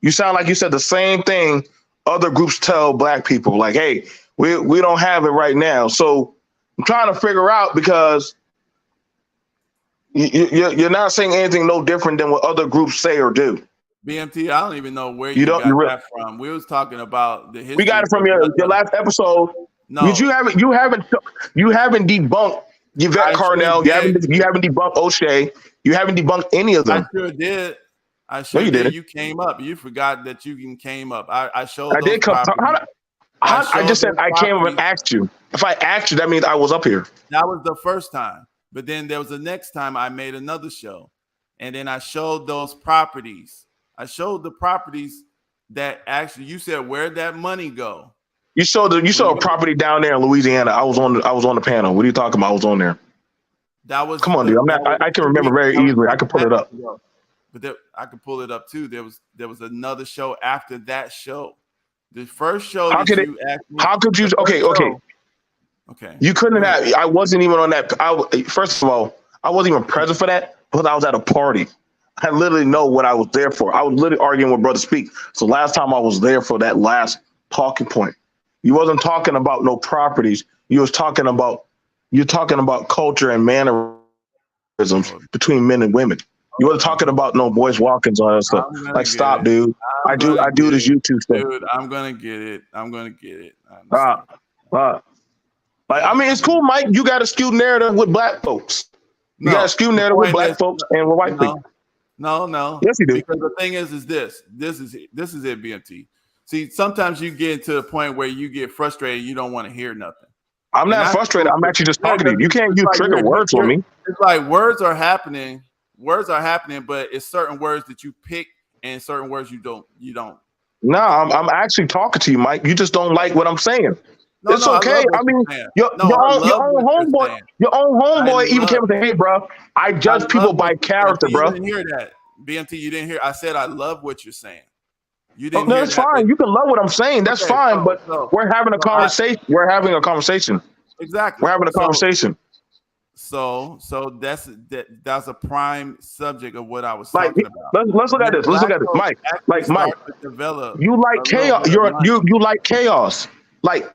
You sound like you said the same thing other groups tell black people, like, hey, we don't have it right now. So I'm trying to figure out, because you're not saying anything no different than what other groups say or do.
BMT, I don't even know where you got that from. We was talking about the history.
We got it from your last episode. No, you haven't debunked Yvette Carnell. You haven't debunked O'Shea. You haven't debunked any of them.
I sure did. You did. You came up. You forgot that you came up. I showed.
I did come. I just said I came up and asked you. If I asked you, that means I was up here.
That was the first time. But then there was the next time I made another show, and then I showed those properties. I showed the properties that actually you said, where'd that money go?
You saw a property down there in Louisiana. I was on the panel. What are you talking about? I was on there.
That was.
Come on, dude. I can remember very easily. I can pull it up.
But I can pull it up too. There was another show after that show. The first show.
How could you? Okay.
Okay.
You couldn't have. I wasn't even on that. First of all, I wasn't even present for that because I was at a party. I literally know what I was there for. I was literally arguing with Brother Speak. So last time I was there for that last talking point. You wasn't talking about no properties. You're talking about culture and mannerisms between men and women. You wasn't talking about no boys walking all that stuff. Like, stop, dude. I do this YouTube stuff.
Dude, I'm gonna get it.
Like, I mean, it's cool, Mike. You got a skewed narrative with black folks. You got a skewed narrative with black folks and with white people.
No.
Yes, you do.
Because the thing is this. This is it, BMT. See, sometimes you get to a point where you get frustrated. You don't want to hear nothing.
I'm not frustrated. I'm actually just talking to you. You can't use trigger words for me.
It's like words are happening, but it's certain words that you pick and certain words you don't.
No, I'm actually talking to you, Mike. You just don't like what I'm saying. It's okay. I mean, your own homeboy even came and said, "Hey, bro, I judge people by character, bro."
You didn't hear that, BMT. You didn't hear. I said I love what you're saying. You didn't.
No, that's fine. You can love what I'm saying. That's fine. But we're having a conversation. We're having a conversation.
Exactly.
We're having a conversation.
So that's a prime subject of what I was talking about.
Let's look at this. Let's look at this, Mike. Like Mike, you like chaos. You like chaos. Like,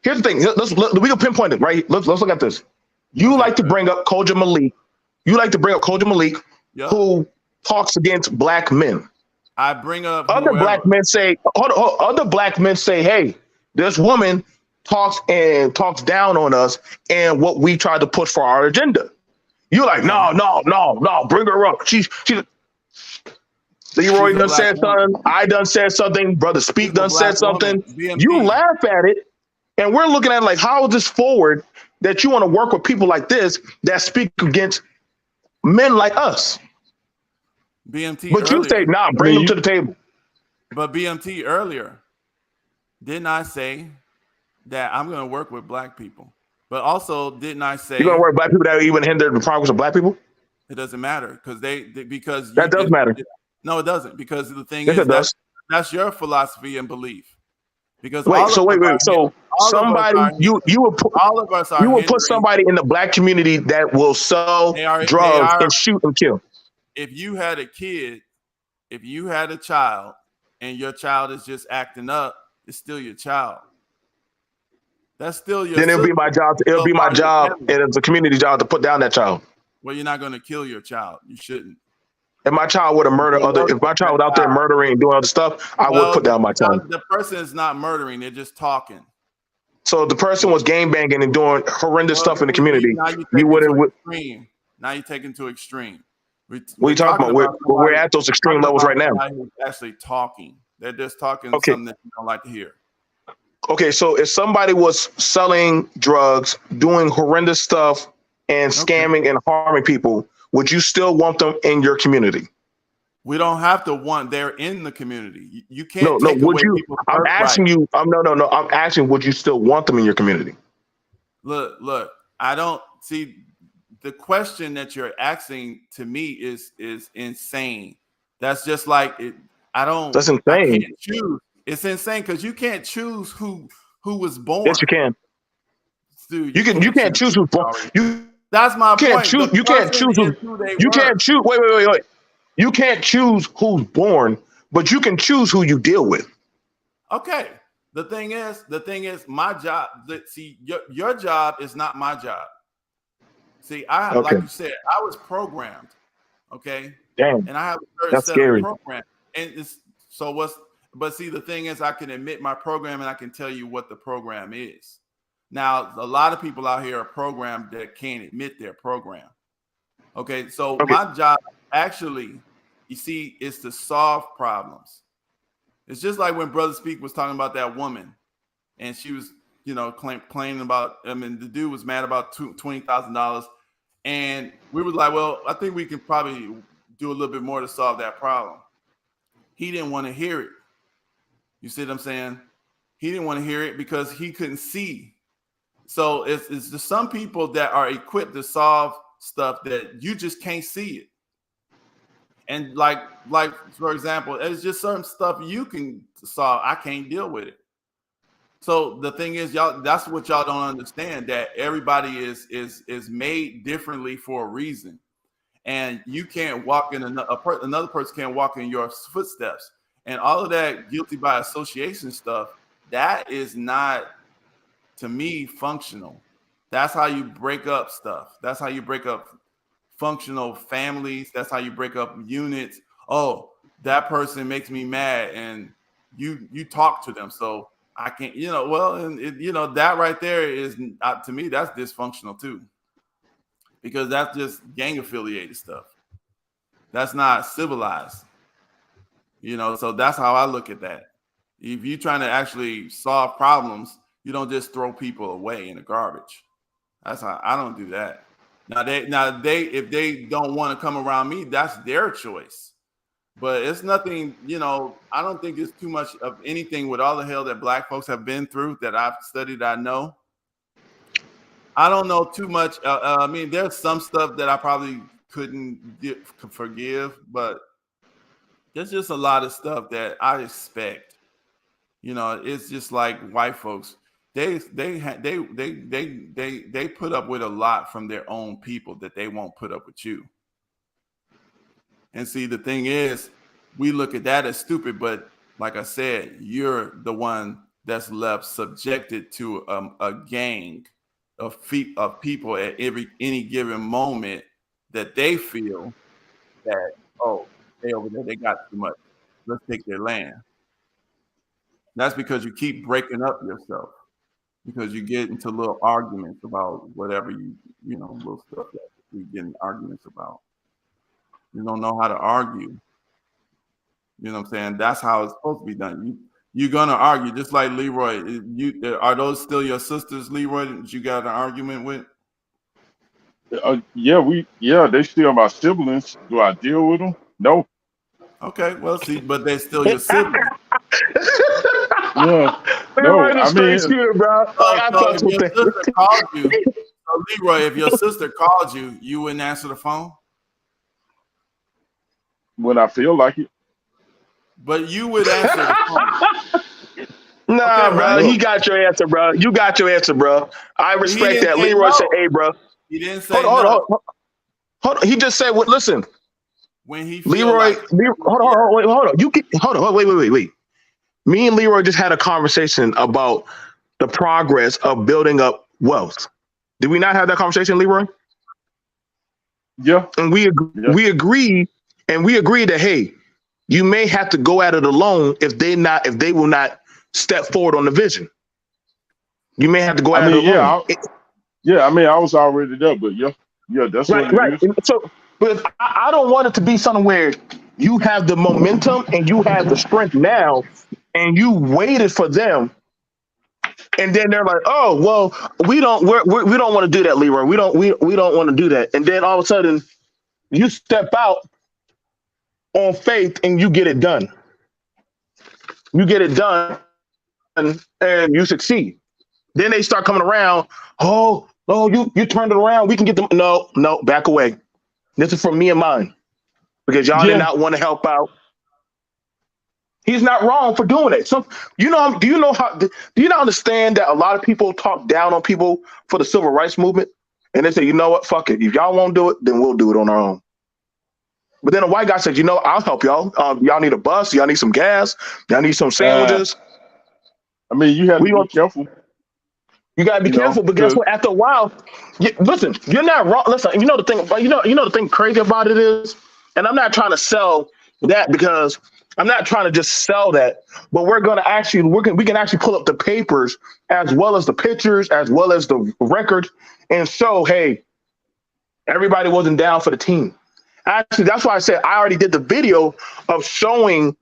here's the thing. We can pinpoint it, right? Let's look at this. You like to bring up Koja Malik. Who talks against black men.
I bring up
other black men say, hey, this woman talks down on us and what we try to push for our agenda. You're like, no, bring her up. She's Leroy done said something. I done said something. Brother Speak done said something. You laugh at it, and we're looking at it like, how is this forward that you want to work with people like this that speak against men like us?
BMT,
but you say, bring them to the table.
But BMT, earlier, didn't I say that I'm going to work with black people? But also, didn't I say
you're going to work with black people that even hinder the progress of black people?
It doesn't matter because
that does matter.
No, it doesn't, because the thing
yes,
is that's your philosophy and belief. Because
wait. So somebody you will put somebody in the black community that will sell drugs and shoot and kill.
If you had a kid, if you had a child, and your child is just acting up, it's still your child. That's still your.
Then it'll be my job. It'll be my job, and it's a community job to put down that child.
Well, you're not going to kill your child. You shouldn't.
If my child would have murdered if my child was out there murdering and doing other stuff, I would put down my child.
The person is not murdering; they're just talking.
So if the person was gang banging and doing horrendous stuff in the community, you wouldn't.
Now you take it to extreme.
What are you talking about? We're at those extreme levels right now.
Actually talking. They're just talking something that you don't like to hear.
Okay, so if somebody was selling drugs, doing horrendous stuff, and scamming and harming people, would you still want them in your community?
We don't have to want. They're in the community. You can't.
No. Would you? I'm asking you. No. I'm asking. Would you still want them in your community?
Look. I don't see. The question that you're asking to me is insane. That's just like it. I don't.
That's insane.
I can't choose. It's insane because you can't choose who was born.
Yes, you can.
Dude,
you can't choose who's born.
That's my point.
You can't choose. You can't choose. Wait. You can't choose who's born, but you can choose who you deal with.
Okay. The thing is, my job. See, your job is not my job. See, like you said, I was programmed. Okay.
Damn.
And I have a certain set of program. And but see, the thing is, I can admit my program and I can tell you what the program is. Now, a lot of people out here are programmed that can't admit their program. Okay. So my job actually, you see, is to solve problems. It's just like when Brother Speak was talking about that woman and she was, complaining about, the dude was mad about $20,000. And we were like, well, I think we can probably do a little bit more to solve that problem. He didn't want to hear it. You see what I'm saying? He didn't want to hear it because he couldn't see. So it's just some people that are equipped to solve stuff that you just can't see it. And like for example, it's just certain stuff you can solve. I can't deal with it. So the thing is, y'all, that's what y'all don't understand, that everybody is made differently for a reason. And you can't walk in another person can't walk in your footsteps. And all of that guilty by association stuff, that is not, to me, functional. That's how you break up stuff. That's how you break up functional families. That's how you break up units. Oh, that person makes me mad, and you talk to them, so I can't, and that right there is, to me, that's dysfunctional too, because that's just gang affiliated stuff. That's not civilized, so that's how I look at that. If you're trying to actually solve problems, you don't just throw people away in the garbage. That's how I don't do that. Now if they don't want to come around me, that's their choice. But it's nothing, I don't think it's too much of anything with all the hell that Black folks have been through that I've studied. I know. I don't know too much. I mean, there's some stuff that I probably couldn't forgive, but there's just a lot of stuff that I expect. It's just like white folks. They put up with a lot from their own people that they won't put up with you. And see, the thing is, we look at that as stupid, but like I said, you're the one that's left subjected to a gang of people at any given moment that they feel that, oh, they over there, they got too much. Let's take their land. That's because you keep breaking up yourself, because you get into little arguments about whatever little stuff that we get in arguments about. You don't know how to argue. You know what I'm saying? That's how it's supposed to be done. You're gonna argue, just like Leroy. Are those still your sisters, Leroy, that you got an argument with?
They still my siblings. Do I deal with them? No.
Okay, well, see, but they're still your siblings.
Yeah. No, I mean,
bro. If your sister called you, Leroy, if your sister called you, you wouldn't answer the phone?
When I feel like it.
But you would answer the phone.
Nah,
Okay,
bro.
right.
He got your answer, bro. You got your answer, bro. I respect
didn't
that.
say
Leroy
no.
said, hey, bro.
He didn't say
Hold
no.
on. He just said, what? Listen.
When he feel
Leroy,
like,
hold on. Wait. Me and Leroy just had a conversation about the progress of building up wealth. Did we not have that conversation, Leroy?
Yeah.
And we agreed that, hey, you may have to go at it alone if they will not step forward on the vision. You may have to go at it alone.
I was already there, but that's
right.
what it is.
So, but I don't want it to be something where you have the momentum and you have the strength now, and you waited for them, and then they're like, "Oh, well, we don't want to do that, Leroy. We don't want to do that." And then all of a sudden, you step out on faith and you get it done. You get it done, and you succeed. Then they start coming around. Oh, you turned it around. We can get them. No, back away. This is for me and mine, because y'all did not want to help out. He's not wrong for doing it. So, do you not understand that a lot of people talk down on people for the civil rights movement? And they say, you know what, fuck it. If y'all won't do it, then we'll do it on our own. But then a white guy says, I'll help y'all. Y'all need a bus. Y'all need some gas. Y'all need some sandwiches.
You have to be careful.
You gotta be careful, but guess what? After a while, listen, you're not wrong. Listen, the thing crazy about it is, and I'm not trying to sell that, because I'm not trying to just sell that, but we can actually pull up the papers as well as the pictures, as well as the records, and show, hey, everybody wasn't down for the team. Actually, that's why I said I already did the video of showing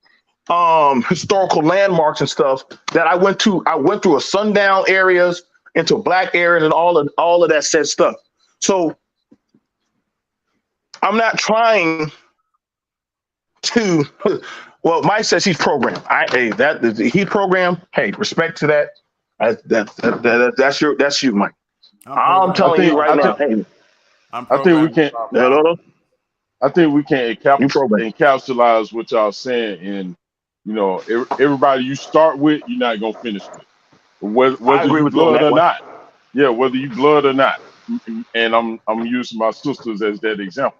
historical landmarks and stuff that I went through a sundown areas into black areas and all of that said stuff. So I'm not trying to, well, Mike says he's programmed. He's programmed. Hey, respect to that. That's you, Mike. I'm telling you right now. Hey,
I think we can't. I think we can encapsulate what y'all saying in, everybody you start with, you're not gonna finish with. Whether you blood or not. Yeah, whether you blood or not. And I'm using my sisters as that example.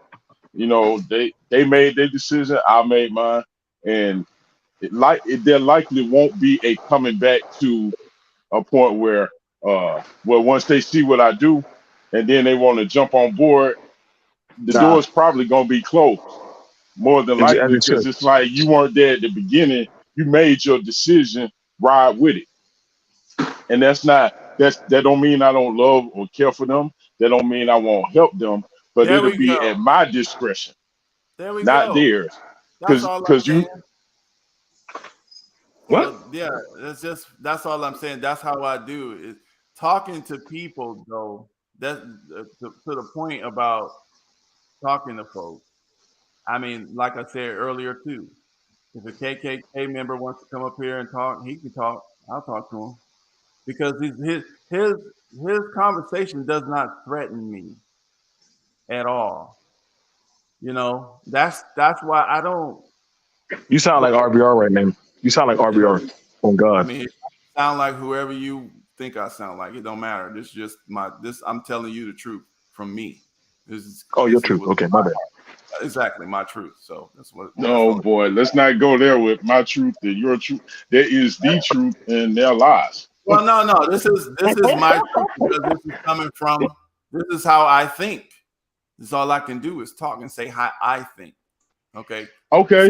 They made their decision, I made mine, and there likely won't be a coming back to a point where once they see what I do and then they want to jump on board, the door's probably gonna be closed. More than likely, because it's like you weren't there at the beginning, you made your decision, ride with it. And that don't mean I don't love or care for them. That don't mean I won't help them, but it'll be at my discretion, not theirs. Because you. What?
Well, yeah, that's all I'm saying. That's how I do it. Talking to people, though, that to the point about talking to folks. I mean, like I said earlier too, if a KKK member wants to come up here and talk, he can talk. I'll talk to him because his conversation does not threaten me at all. That's why I don't.
You sound like RBR right now. You sound like RBR. Oh God.
I mean, I sound like whoever you think I sound like. It don't matter. This is just I'm telling you the truth from me.
Your truth. Okay, my bad.
Exactly, my truth. So that's what.
No, boy, let's not go there with my truth and your truth. There is the truth and their lies.
Well, no. This is my truth because this is coming from. This is how I think. This is all I can do is talk and say how I think. Okay.
Okay.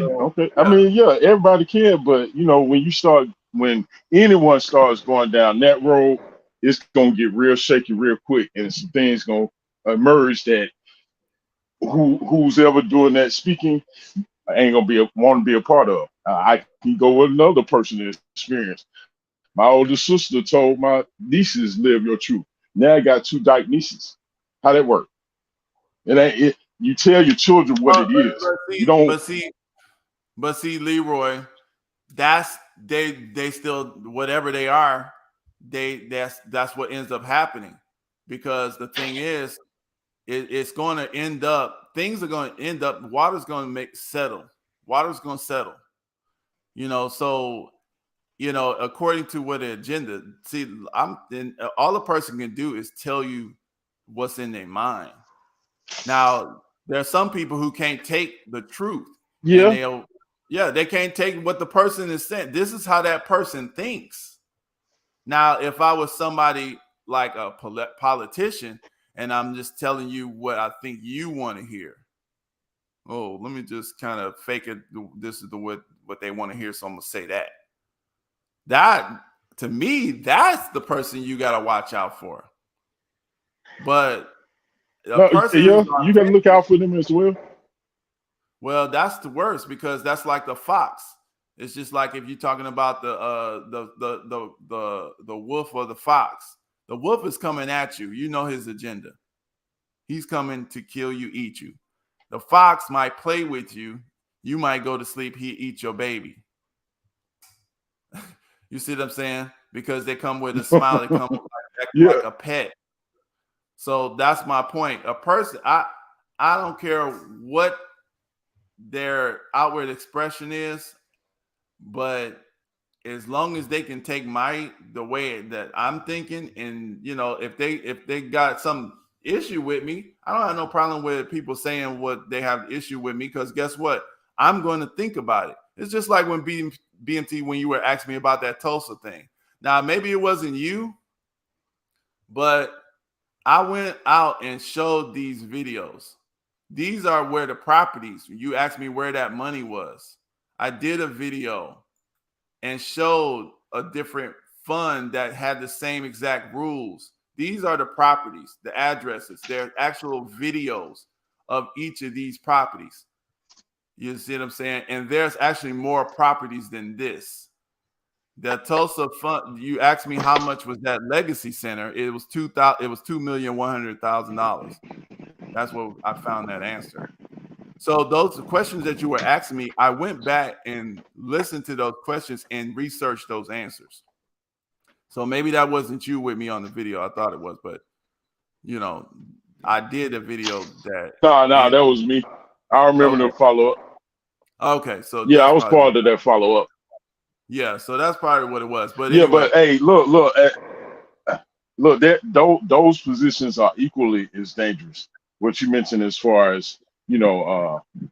I mean, yeah, everybody can, but when anyone starts going down that road, it's gonna get real shaky real quick, and some things gonna emerge that who's ever doing that speaking ain't gonna want to be a part of. I can go with another person experience. My older sister told my nieces, "Live your truth." Now I got 2 dyke nieces. How that work? You tell your children what it is. You don't.
But see, Leroy, they still whatever they are, that's what ends up happening, because the thing is, it's going to end up. Things are going to end up. Water's going to settle. Water's going to settle. So according to what the agenda. See, all a person can do is tell you what's in their mind. Now, there are some people who can't take the truth.
Yeah.
They can't take what the person is saying. This is how that person thinks. Now, if I was somebody like a politician and I'm just telling you what I think you want to hear. Oh, let me just kind of fake it. This is what they want to hear. So I'm going to say that. That, to me, that's the person you got to watch out for. But
you got to look out for them as well.
Well, that's the worst, because that's like the fox. It's just like if you're talking about the wolf or the fox. The wolf is coming at you. You know his agenda. He's coming to kill you, eat you. The fox might play with you. You might go to sleep. He eat your baby. You see what I'm saying? Because they come with a smile. They come like a pet. So that's my point. A person, I don't care what their outward expression is, but as long as they can take the way that I'm thinking, and if they got some issue with me, I don't have no problem with people saying what they have issue with me, because guess what? I'm going to think about it. It's just like when BMT, when you were asking me about that Tulsa thing. Now, maybe it wasn't you, but I went out and showed these videos. These are where the properties, you asked me where that money was. I did a video and showed a different fund that had the same exact rules. These are the properties, the addresses. They're actual videos of each of these properties. You see what I'm saying? And there's actually more properties than this. The Tulsa fund, you asked me how much was that Legacy Center. It was $2,100,000. That's what I found that answer. So those questions that you were asking me, I went back and listened to those questions and researched those answers. So maybe that wasn't you with me on the video. I thought it was, but you know, I did a video that.
No, that was me. I remember the follow up.
Okay, so
yeah, I was part of that follow up.
Yeah, so that's probably what it was. But
yeah,
anyway.
but hey, look, those positions are equally as dangerous. What you mentioned as far as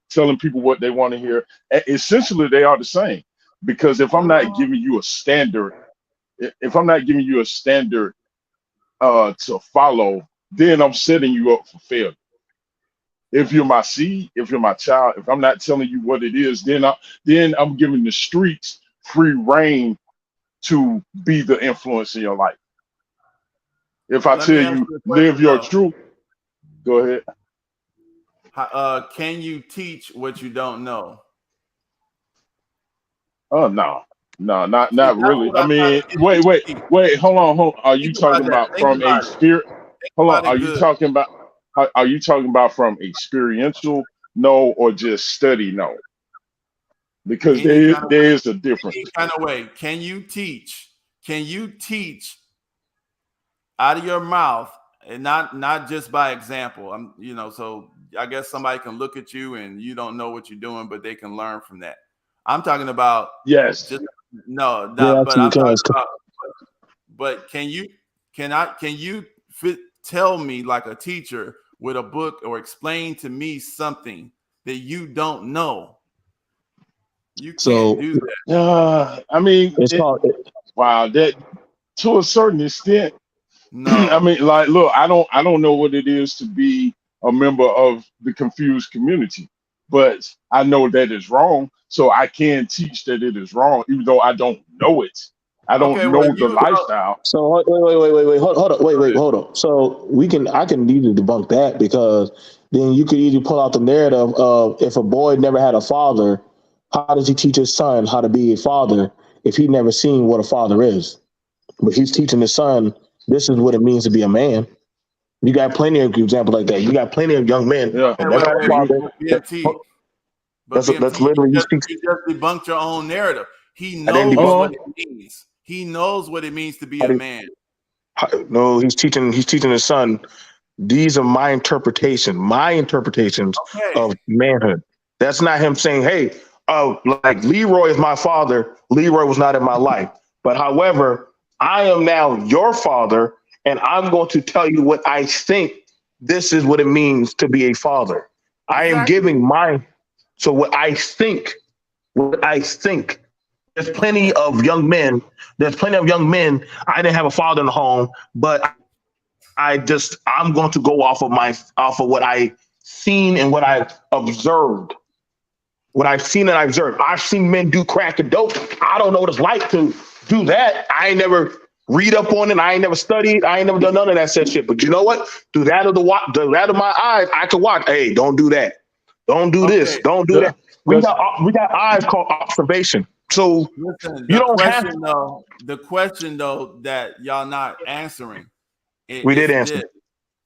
telling people what they want to hear, essentially they are the same. Because if I'm not giving you a standard, to follow, then I'm setting you up for failure. If you're my seed, if you're my child, if I'm not telling you what it is, then I'm giving the streets free reign to be the influence in your life. If I tell you live your truth, go ahead.
Can you teach what you don't know?
Oh no, not really. I mean, wait, hold on. Are you talking about from a spirit? Hold on. Are you talking about from experiential no or just study no? Because there is a difference.
Any kind of way. Can you teach? Can you teach out of your mouth and not just by example? So I guess somebody can look at you and you don't know what you're doing, but they can learn from that. I'm talking about
yes.
But can you tell me like a teacher with a book or explain to me something that you don't know? You can't do that.
I mean, wow, that to a certain extent.
No,
I mean, like, look, I don't know what it is to be a member of the confused community, but I know that is wrong, so I can teach that it is wrong, even though I don't know it. I don't know the lifestyle.
So wait, hold up. So I can easily debunk that, because then you could easily pull out the narrative of, if a boy never had a father, how does he teach his son how to be a father if he never seen what a father is? But he's teaching his son, this is what it means to be a man. You got plenty of examples like that. You got plenty of young men.
Yeah.
And never had a father.
That's literally you just debunked your own narrative. He knows what it means. He knows what it means to be a man.
No, he's teaching his son, these are my interpretations of manhood. That's not him saying, hey, like Leroy is my father. Leroy was not in my life. But however, I am now your father, and I'm going to tell you what I think this is what it means to be a father. I am giving what I think. There's plenty of young men. I didn't have a father in the home, but I'm going to go off of what I seen and what I observed. What I've seen and I observed. I've seen men do crack and dope. I don't know what it's like to do that. I ain't never read up on it. I ain't never studied. I ain't never done none of that said shit. But you know what? Through that of my eyes, I can watch. Hey, don't do that. Don't do this. Don't do that. We got eyes called observation. So
listen,
you don't have
the question though that y'all not answering.
We did answer.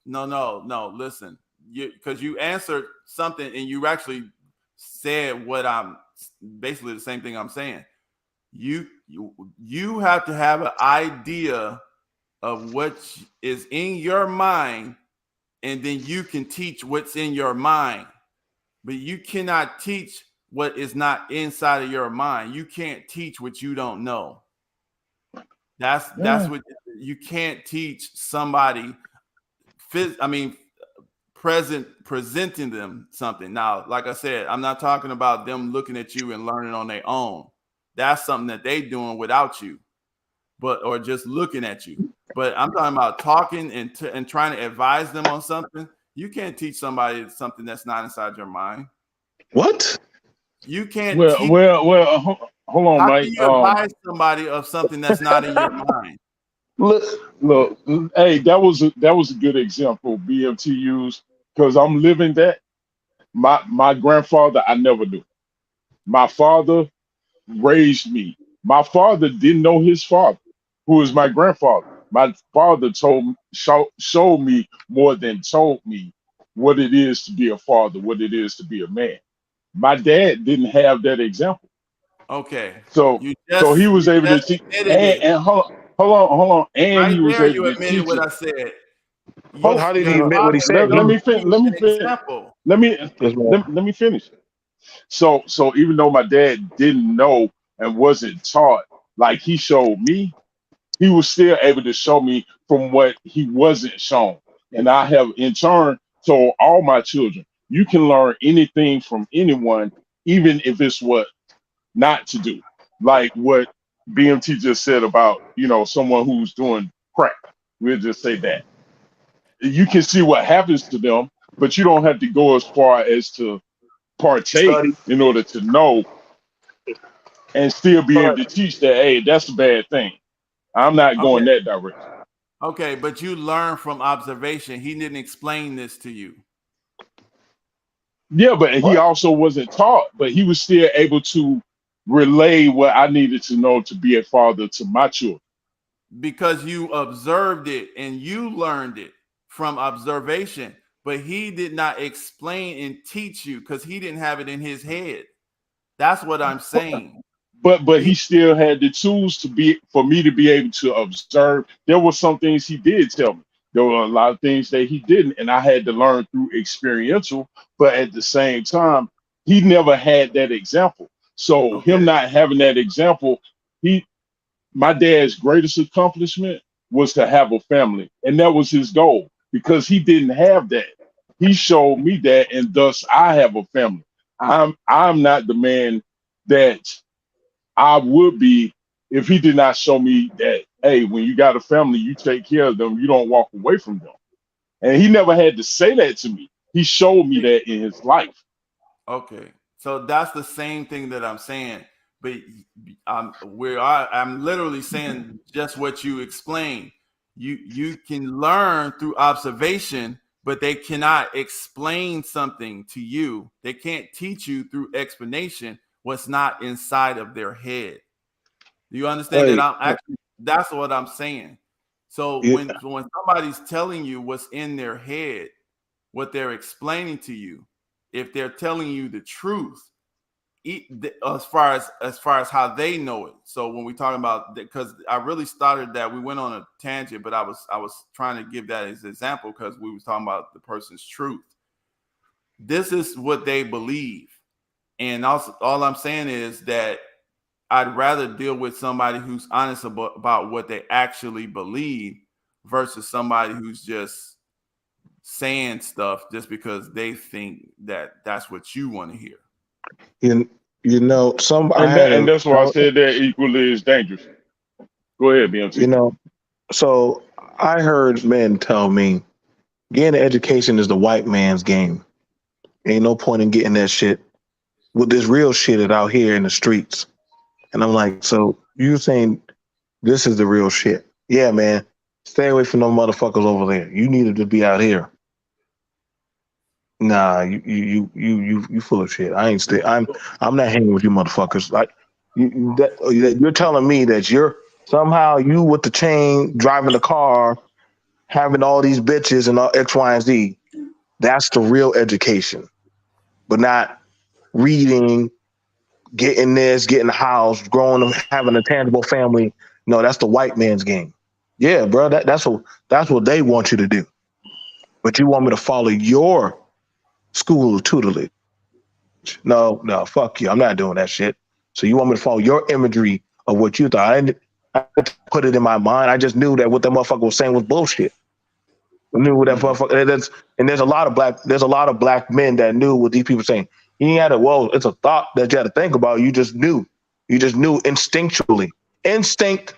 No. Listen, because you answered something and you actually said what I'm basically the same thing I'm saying. You have to have an idea of what is in your mind, and then you can teach what's in your mind. But you cannot teach what is not inside of your mind. You can't teach what you don't know. That's what you can't teach somebody. Presenting them something. Now, like I said, I'm not talking about them looking at you and learning on their own. That's something that they doing without you, or just looking at you. But I'm talking about talking and trying to advise them on something. You can't teach somebody something that's not inside your mind.
What?
You can't.
Hold on, Mike.
Can you advise somebody of something that's not in your mind?
Look. Hey, that was a good example BMT used, because I'm living that. My grandfather, I never knew. My father raised me. My father didn't know his father, who is my grandfather. My father showed me more than told me what it is to be a father, what it is to be a man. My dad didn't have that example.
Okay.
So
You
he was able to
just
teach,
admitted it.
and hold on, and
Right
he was
there,
able
you
to
admitted
teach
what
it.
I said.
How did he
Your
admit what
father
he said?
Let
showed
me finish.
you
Let me
an
finish.
example.
Let me
Yes, man.
let me finish. So even though my dad didn't know and wasn't taught like he showed me, he was still able to show me from what he wasn't shown. And I have in turn told all my children, you can learn anything from anyone, even if it's what not to do. Like what BMT just said about, someone who's doing crack. We'll just say that. You can see what happens to them, but you don't have to go as far as to partake
Study.
in order to know and still be able
But
to teach that, hey, that's a bad thing. I'm not going
Okay.
that direction.
Okay, but you learn from observation. He didn't explain this to you.
Yeah, but he also wasn't taught, but he was still able to relay what I needed to know to be a father to my children.
Because you observed it and you learned it from observation, but he did not explain and teach you because he didn't have it in his head. That's what I'm saying.
But he still had the tools for me to be able to observe. There were some things he did tell me. There were a lot of things that he didn't, and I had to learn through experiential. But at the same time, he never had that example. So him not having that example, my dad's greatest accomplishment was to have a family, and that was his goal because he didn't have that. He showed me that, and thus I have a family. I'm not the man that I would be if he did not show me that, hey, when you got a family, you take care of them, you don't walk away from them. And he never had to say that to me. He showed me that in his life.
Okay, so that's the same thing that I'm saying, but I'm literally saying just what you explained. You can learn through observation, but they cannot explain something to you. They can't teach you through explanation what's not inside of their head. Do you understand that? I'm actually that's what I'm saying. So when somebody's telling you what's in their head, what they're explaining to you, if they're telling you the truth, as far as how they know it. So when we talk about, because I really started that, we went on a tangent, but I was trying to give that as an example because we was talking about the person's truth. This is what they believe, and also all I'm saying is that I'd rather deal with somebody who's honest about what they actually believe versus somebody who's just saying stuff just because they think that that's what you want to hear.
And that's why I said that equally is dangerous. Go ahead, BMT.
So I heard men tell me getting an education is the white man's game. Ain't no point in getting that shit with this real shit out here in the streets. And I'm like, so you saying this is the real shit? Yeah, man. Stay away from them motherfuckers over there. You needed to be out here. Nah, you full of shit. I'm not hanging with you motherfuckers. Like you're telling me that you're somehow you with the chain driving the car, having all these bitches and all X, Y, and Z. That's the real education, but not reading, getting this, getting a house, growing up, having a tangible family. No, that's the white man's game. Yeah, bro, that's what they want you to do. But you want me to follow your school tutelage? No, fuck you. I'm not doing that shit. So you want me to follow your imagery of what you thought? I didn't put it in my mind. I just knew that what that motherfucker was saying was bullshit. I knew what that motherfucker. And there's a lot of black men that knew what these people were saying. You ain't had to. Well, it's a thought that you had to think about. You just knew. You just knew instinctually. Instinct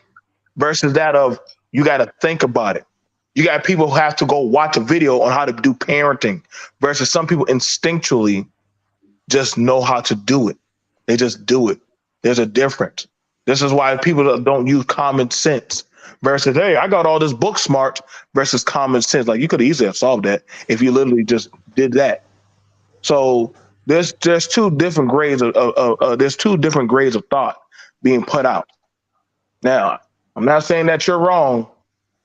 versus that of you got to think about it. You got people who have to go watch a video on how to do parenting versus some people instinctually just know how to do it. They just do it. There's a difference. This is why people don't use common sense versus, hey, I got all this book smart versus common sense. Like you could easily have solved that if you literally just did that. So there's two different grades of thought being put out. Now, I'm not saying that you're wrong,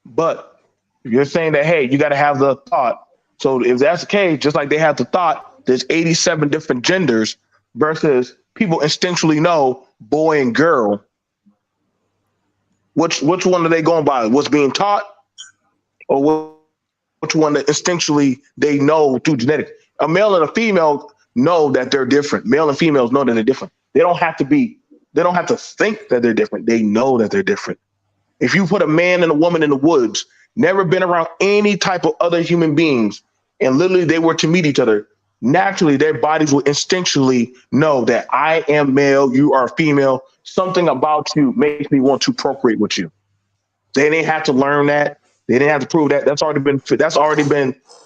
but if you're saying that, hey, you got to have the thought, So if that's the case, just like they have the thought, there's 87 different genders versus people instinctually know boy and girl. Which one are they going by? What's being taught, or which one that instinctually they know through genetics? A male and a female know that they're different. Male and females know that they're different. They don't have to think that they're different. They know that they're different. If you put a man and a woman in the woods, never been around any type of other human beings, and literally they were to meet each other, naturally their bodies will instinctually know that I am male, you are female. Something about you makes me want to procreate with you. They didn't have to learn that. They didn't have to prove that. That's already been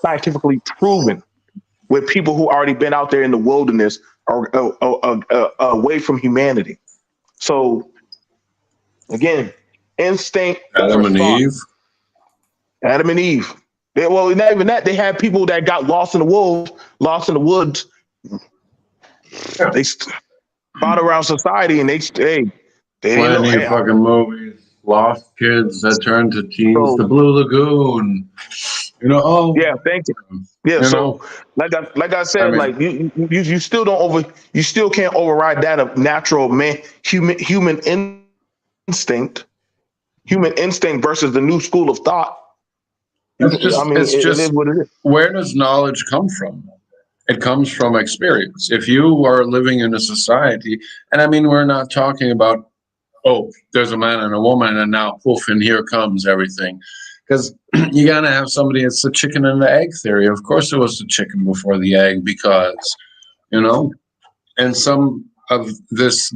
scientifically proven with people who already been out there in the wilderness or away from humanity. So again, instinct.
Adam and Eve.
Adam and Eve. Well, not even that. They had people that got lost in the woods. They fought around society, and they didn't
Plenty of fucking movies. Lost kids that turned to teens. The Blue Lagoon.
Yeah, thank you. Yeah, so like I said, you still can't override that of natural human instinct versus the new school of thought.
It is what it is. Where does knowledge come from? It comes from experience. If you are living in a society, and I mean, we're not talking about, oh, there's a man and a woman, and now poof, and here comes everything. Because you gotta have somebody. It's the chicken and the egg theory. Of course, it was the chicken before the egg, because, and some of this.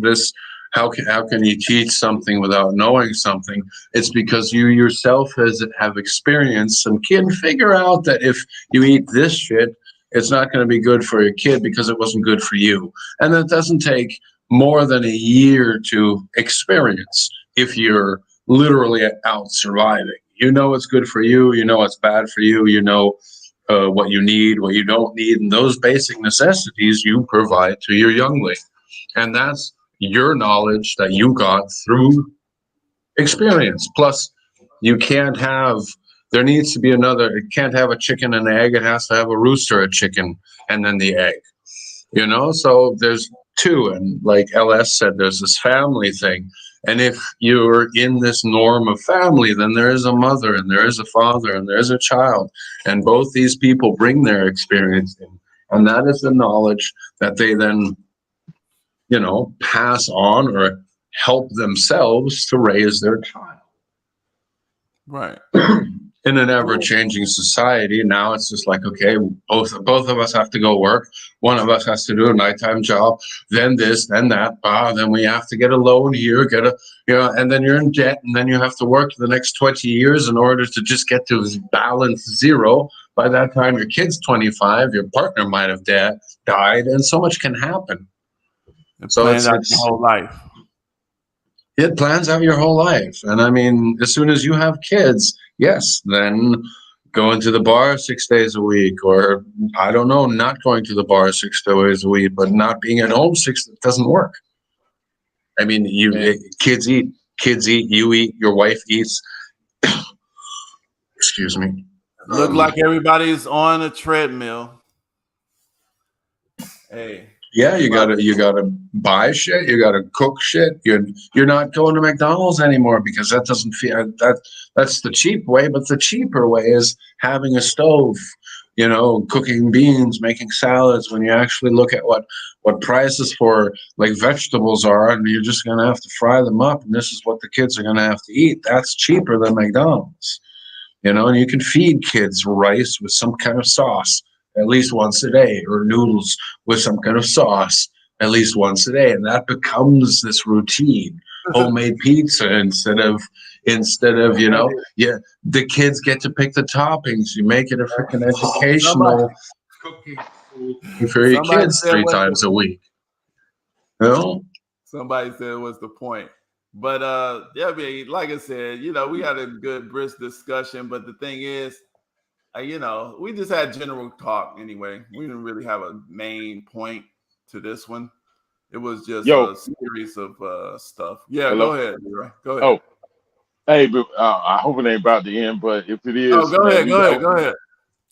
How can you teach something without knowing something? It's because you yourself have experience and can figure out that if you eat this shit, it's not going to be good for your kid because it wasn't good for you. And that doesn't take more than a year to experience if you're literally out surviving. You know it's good for you. You know it's bad for you. You know what you need, what you don't need. And those basic necessities you provide to your youngling. And that's your knowledge that you got through experience. Plus, there needs to be another. It can't have a chicken and an egg. It has to have a rooster, a chicken, and then the egg. So there's two. And like LS said, there's this family thing. And if you're in this norm of family, then there is a mother and there is a father and there is a child. And both these people bring their experience in. And that is the knowledge that they then pass on or help themselves to raise their child.
Right.
In an ever-changing society, now it's just like, okay, both of us have to go work. One of us has to do a nighttime job, then this, then that. Then we have to get a loan here, and then you're in debt, and then you have to work the next 20 years in order to just get to balance zero. By that time, your kid's 25, your partner might have died, and so much can happen.
So it's your whole life.
It plans out your whole life. And I mean, as soon as you have kids, yes, then going to the bar 6 days a week, or I don't know, not going to the bar 6 days a week, but not being at home it doesn't work. I mean, kids eat, you eat, your wife eats. Excuse me.
Look like everybody's on a treadmill. Hey.
Yeah, you gotta buy shit. You gotta cook shit. You're not going to McDonald's anymore because that doesn't feel that's the cheap way. But the cheaper way is having a stove. Cooking beans, making salads. When you actually look at what prices for like vegetables are, and you're just gonna have to fry them up, and this is what the kids are gonna have to eat. That's cheaper than McDonald's. And you can feed kids rice with some kind of sauce at least once a day, or noodles with some kind of sauce at least once a day. And that becomes this routine. Homemade pizza instead of, the kids get to pick the toppings. You make it a freaking educational cooking for your kids 3 times a week.
Somebody said what's the point? But like I said, we had a good brisk discussion, but the thing is, we just had general talk anyway. We didn't really have a main point to this one. It was just a series of stuff. Yeah,
Hello?
Go ahead, Leroy. Go ahead.
Oh, hey, but I hope it ain't about to end, but if it is,
go ahead.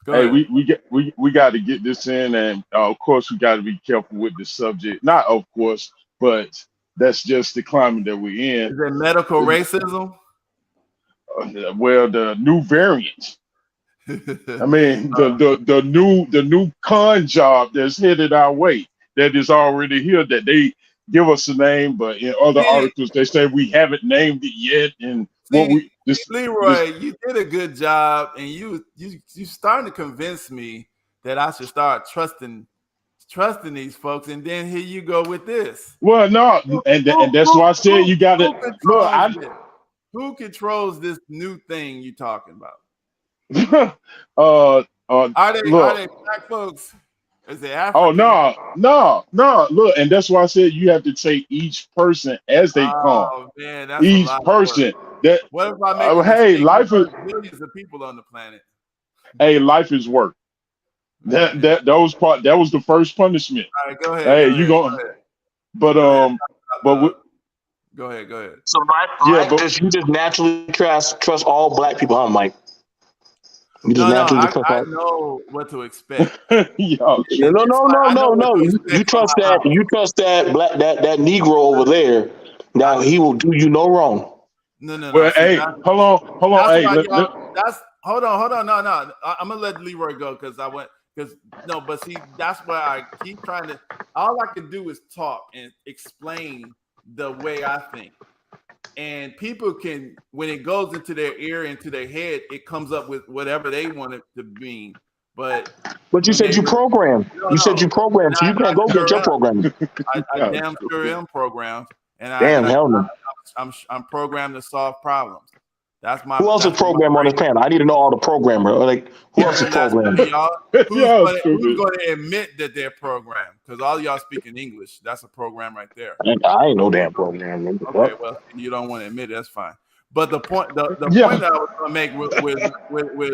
Go
Hey,
ahead.
we got to get this in, and of course we got to be careful with the subject. Not of course, but that's just the climate that we're in.
Is it medical racism?
Well, the new variant. I mean, the new con job that's headed our way that is already here. That they give us a name, but in other articles they say we haven't named it yet. And what we
Leroy, you did a good job, and you starting to convince me that I should start trusting these folks, and then here you go with this.
Well, no, and that's why I said you got to look.
Who controls this new thing you talking about?
Are
they black folks? Is it African?
Oh no. Look, and that's why I said you have to take each person as they come.
Man, that's
each
a lot
person.
of work. What if I make
Hey, life is
millions of people on the planet?
Hey, life is work. That was the first punishment.
All right, go ahead.
Hey,
go
you
ahead,
going?
go ahead.
But
Go ahead.
So Mike, you just naturally trust all black people, huh, Mike? You just
I know what to expect.
No. You trust that. You trust that black that Negro over there. Now he will do you no wrong.
No.
Well, hey, hold on. Hey,
hold on. No. I'm gonna let Leroy go because that's why I keep trying to. All I can do is talk and explain the way I think. And people can, when it goes into their ear, into their head, it comes up with whatever they want it to mean. But
you said you programmed. You said you programmed, so you can't go get your programming.
I damn sure am programmed, and
hell no.
I'm programmed to solve problems. That's my.
Who else is programmed on this panel? I need to know all the programmers. Like who else is programmed?
Who's going to admit that they're programmed? Because all y'all speak in English. That's a program right there.
I ain't no damn program.
Okay, well, you don't want to admit it. That's fine. But the point that I was going to make with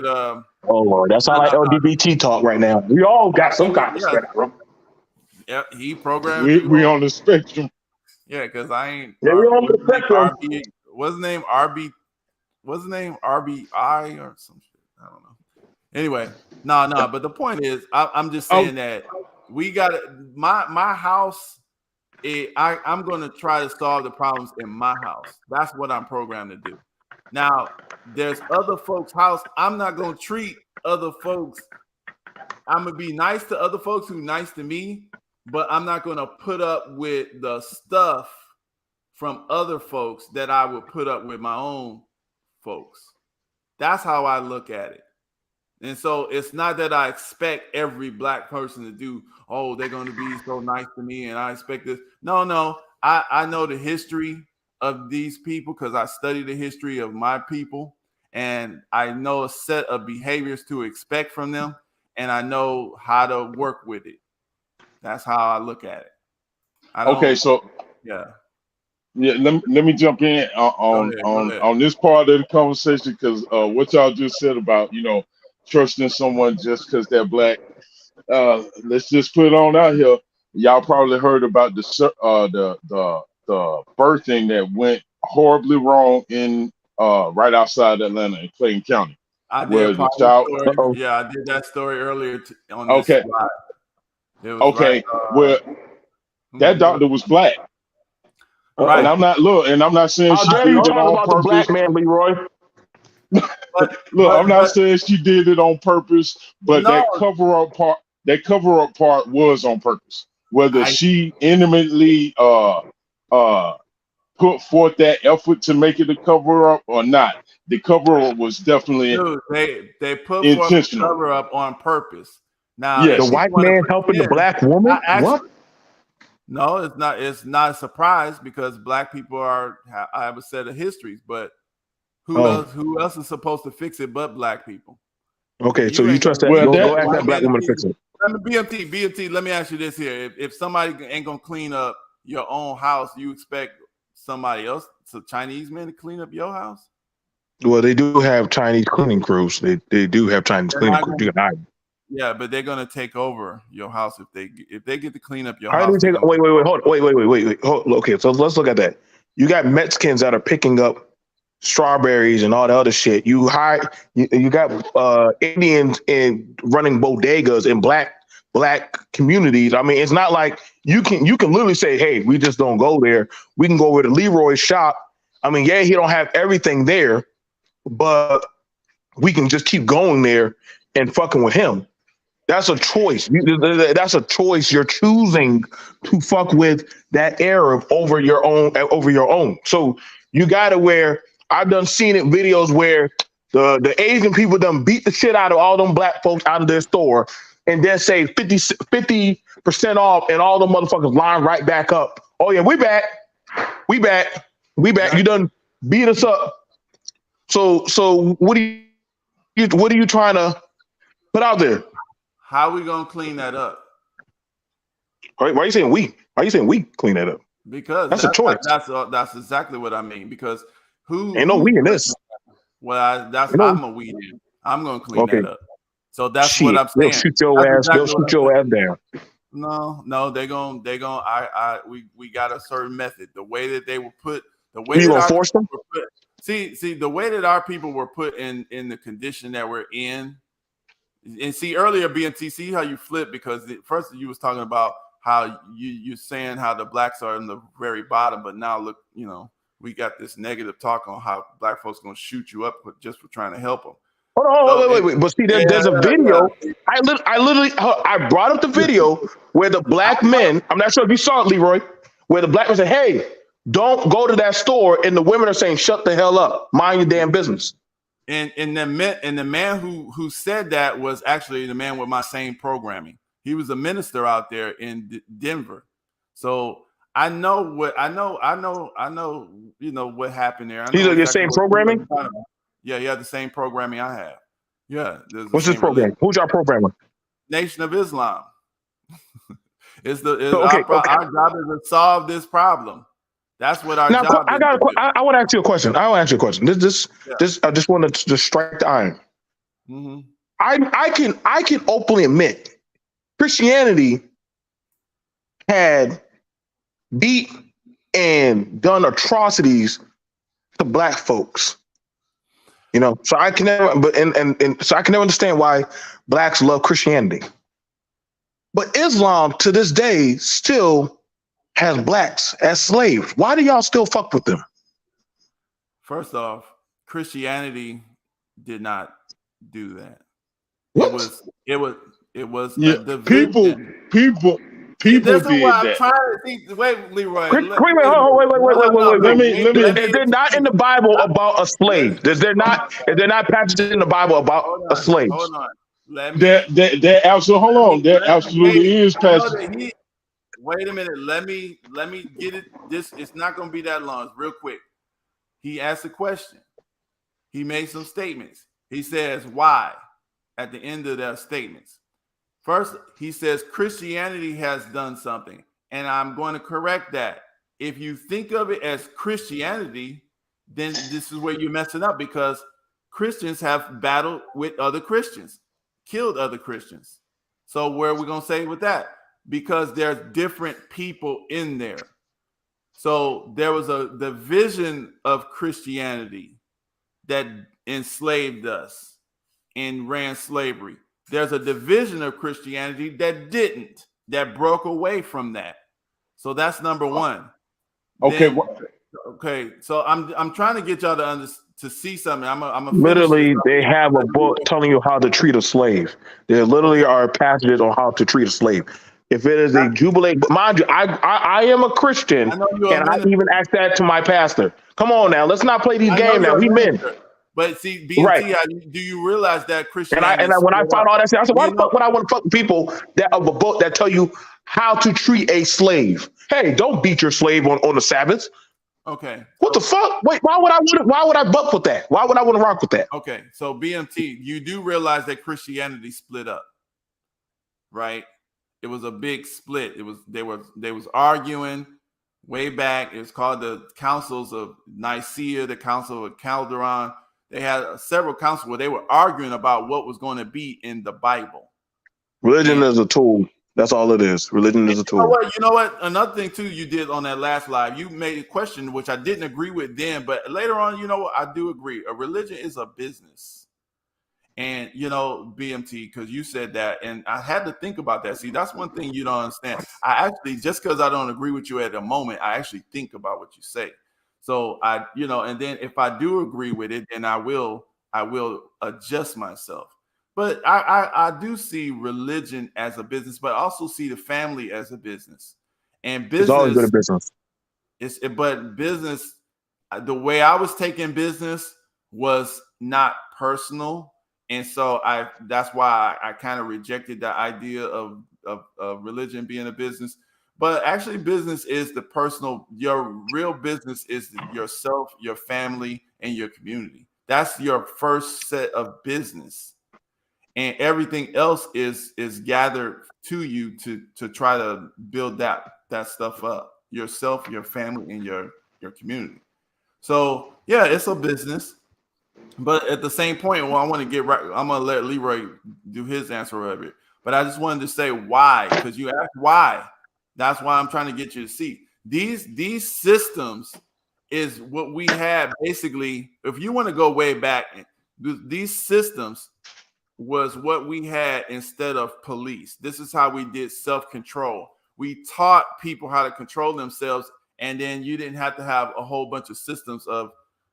oh Lord, that's not like LGBT talk right now. We all got some kind of spectrum.
Yeah, he programmed.
We on the spectrum.
Yeah, because I ain't.
Yeah, we on the spectrum.
What's his name? RBI or some shit. I don't know. Anyway, no. But the point is, I'm just saying that we got my house. I'm going to try to solve the problems in my house. That's what I'm programmed to do. Now, there's other folks' house. I'm not going to treat other folks. I'm going to be nice to other folks who are nice to me, but I'm not going to put up with the stuff from other folks that I would put up with my own folks. That's how I look at it. And so it's not that I expect every black person to do, oh, they're going to be so nice to me and I expect this. No. I know the history of these people because I study the history of my people and I know a set of behaviors to expect from them and I know how to work with it. That's how I look at it.
Yeah, let me jump in on this part of the conversation because what y'all just said about trusting someone just because they're black. Let's just put it on out here. Y'all probably heard about the birthing that went horribly wrong in right outside Atlanta in Clayton County.
I did that story earlier on this slide.
That doctor was black. Right. And I'm not saying she did it on purpose.
The black man, Leroy.
I'm not saying she did it on purpose, but that cover up part was on purpose. Whether she intimately put forth that effort to make it a cover up or not, the cover up was definitely
they put
intentional.
Forth the cover up on purpose. Now
the white man helping the black woman. What?
No, it's not. It's not a surprise because black people I have a set of histories, but who else is supposed to fix it but black people?
Okay, so you trust that? Go ask that black woman to fix it.
BMT. Let me ask you this here: if somebody ain't gonna clean up your own house, you expect somebody else, some Chinese men, to clean up your house?
Well, they do have Chinese cleaning crews. They do have Chinese cleaning crews.
Yeah, but they're gonna take over your house if they get to clean up your
house.
Wait.
Hold. Okay, so let's look at that. You got Mexicans that are picking up strawberries and all the other shit. You got Indians in running bodegas in black communities. I mean, it's not like you can literally say, hey, we just don't go there. We can go over to Leroy's shop. I mean, yeah, he don't have everything there, but we can just keep going there and fucking with him. That's a choice. That's a choice. You're choosing to fuck with that Arab over your own. So you got to where I've done seen it videos where the Asian people done beat the shit out of all them black folks out of their store and then say 50% off and all the motherfuckers line right back up. Oh yeah, we back. You done beat us up. So what are you trying to put out there?
How are we gonna clean that up?
Why are you saying we? Why are you saying we clean that up?
Because
that's a choice.
That's exactly what I mean. Because
ain't no we in this.
Well, I'm a we in. I'm gonna clean that up. So that's what I'm saying.
They'll shoot your ass. They'll shoot your ass down.
No, they're gonna. We got a certain method. The way that they were put. The way
you gonna force them?
See, the way that our people were put in the condition that we're in. And see earlier, BMT, see how you flip, because first you was talking about how you're saying how the blacks are in the very bottom, but now look, we got this negative talk on how black folks gonna shoot you up just for trying to help them.
Hold on, wait. But see, there's a video. I brought up the video where the black men. I'm not sure if you saw it, Leroy, where the black men said, "Hey, don't go to that store," and the women are saying, "Shut the hell up, mind your damn business."
And the man who said that was actually the man with my same programming. He was a minister out there in Denver. So I know what what happened there.
These are your same programming?
Yeah, he had the same programming I have. Yeah.
What's his program? Who's our programmer?
Nation of Islam. Our job is to solve this problem. That's what our job is.
I want to ask you a question. I just want to just strike the iron.
Mm-hmm.
I can openly admit Christianity had beat and done atrocities to black folks. So I can never, so I can never understand why blacks love Christianity. But Islam to this day still has blacks as slaves. Why do y'all still fuck with them?
First off, Christianity did not do that.
What?
It was
yeah,
a division.
People did that.
Wait, Leroy.
Wait. Let me. Is there not in the Bible about a slave? Is there not passages in the Bible about a slave?
Hold on.
There absolutely is passages.
Wait a minute. Let me get it. It's not going to be that long. It's real quick. He asked a question. He made some statements. He says why at the end of their statements. First, he says Christianity has done something, and I'm going to correct that. If you think of it as Christianity, then this is where you're messing up, because Christians have battled with other Christians, killed other Christians. So where are we going to say with that? Because there's different people in there. So there was a division of Christianity that enslaved us and ran slavery. There's a division of Christianity that didn't, that broke away from that. So that's number one.
Okay.
Okay. So I'm trying to get y'all to see something.
Literally, they have a book telling you how to treat a slave. There literally are passages on how to treat a slave. If it is a jubilee, mind you, I am a Christian, and I even asked that to my pastor. Come on now, let's not play these games now. We men.
But see, BT, right. Do you realize that Christianity?
And when I found all that shit, I said, why the fuck would I want to fuck with people that of a book that tell you how to treat a slave? Hey, don't beat your slave on the Sabbath.
Okay.
What the fuck? Wait, why would I buck with that? Why would I want to rock with that?
Okay, so BMT, you do realize that Christianity split up, right? It was a big split. They was arguing way back. It was called the Councils of Nicaea, the Council of Calderon. They had several councils where they were arguing about what was going to be in the Bible.
Religion is a tool. That's all it is. Religion is a tool.
You know what? Another thing too, you did on that last live, you made a question which I didn't agree with then, but later on, you know what? I do agree. A religion is a business. And you know, BMT, because you said that, and I had to think about that. See, that's one thing you don't understand. I actually, just because I don't agree with you at the moment, I actually think about what you say. So I, you know, and then if I do agree with it, then I will adjust myself. But I do see religion as a business, but I also see the family as a business. And business,
It's always been a business.
But business, the way I was taking business was not personal. And so that's why I kind of rejected the idea of religion being a business. But actually, business is the personal. Your real business is yourself, your family, and your community. That's your first set of business, and everything else is gathered to you to try to build that stuff up. Yourself, your family, and your community. So yeah, it's a business. But at the same point, I want to get right. I'm gonna let Leroy do his answer of it. But I just wanted to say why, because you asked why. That's why I'm trying to get you to see these systems is what we had basically. If you want to go way back, these systems was what we had instead of police. This is how we did self-control. We taught people how to control themselves, and then you didn't have to have a whole bunch of systems of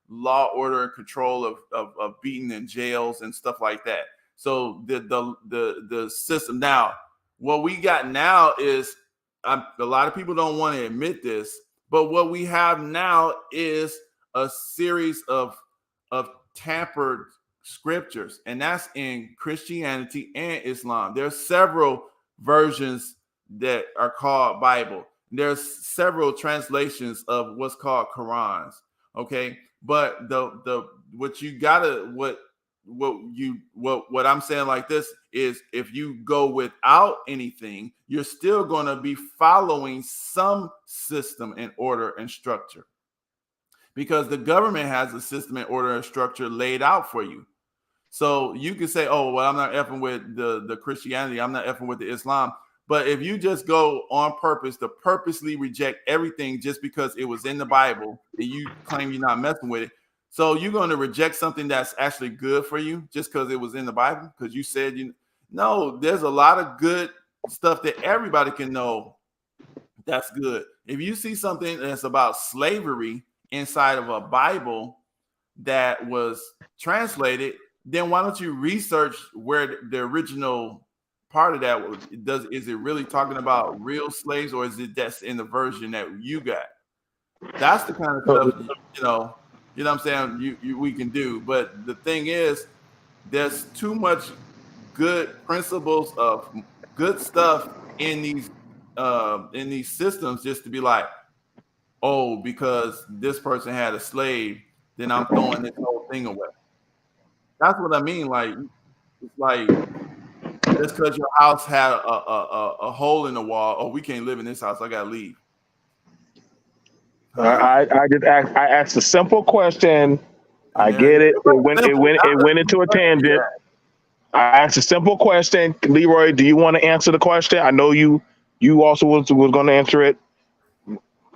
law, order, and control of beating in jails and stuff like that. So the system now, what we got now is a lot of people don't want to admit this, but what we have now is a series of tampered scriptures, and that's in Christianity and Islam. There's several versions that are called Bible. There's several translations of what's called Qurans. Okay. But what I'm saying like this is, if you go without anything, you're still going to be following some system and order and structure, because the government has a system and order and structure laid out for you. So you can say, oh, well, I'm not effing with the Christianity, I'm not effing with the Islam. But if you just go on purpose to purposely reject everything just because it was in the Bible and you claim you're not messing with it, so you're going to reject something that's actually good for you just because it was in the Bible, because you said no, there's a lot of good stuff that everybody can know that's good. If you see something that's about slavery inside of a Bible that was translated, then why don't you research where the original part of that is it really talking about real slaves, or is it that's in the version that you got? That's the kind of stuff, you know what I'm saying, we can do. But the thing is, there's too much good principles of good stuff in these systems just to be like, oh, because this person had a slave, then I'm throwing this whole thing away. That's what I mean. Like, it's like, just because your house had a hole in the wall, oh, we can't live in this house, I gotta leave.
I asked a simple question. I get it. It went into a tangent. I asked a simple question. Leroy, do you want to answer the question? I know you also was going to answer it.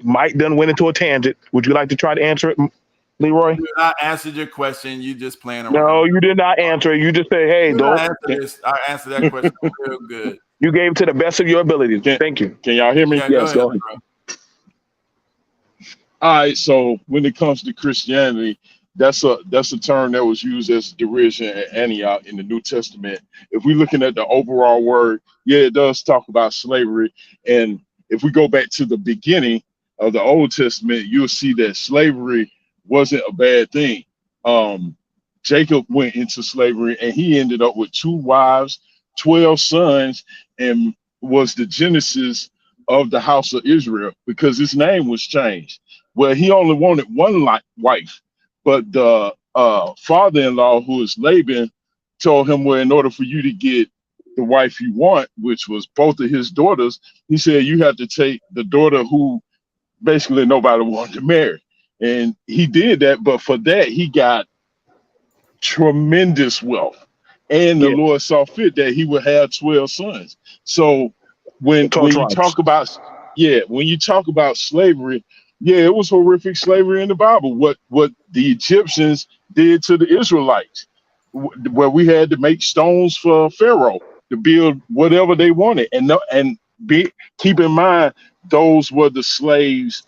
Mike done went into a tangent. Would you like to try to answer it, Leroy?
I answered your question. You just playing around.
No, you did not answer it. You just said, hey, don't.
I answered that question real good.
You gave it to the best of your abilities. Thank you.
Can y'all hear me?
Yeah,
Yes, go ahead.
All right. So when it comes to Christianity, that's a term that was used as derision at Antioch in the New Testament. If we're looking at the overall word, yeah, it does talk about slavery. And if we go back to the beginning of the Old Testament, you'll see that slavery wasn't a bad thing. Jacob went into slavery and he ended up with 2 wives, 12 sons, and was the genesis of the house of Israel, because his name was changed. Well, he only wanted one wife, but the father-in-law, who is Laban, told him, well, in order for you to get the wife you want, which was both of his daughters, he said you have to take the daughter who basically nobody wanted to marry. And he did that, but for that, he got tremendous wealth. And the Lord saw fit that he would have 12 sons. So when you talk about when you talk about slavery, it was horrific slavery in the Bible. What the Egyptians did to the Israelites, where we had to make stones for Pharaoh to build whatever they wanted, keep in mind those were the slaves.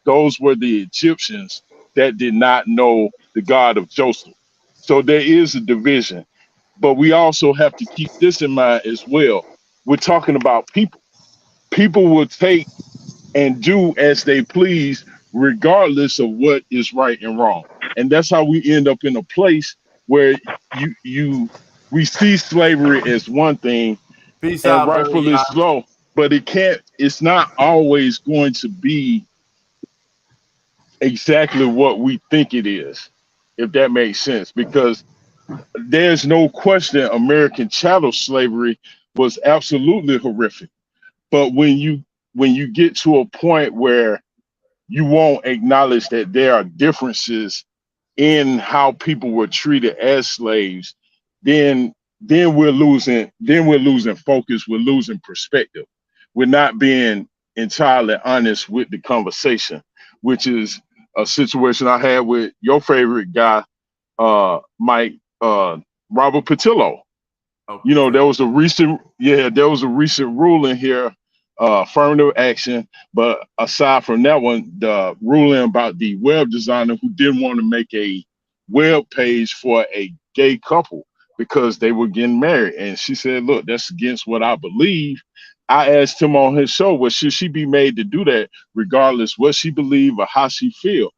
Those were the Egyptians that did not know the God of Joseph. So there is a division, but we also have to keep this in mind as well. We're talking about people. People will take and do as they please, regardless of what is right and wrong. And that's how we end up in a place where we see slavery as one thing,
Peace
and
out,
rightfully
brother.
so, but it's not always going to be exactly what we think it is, if that makes sense, because there's no question American chattel slavery was absolutely horrific. But when you get to a point where you won't acknowledge that there are differences in how people were treated as slaves, then we're losing focus, we're losing perspective. We're not being entirely honest with the conversation, which is a situation I had with your favorite guy, Mike, Robert Patillo.
Okay.
There was a recent ruling here, affirmative action. But aside from that one, the ruling about the web designer who didn't want to make a web page for a gay couple because they were getting married. And she said, look, that's against what I believe. I asked him on his show, well, should she be made to do that regardless what she believe or how she feel?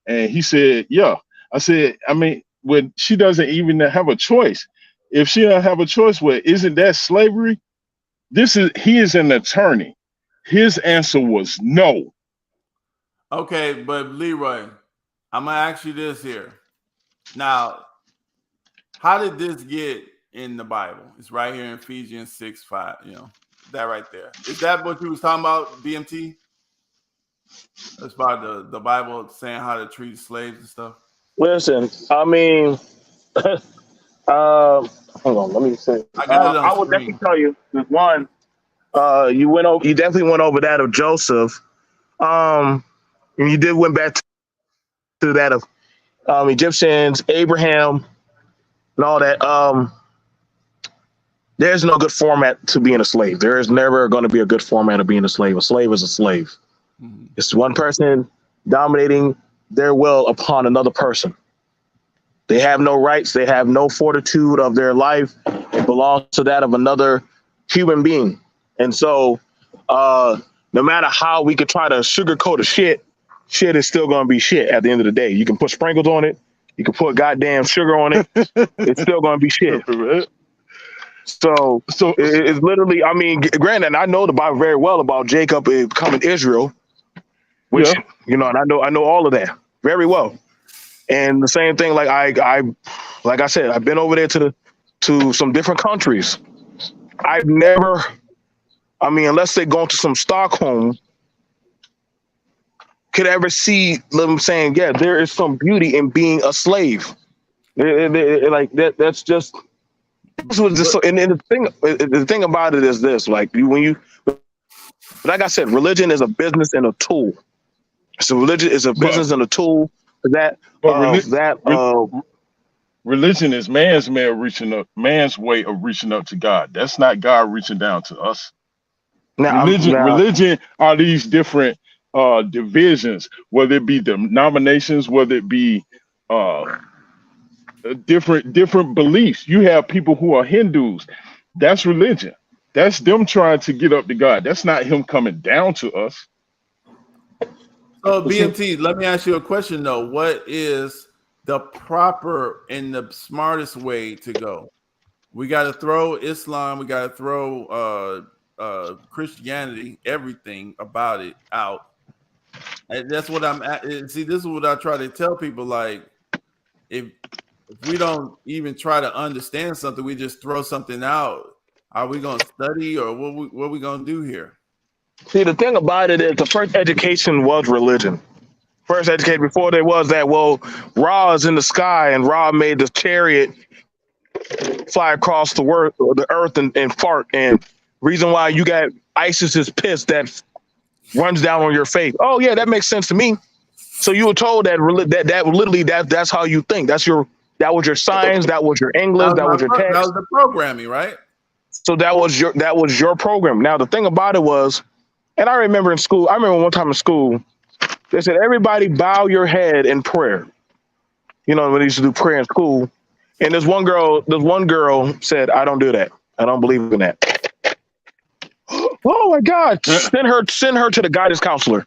And he said, yeah. I said, when she doesn't even have a choice. If she doesn't have a choice, well, isn't that slavery? He is an attorney. His answer was no.
Okay, but Leroy, I'm gonna ask you this here. Now, how did this get in the Bible? It's right here in Ephesians 6:5. That right there. Is that what you was talking about, BMT? That's about the Bible saying how to treat slaves and stuff.
Listen, hold on, let me say. I would definitely tell you one. You definitely went over that of Joseph. And you did went back to that of Egyptians, Abraham, and all that. There's no good format to being a slave. There is never going to be a good format of being a slave. A slave is a slave. Mm-hmm. It's one person dominating their will upon another person. They have no rights. They have no fortitude of their life. It belongs to that of another human being. And so no matter how we could try to sugarcoat a shit is still going to be shit at the end of the day. You can put sprinkles on it. You can put goddamn sugar on it. It's still going to be shit. So it's literally, granted, I know the Bible very well about Jacob becoming Israel, which, and I know all of that very well. And the same thing, like I said, I've been over there to some different countries. I've never, unless they're going to some Stockholm, could ever see them saying, yeah, there is some beauty in being a slave. Like that. That's just. This was just so, and the thing about it is this: like like I said, religion is a business and a tool. So religion is a business and a tool that
religion is man's way of reaching up to God. That's not God reaching down to us. Religion are these different divisions, whether it be denominations, whether it be different beliefs. You have people who are Hindus. That's religion. That's them trying to get up to God. That's not him coming down to us.
So BMT, let me ask you a question though. What is the proper and the smartest way to go? We got to throw Islam. We got to throw Christianity, everything about it out. And that's what I'm at. See, this is what I try to tell people. Like, if we don't even try to understand something, we just throw something out. Are we going to study, or what are we going to do here?
See, the thing about it is the first education was religion. First education before there was that, well, Ra is in the sky and Ra made the chariot fly across the earth and fart, and Reason why you got ISIS's piss that runs down on your face. Oh yeah, that makes sense to me. So you were told that literally that's how you think. That was your science, that was your English, that was your text.
That was the programming, right?
So that was your program. Now the thing about it was, and I remember in school, I remember one time in school, they said everybody bow your head in prayer. You know, when they used to do prayer in school. And this one girl said, I don't do that. I don't believe in that. Oh my God. Send her to the guidance counselor.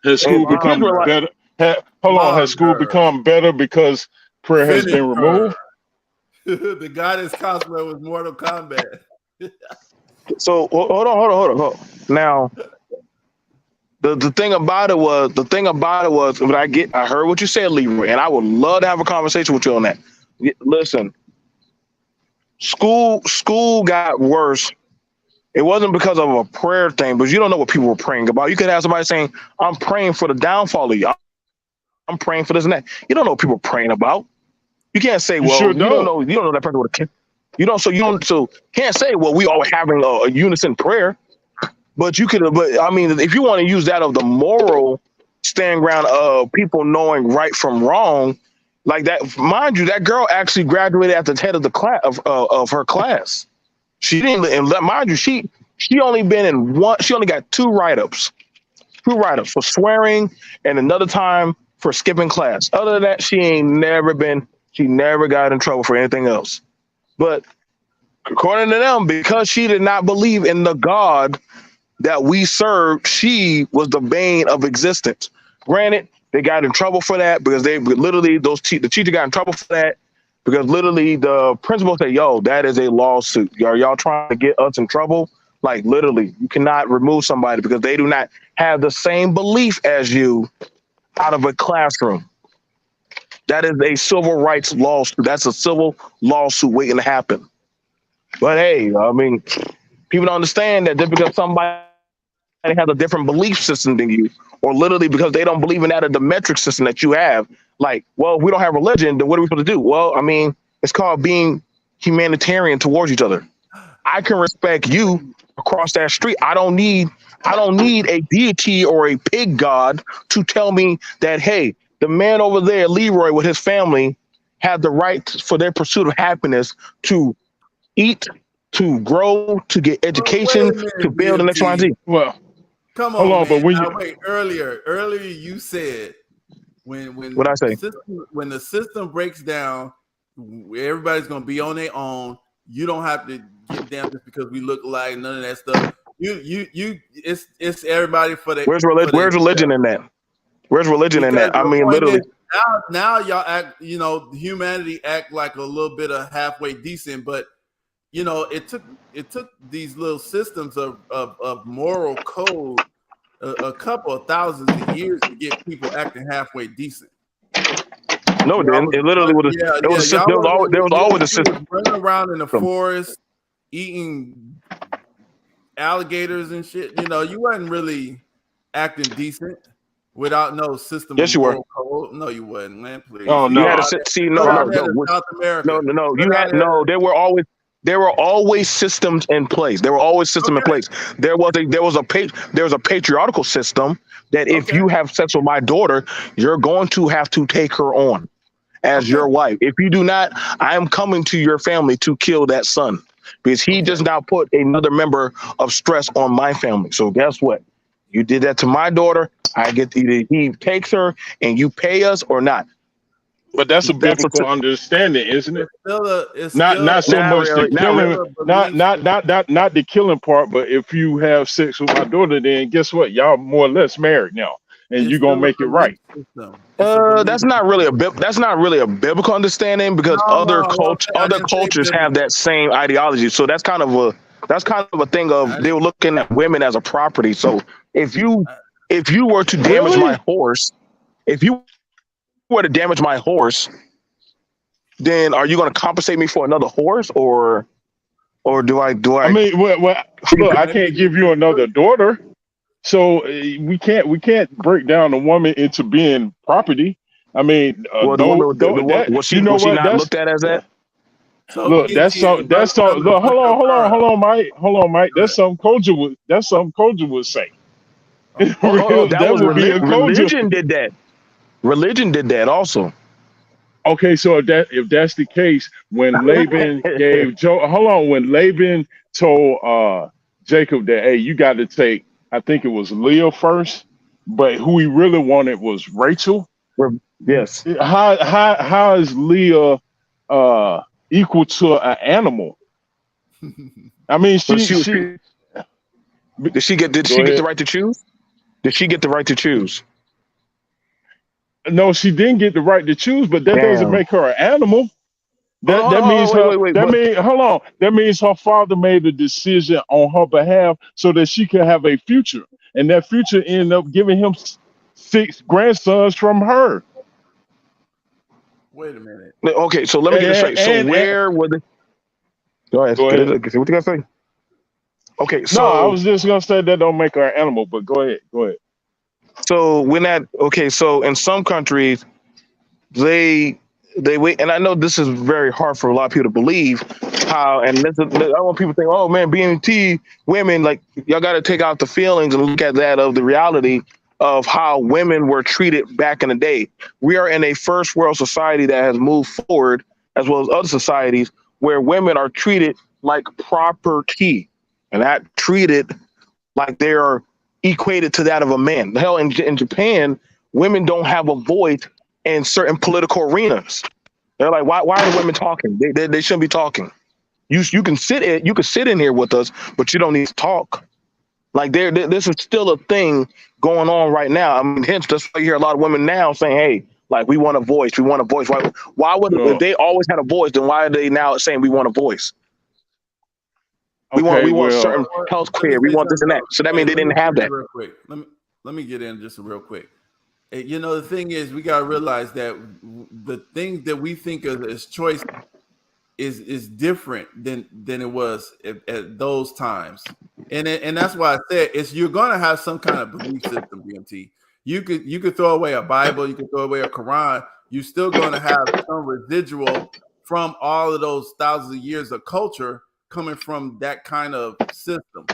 Has school become better? Has school become better because prayer has been removed?
The guidance counselor was Mortal Kombat.
So hold on. Now, the thing about it was when I heard what you said, Leroy, and I would love to have a conversation with you on that. Listen, school got worse. It wasn't because of a prayer thing, but you don't know what people were praying about. You could have somebody saying, I'm praying for the downfall of you. I'm praying for this and that. You don't know what people are praying about. You can't say, well, you don't know that person with a kid. So can't say, well, we all having a unison prayer. But I mean, if you want to use that of the moral stand ground of people knowing right from wrong, like that, mind you, that girl actually graduated at the head of the class of her class. She didn't, and mind you, she only been in one. She only got two write-ups for swearing, and another time for skipping class. Other than that, she never got in trouble for anything else. But according to them, because she did not believe in the God that we served, she was the bane of existence. Granted, they got in trouble for that because they literally the teacher got in trouble for that because literally the principal said, "Yo, that is a lawsuit. Are y'all trying to get us in trouble?" Like literally, you cannot remove somebody because they do not have the same belief as you out of a classroom. That is a civil rights lawsuit. That's a civil lawsuit waiting to happen. But hey, I mean, people don't understand that just because somebody has a different belief system than you, or literally because they don't believe in that of the metric system that you have, like, well, if we don't have religion, then what are we supposed to do? Well, I mean, it's called being humanitarian towards each other. I can respect you across that street. I don't need a deity or a pig god to tell me that, hey, the man over there, Leroy, with his family, had the right for their pursuit of happiness to eat, to grow, to get education, to build the next Y and Z.
Well,
come on, man. But wait, earlier you said when
what I say?
When the system breaks down, everybody's gonna be on their own. You don't have to get down just because we look alike. None of that stuff. It's everybody for the.
Where's religion in that? Where's religion in that? I mean, literally.
Now y'all act. Humanity act like a little bit of halfway decent, but it took these little systems of moral code a couple of thousands of years to get people acting halfway decent.
No, then it literally was. There was always a system.
Running around in the forest, eating alligators and shit. You wasn't really acting decent without no system.
Yes, you were.
Code. No, you wasn't, man. Please.
Oh no. You had to see. No.
South America.
No. You had no. There were always systems in place. There was a patriarchal system that if you have sex with my daughter, you're going to have to take her on as your wife. If you do not, I am coming to your family to kill that son because he does not put another member of stress on my family. So guess what? You did that to my daughter. I get either he takes her and you pay us or not.
But that's a biblical understanding, isn't it?
It's
not so much the killing, not the killing part, but if you have sex with my daughter, then guess what? Y'all more or less married now, and you're gonna make it right.
That's not really a biblical understanding because other cultures have that same ideology. So that's kind of a thing of they were looking at women as a property. So if you were to damage my horse, then are you going to compensate me for another horse or do I?
I mean, well, look, I can't give you another daughter, so we can't break down a woman into being property. I mean,
was she not looked at as that?
So
Look, that's
BMT,
some. That's some.
I'm gonna
Look,
put your card.
hold on, Mike. Hold on, Mike.
Go ahead.
That's something Culture would say.
That
That
was
would be a Culture.
religion did that. Religion did that also.
Okay, so if that's the case, when Laban gave Joe, hold on, when Laban told Jacob that, hey, you got to take, I think it was Leah first, but who he really wanted was Rachel.
Yes.
How is Leah equal to an animal? I mean,
Did she get the right to choose? Did she get the right to choose?
No, she didn't get the right to choose, but that doesn't
Damn.
make her an animal. That
Hold on,
means
hold on,
her.
wait,
That
but-
means hold on. That means her father made a decision on her behalf so that she could have a future, and that future ended up giving him 6 grandsons from her.
Wait a minute.
Okay, so let me get it straight. So where were the? Go ahead.
Go
Get
ahead.
it, what you gotta say? Okay, so
No, I was just gonna say that don't make her an animal, but go ahead. Go ahead.
So when that so in some countries they wait, and I know this is very hard for a lot of people to believe how, and this is, I want people to think, oh man, BMT women, like y'all got to take out the feelings and look at that of the reality of how women were treated back in the day. We are in a first world society that has moved forward, as well as other societies where women are treated like property, and not treated like they are equated to that of a man. Hell, in Japan, women don't have a voice in certain political arenas. They're like, why are the women talking? They shouldn't be talking. You can sit in here with us, but you don't need to talk. Like this is still a thing going on right now. I mean, hence that's why you hear a lot of women now saying, hey, like we want a voice. We want a voice. Why would if they always had a voice, then why are they now saying we want a voice? We want certain health care. We want this and that. So that means they didn't have that.
Real quick. Let me get in just real quick. You know, the thing is, we gotta realize that the thing that we think of as choice is different than it was at those times, and that's why I said you're gonna have some kind of belief system. BMT. You could throw away a Bible, you could throw away a Quran. You're still gonna have some residual from all of those thousands of years of culture coming from that kind of system,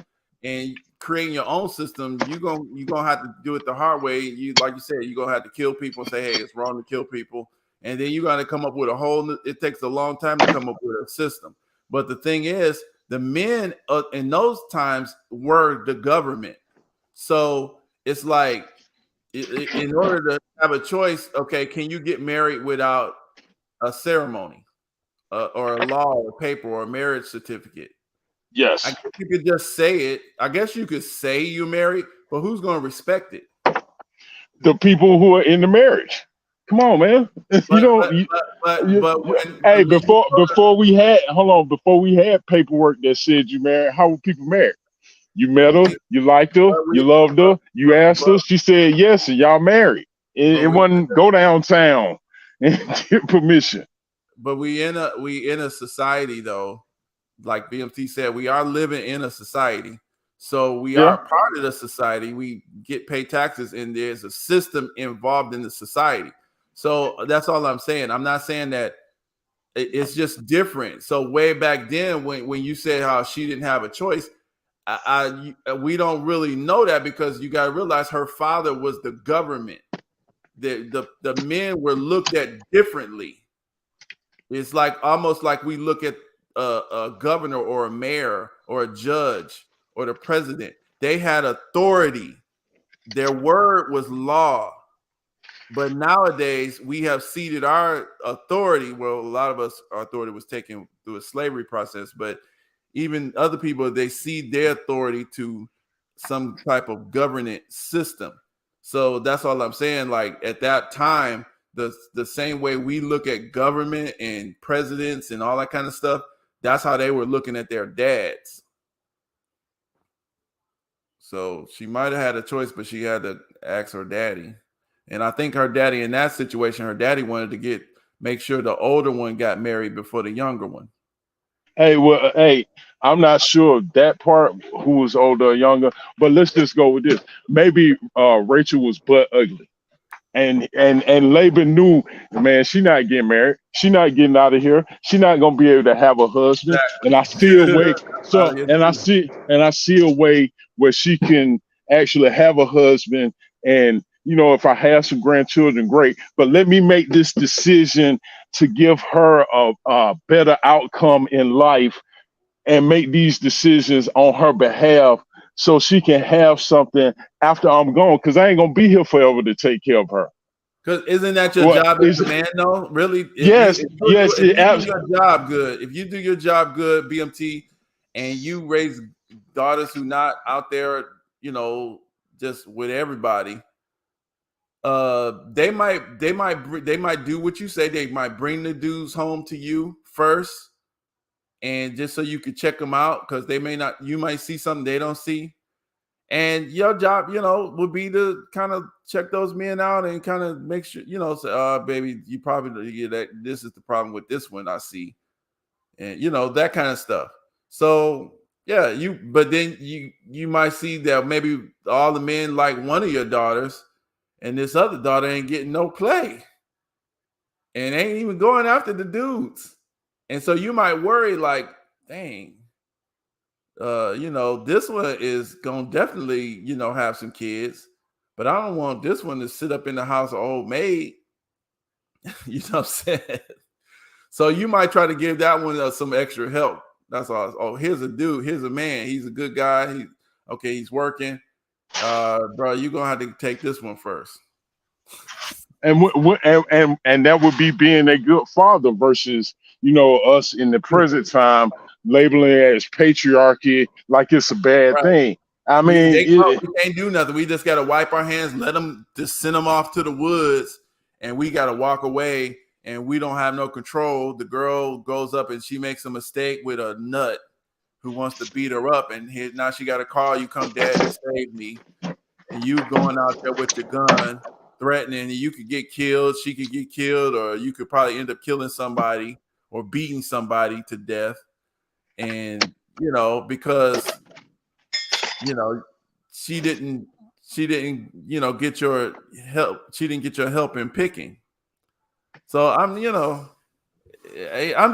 and creating your own system. You're gonna have to do it the hard way. Like you said, you're gonna have to kill people and say, hey, it's wrong to kill people, and then you got to come up with a whole. It takes a long time to come up with a system. But the thing is, the men in those times were the government, so it's like in order to have a choice, okay, can you get married without a ceremony? Or a law or paper or a marriage certificate.
Yes.
I guess you could just say it. I guess you could say you're married, but who's going to respect it?
The people who are in the marriage. Come on, man. Hey, before we had paperwork that said you married, how were people married? You met her, you liked her, you loved her, you asked her, she said yes, and y'all married. It wasn't go downtown and get permission.
But we in a society though, like BMT said, we are living in a society. So we are part of the society. We get paid taxes, and there's a system involved in the society. So that's all I'm saying. I'm not saying that it's just different. So way back then, when you said how she didn't have a choice, we don't really know that, because you got to realize her father was the government. The men were looked at differently. It's like almost like we look at a governor or a mayor or a judge or the president. They had authority. Their word was law. But nowadays we have ceded our authority. Well, a lot of us, our authority was taken through a slavery process, but even other people, they cede their authority to some type of governance system. So that's all I'm saying. Like at that time, the same way we look at government and presidents and all that kind of stuff, that's how they were looking at their dads. So she might have had a choice, but she had to ask her daddy. And I think her daddy in that situation, her daddy wanted to make sure the older one got married before the younger one.
Hey, I'm not sure of that part, who was older or younger, but let's just go with this. Maybe Rachel was butt ugly. And Laban knew, man, she not getting married. She not getting out of here. She not gonna be able to have a husband. And I see a way. So and I see a way where she can actually have a husband. And if I have some grandchildren, great. But let me make this decision to give her a better outcome in life, and make these decisions on her behalf, so she can have something after I'm gone, because I ain't gonna be here forever to take care of her.
Because isn't that your job as a man, though? Really?
Yes.
If you do your job good, if you do your job good, BMT, and you raise daughters who not out there, just with everybody, they might do what you say. They might bring the dudes home to you first, and just so you could check them out, because you might see something they don't see. And your job, would be to kind of check those men out and kind of make sure, say, baby, you probably that this is the problem with this one I see. And that kind of stuff. So yeah, but then you might see that maybe all the men like one of your daughters, and this other daughter ain't getting no play. And ain't even going after the dudes. And so you might worry, like, dang, this one is gonna definitely, have some kids, but I don't want this one to sit up in the house of old maid. You know what I'm saying? So you might try to give that one some extra help. That's all. Oh, here's a dude, here's a man, he's a good guy. He's working. Bro, you're gonna have to take this one first.
And that would be being a good father versus, us in the present time labeling it as patriarchy, like it's a bad thing. I mean,
we can't do nothing. We just got to wipe our hands, let them just send them off to the woods, and we got to walk away, and we don't have no control. The girl goes up and she makes a mistake with a nut who wants to beat her up, and now she got to call you, come dad and save me. And you going out there with your gun, threatening, you could get killed, she could get killed, or you could probably end up killing somebody or beating somebody to death. And because she didn't get your help, she didn't get your help in picking. So I'm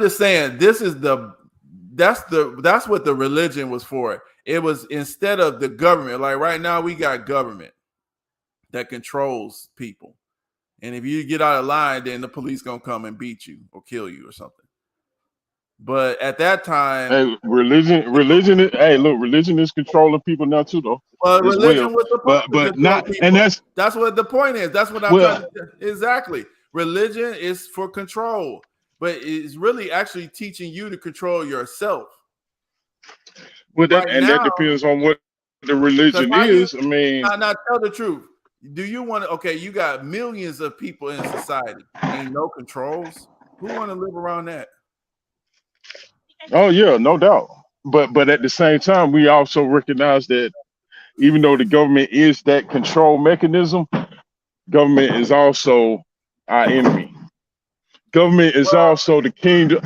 just saying, that's what the religion was for. It was instead of the government. Like right now we got government that controls people, and if you get out of line, then the police gonna come and beat you or kill you or something. But at that time,
religion is controlling people now too, though.
Well, religion was the
but not, people. And
that's what the point is. That's what I'm trying to, exactly. Religion is for control, but it's really actually teaching you to control yourself.
Well, that depends on what the religion is. I mean,
now tell the truth. Do you want to? Okay, you got millions of people in society and no controls. Who want to live around that?
Oh yeah, no doubt. But at the same time, we also recognize that even though the government is that control mechanism, government is also our enemy. Government is also the kingdom.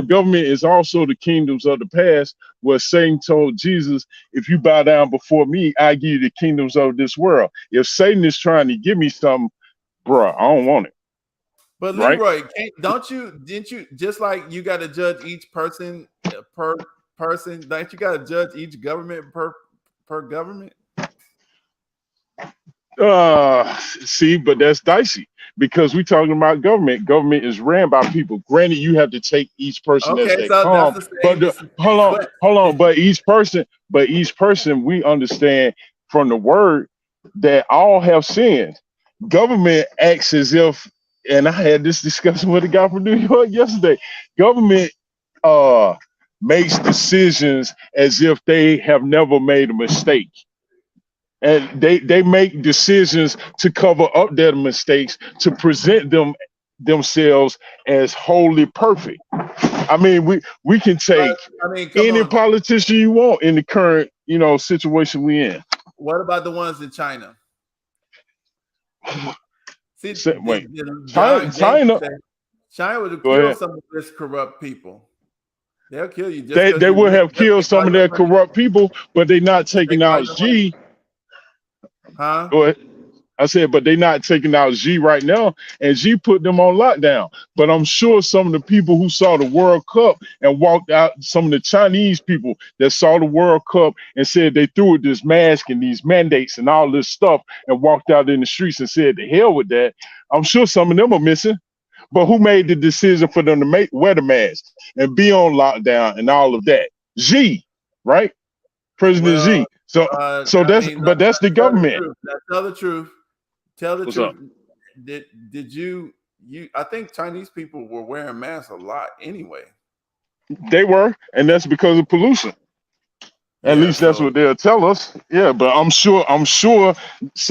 Government is also the kingdoms of the past, where Satan told Jesus, if you bow down before me, I give you the kingdoms of this world. If Satan is trying to give me something, bro, I don't want it.
But Leroy, didn't you just like you got to judge each person per person? Don't you got to judge each government per government?
See, but that's dicey because we're talking about government. Government is ran by people. Granted, you have to take each person as they come. But hold on. But each person, we understand from the word that all have sinned. Government acts as if. And I had this discussion with a guy from New York yesterday. Government makes decisions as if they have never made a mistake. And they make decisions to cover up their mistakes, to present themselves as wholly perfect. I mean, we can take any politician you want in the current, situation we in.
What about the ones in China? See,
China
would kill some of this corrupt people. They'll kill you.
They would have killed some of their corrupt people, but they're not taking out G.
Huh?
Go ahead. I said, but they not taking out G right now, and G put them on lockdown. But I'm sure some of the people who saw the World Cup and walked out, some of the Chinese people that saw the World Cup and said they threw this mask and these mandates and all this stuff and walked out in the streets and said, the hell with that. I'm sure some of them are missing. But who made the decision for them to wear the mask and be on lockdown and all of that? G, right? President G. So that's the government.
Tell the truth. Tell the
What's
truth.
up?
Did you I think Chinese people were wearing masks a lot anyway.
They were, and that's because of pollution. At least that's what they'll tell us. Yeah, but I'm sure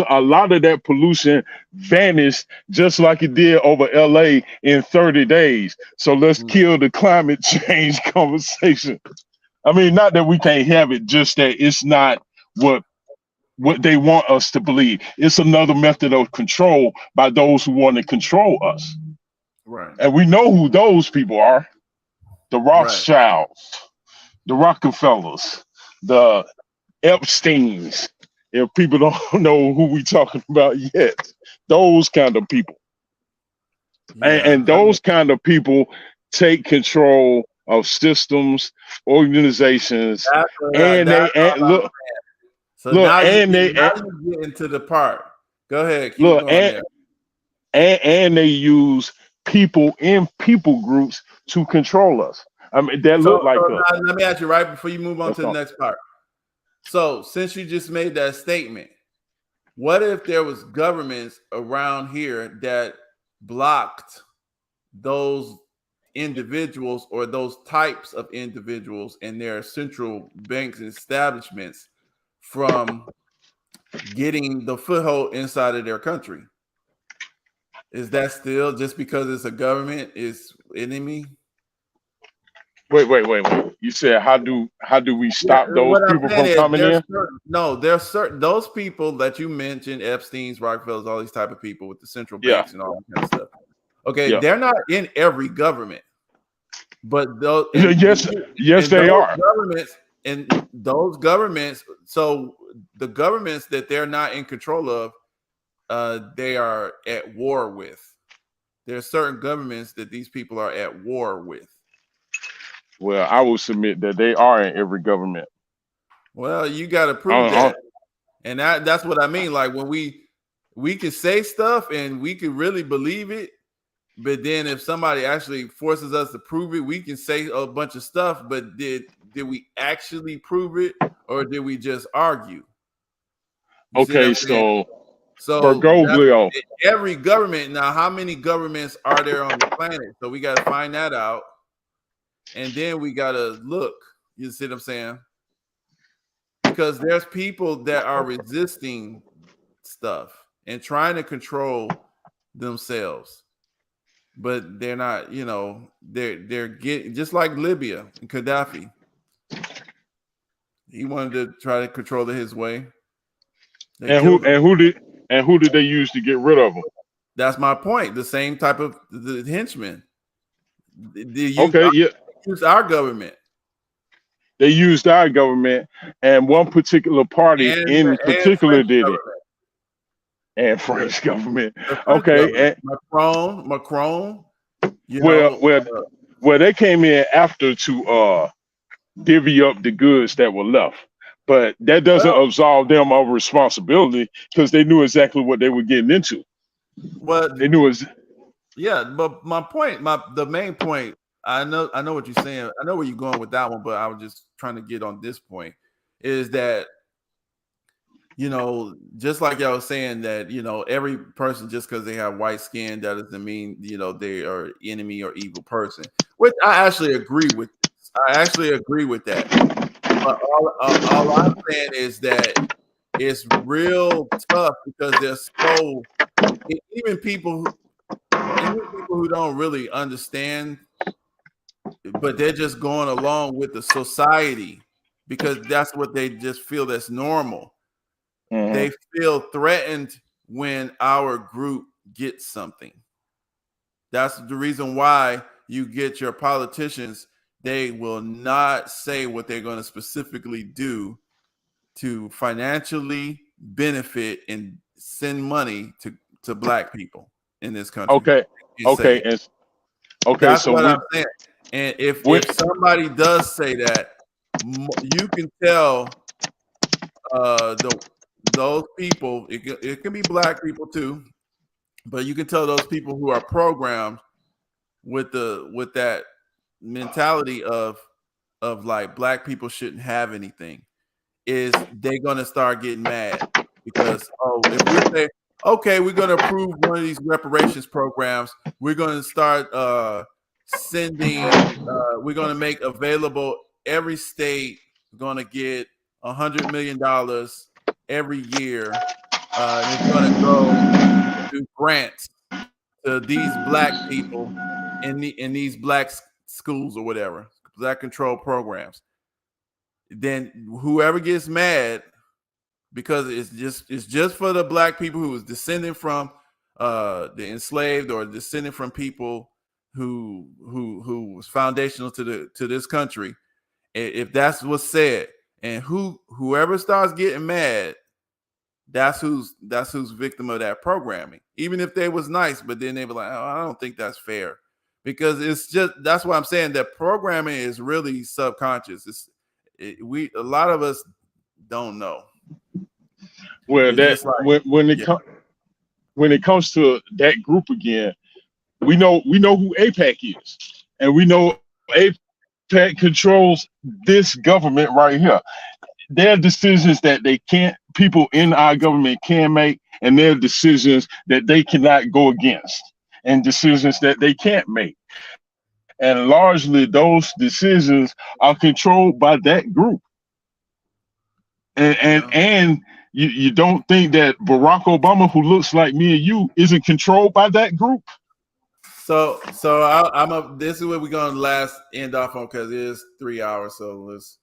a lot of that pollution vanished just like it did over LA in 30 days. So let's kill the climate change conversation. I mean, not that we can't have it, just that it's not what they want us to believe. It's another method of control by those who want to control us.
Right.
And we know who those people are. The Rothschilds, the Rockefellers, the Epsteins. If people don't know who we talking about yet, those kind of people. And those kind of people take control of systems, organizations, and they look.
So now you get into the part. Go ahead. Keep
Look,
going
and they use people in people groups to control us. I mean, that look like us.
Now, let me ask you right before you move on to the next part. So, since you just made that statement, what if there was governments around here that blocked those individuals or those types of individuals and their central banks and establishments from getting the foothold inside of their country? Is that still just because it's a government is enemy?
Wait. You said how do we stop those people from coming in?
There's certain those people that you mentioned, Epstein's, Rockefellers, all these type of people with the central banks and all that kind of stuff. Okay, they're not in every government, but those
yes they are.
Governments and those governments. So the governments that they're not in control of, they are at war with. There are certain governments that these people are at war with.
Well, I will submit that they are in every government.
Well, you got to prove that, and that's what I mean. Like when we can say stuff and we can really believe it, but then if somebody actually forces us to prove it, we can say a bunch of stuff. But did we actually prove it, or did we just argue?
Okay, so Bergoglio.
Every government now. How many governments are there on the planet? So we got to find that out. And then we gotta look. You see what I'm saying? Because there's people that are resisting stuff and trying to control themselves, but they're not. You know, they're getting just like Libya and Gaddafi. He wanted to try to control it his way.
Who did they use to get rid of them?
That's my point. The same type of the henchmen. Use our government.
They used our government, and one particular party in particular did it. And French government. Okay.
Macron.
Well, they came in after to divvy up the goods that were left. But that doesn't absolve them of responsibility because they knew exactly what they were getting into.
What
they knew is
but my point, the main point, I know what you're saying. I know where you're going with that one, but I was just trying to get on this point is that, you know, just like y'all was saying that, you know, every person just because they have white skin, that doesn't mean, you know, they are enemy or evil person, which I actually agree with. I actually agree with that. But all I'm saying is that it's real tough because there's even people who don't really understand, but they're just going along with the society because that's what they just feel that's normal. Mm-hmm. They feel threatened when our group gets something. That's the reason why you get your politicians. They will not say what they're going to specifically do to financially benefit and send money to black people in this country.
Okay.
Okay. That's
So
what I'm saying. And if somebody does say that, you can tell those people. It can be black people too, but you can tell those people who are programmed with that mentality of like black people shouldn't have anything, is they're gonna start getting mad because if we say, okay, we're gonna approve one of these reparations programs, we're gonna start sending, we're gonna make available, every state gonna get $100 million every year, and it's gonna go to grants to these black people in these black schools or whatever, black control programs. Then whoever gets mad, because it's just for the black people who is descending from the enslaved or descending from people who was foundational to this country. If that's what's said, and whoever starts getting mad, that's who's victim of that programming. Even if they was nice, but then they were like, oh, I don't think that's fair, because that's why I'm saying that programming is really subconscious. A lot of us don't know.
Well, when it comes to that group again, we know who AIPAC is, and we know AIPAC controls this government right here. There are decisions that people in our government can make, and there are decisions that they cannot go against, and decisions that they can't make. And largely those decisions are controlled by that group. And you don't think that Barack Obama, who looks like me and you, isn't controlled by that group?
So this is what we're gonna end off on, because it is 3 hours. So let's.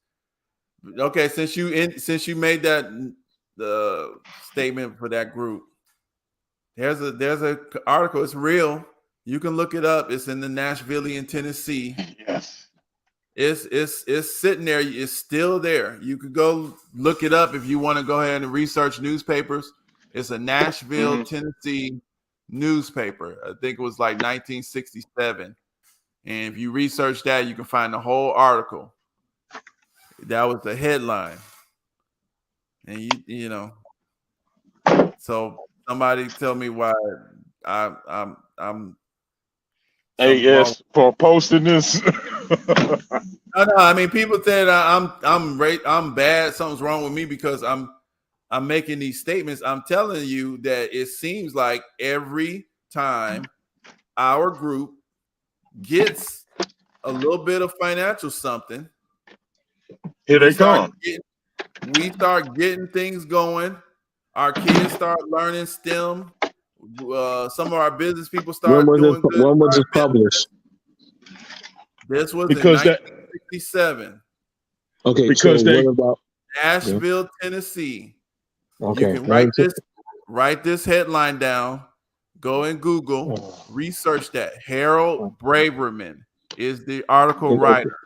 Okay, since you made that the statement for that group, there's a article. It's real. You can look it up. It's in the Nashvilleian, Tennessee.
Yes.
It's sitting there. It's still there. You could go look it up if you want to go ahead and research newspapers. It's a Nashville, Tennessee newspaper. I think it was like 1967. And if you research that, you can find the whole article. That was the headline. And you know. So somebody tell me why I'm
yes, for posting this.
No, I mean, people said I'm bad. Something's wrong with me because I'm making these statements. I'm telling you that it seems like every time our group gets a little bit of financial something,
here they come.
We start getting things going. Our kids start learning STEM. Some of our business people start doing good.
When was it published?
This was because in 1967.
Okay,
because
so what about
Nashville, Tennessee?
Okay,
you can write this headline down. Go and Google, research that. Harold Braverman is the article writer,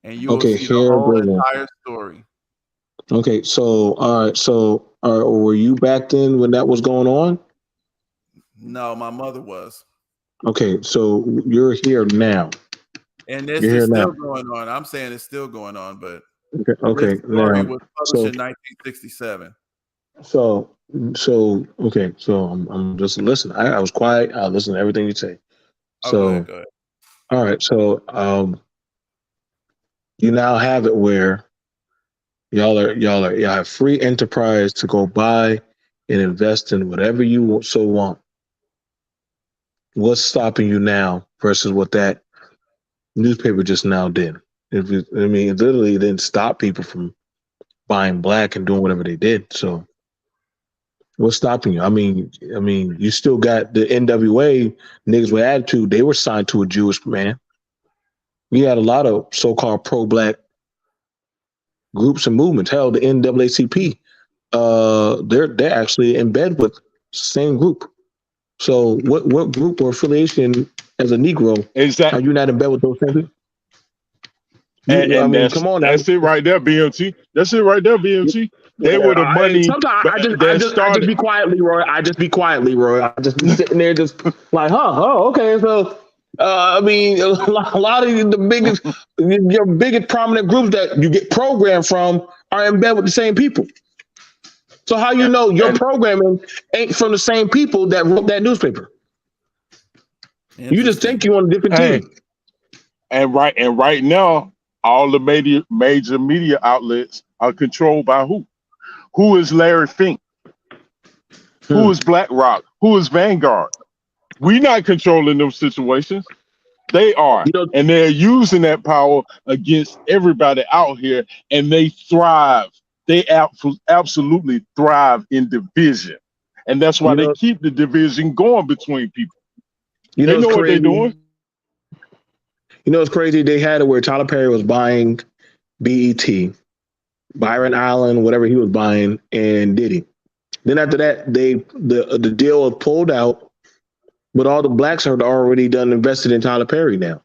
and you will see the whole entire story.
Okay, so all right, were you back then when that was going on?
No, my mother was.
Okay, so you're here now.
And this is still going on. I'm saying it's still going on, but
okay.
This story was published in 1967.
So I'm just listening. I was quiet. I listened to everything you say. So,
go ahead.
All right. So, you now have it where y'all have free enterprise to go buy and invest in whatever you want. What's stopping you now versus what that newspaper just now did? It literally didn't stop people from buying black and doing whatever they did. So what's stopping you? I mean, you still got the NWA niggas with attitude. They were signed to a Jewish man. You had a lot of so-called pro-black groups and movements. Hell, the NAACP, they're actually in bed with the same group. So what group or affiliation as a Negro are you not in bed with those things?
Come on, that's it right there, BMT. That's it right there, BMT. They were the money
Sometimes I just
started.
be quiet, Leroy. I just be sitting there just like, oh, okay. So, I mean, a lot of your biggest prominent groups that you get programmed from are in bed with the same people. So how you know your programming ain't from the same people that wrote that newspaper? You just think you're on a different team.
And right now, all the major media outlets are controlled by who? Who is Larry Fink? Who is BlackRock? Who is Vanguard? We're not controlling those situations. They are. And they're using that power against everybody out here, and they thrive. They absolutely thrive in division. And that's why they keep the division going between people. They know what they're doing.
You know, it's crazy. They had it where Tyler Perry was buying BET, Byron Allen, whatever he was buying, and Diddy. Then after that, the deal was pulled out, but all the blacks are already done invested in Tyler Perry now.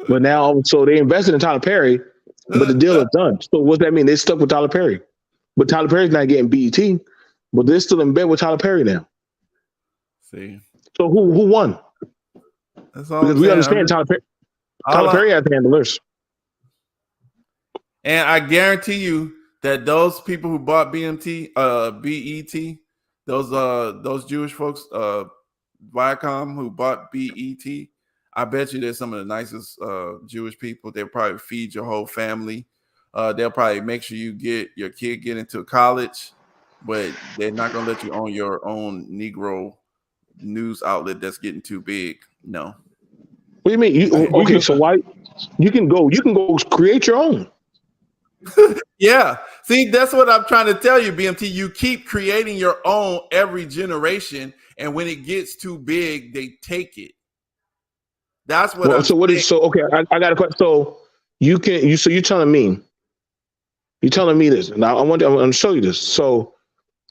But now, so they invested in Tyler Perry, but the deal is done. So what does that mean? They stuck with Tyler Perry, but Tyler Perry's not getting BET, but they're still in bed with Tyler Perry now.
See.
So who won?
That's all.
Because we understand Tyler Perry has handlers.
And I guarantee you that those people who bought BET, those Jewish folks, Viacom who bought BET, I bet you they're some of the nicest Jewish people. They'll probably feed your whole family. They'll probably make sure your kid get into college, but they're not gonna let you own your own Negro news outlet that's getting too big. No.
What do you mean? So why you can go create your own.
Yeah. See, that's what I'm trying to tell you, BMT. You keep creating your own every generation, and when it gets too big, they take it. That's what I'm saying.
I got a question. So you're telling me this, and I'm going to show you this. So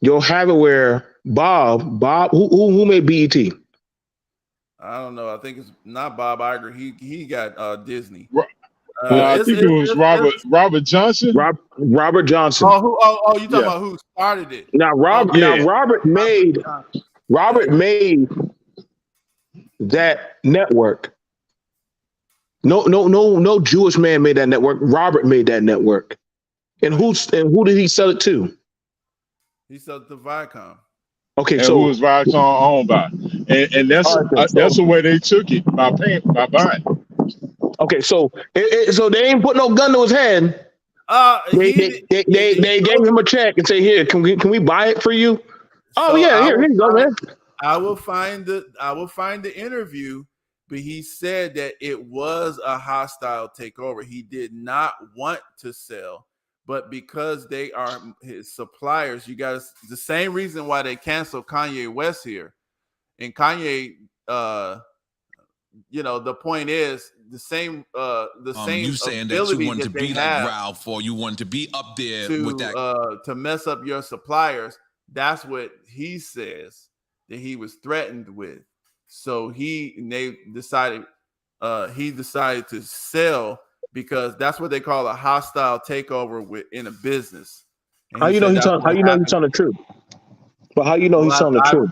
you'll have it where Bob, who made BET?
I don't know. I think it's not Bob Iger. He got Disney.
I think it was Robert Johnson.
Robert Johnson.
Oh, you talking about who started it?
Now Robert made that network. No Jewish man made that network. Robert made that network. And who did he sell it to?
He sold it to Viacom.
Okay,
and
so
who was Viacom owned by? And that's the way they took it by buying.
Okay, so they ain't put no gun to his head. They gave him a check and say, "Here, can we buy it for you?" Oh yeah, here you go, man.
I will find the interview, but he said that it was a hostile takeover. He did not want to sell, but because they are his suppliers, you guys, the same reason why they canceled Kanye West here. And Kanye, the point is the same. You saying that you want to be like Ralph, or you want to be up there with that to mess up your suppliers. That's what he says that he was threatened with. So he decided to sell because that's what they call a hostile takeover in a business. And
how you know he's telling the truth? But how you know he's telling the truth?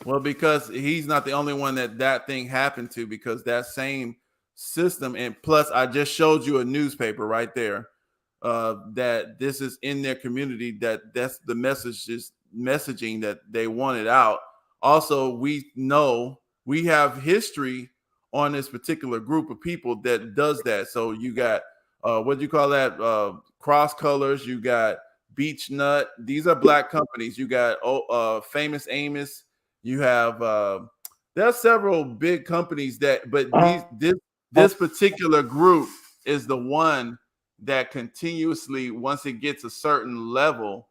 Well, because he's not the only one that thing happened to, because that same system, and plus I just showed you a newspaper right there that this is in their community, that's the messaging that they wanted out. Also, we know we have history on this particular group of people that does that. So you got what do you call that? Cross Colors, you got Beach Nut. These are black companies. You got Famous Amos. You have there are several big companies this particular group is the one that continuously, once it gets a certain level,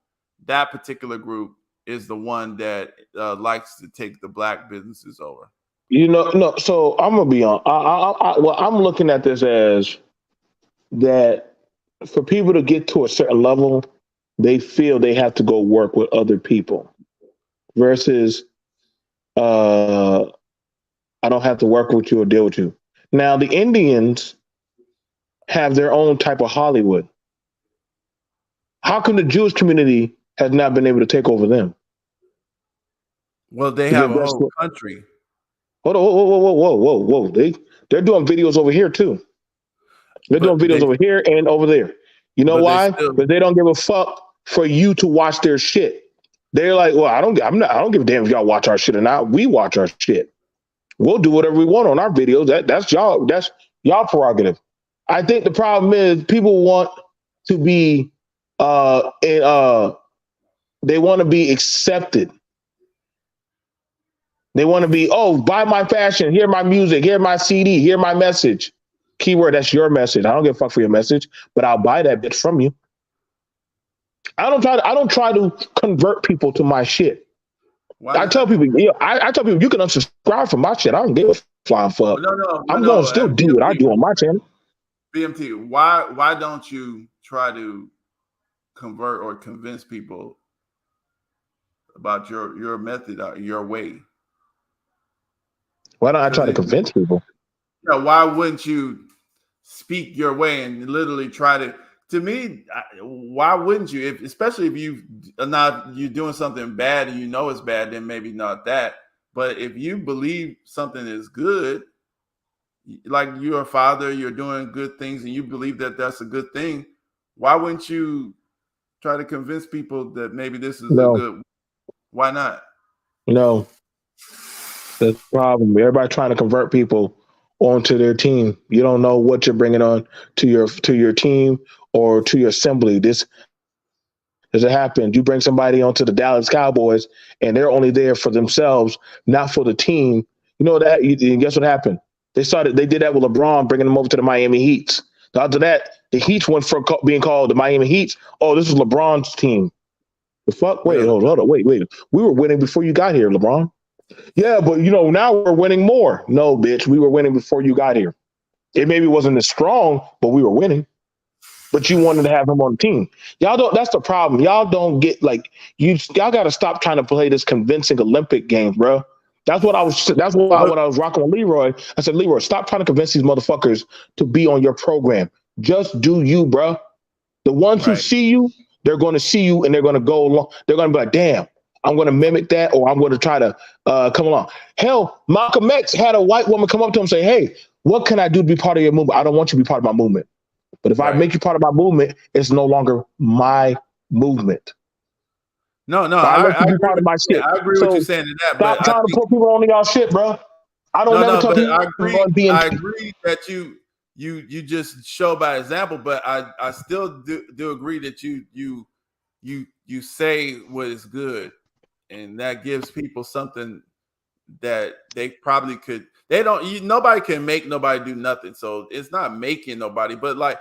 that particular group is the one that likes to take the black businesses over.
No. So I'm gonna be on. I'm looking at this as that for people to get to a certain level, they feel they have to go work with other people, versus I don't have to work with you or deal with you. Now the Indians have their own type of Hollywood. How come the Jewish community has not been able to take over them?
Well, they have a whole country.
Hold on, whoa. They're doing videos over here too. They're doing videos over here and over there. You know why? Because they don't give a fuck for you to watch their shit. They're like, well, I don't give a damn if y'all watch our shit or not. We watch our shit. We'll do whatever we want on our videos. That's y'all prerogative. I think the problem is people want to be they want to be accepted. They want to be, oh, buy my fashion, hear my music, hear my CD, hear my message. Keyword, that's your message. I don't give a fuck for your message, but I'll buy that bitch from you. I don't try to convert people to my shit. I tell people, I tell people you can unsubscribe from my shit. I don't give a flying fuck. I'm gonna still do what I do on my channel.
BMT, why don't you try to convert or convince people about your method, your way?
Why don't I try to convince people?
Yeah, why wouldn't you speak your way and literally try to? To me, why wouldn't you? Especially if you're doing something bad and you know it's bad, then maybe not that. But if you believe something is good, like you're a father, you're doing good things, and you believe that that's a good thing, why wouldn't you try to convince people that maybe this is a good? Why not?
No, that's the problem. Everybody trying to convert people onto their team. You don't know what you're bringing on to your team or to your assembly. This does it happen? You bring somebody onto the Dallas Cowboys and they're only there for themselves, not for the team. You know that? And guess what happened? They did that with LeBron, bringing him over to the Miami Heat. After that, the Heat went from being called the Miami Heat. Oh, this is LeBron's team. The fuck? Wait, hold on. Wait. We were winning before you got here, LeBron. Yeah, but now we're winning more. No, bitch, we were winning before you got here. It maybe wasn't as strong, but we were winning. But you wanted to have him on the team. Y'all don't. That's the problem. Y'all don't get y'all got to stop trying to play this convincing Olympic game, bro. That's what I was. That's why when I was rocking with Leroy, I said, Leroy, stop trying to convince these motherfuckers to be on your program. Just do you, bro. The ones who see you, they're going to see you and they're going to go along. They're going to be like, damn, I'm going to mimic that, or I'm going to try to come along. Hell, Malcolm X had a white woman come up to him and say, hey, what can I do to be part of your movement? I don't want you to be part of my movement. But if I make you part of my movement, it's no longer my movement.
No,
I agree
part of my shit. I agree with you saying to that.
Stop trying to put people on y'all shit, bro. I don't never tell people.
I agree that you just show by example, but I still do agree that you say what is good, and that gives people something that they probably could. Nobody can make nobody do nothing, so it's not making nobody. But I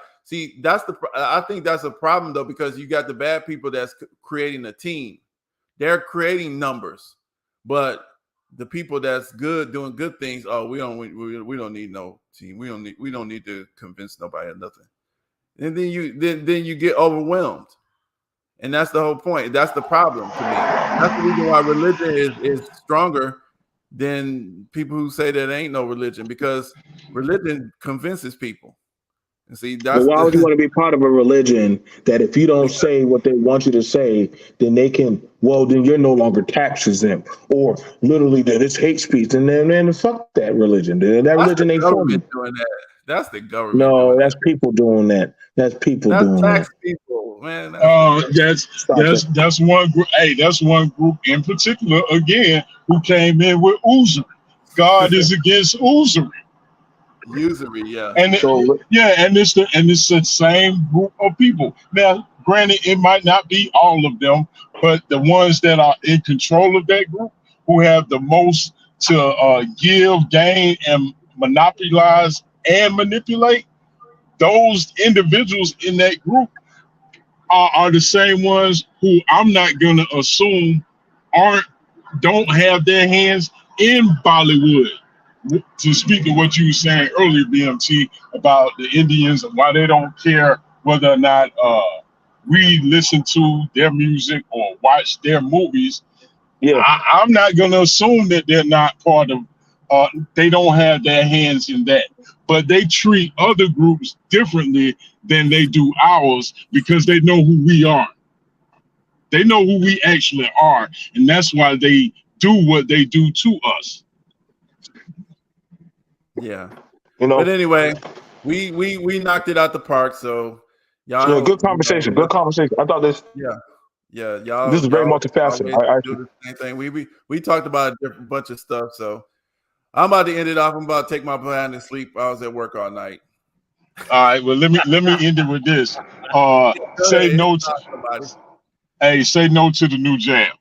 think that's a problem though, because you got the bad people that's creating a team. They're creating numbers, but the people that's good doing good things, we don't need no team. We don't need to convince nobody of nothing. And then you get overwhelmed. And that's the whole point. That's the problem to me. That's the reason why religion is stronger than people who say that ain't no religion, because religion convinces people. And see,
why would you want to be part of a religion that if you don't say what they want you to say, then then you're no longer taxes them, or literally that it's hate speech, and then fuck that religion. That religion ain't for me.
That's the government.
No, that's people doing that. That's people doing
tax
that.
People, man.
That's one group. Hey, that's one group in particular again who came in with usury. God is against usury.
Usury, yeah.
And it's the same group of people. Now, granted, it might not be all of them, but the ones that are in control of that group, who have the most to give, gain, and monopolize and manipulate, those individuals in that group are the same ones who I'm not gonna assume don't have their hands in Bollywood. To speak of what you were saying earlier, BMT, about the Indians and why they don't care whether or not we listen to their music or watch their movies.
Yeah,
I'm not going to assume that they're not part of. They don't have their hands in that, but they treat other groups differently than they do ours because they know who we are. They know who we actually are, and that's why they do what they do to us.
Yeah.
You know.
But anyway, we knocked it out the park. So y'all,
Yeah, good conversation. Good conversation. I thought this.
Yeah, y'all.
This is very
y'all
multifaceted.
always do the same thing. We talked about a different bunch of stuff. So I'm about to end it off. I'm about to take my plan to sleep. I was at work all night.
All right. Well, let me end it with this. Say no to. Hey, say no to the new jab.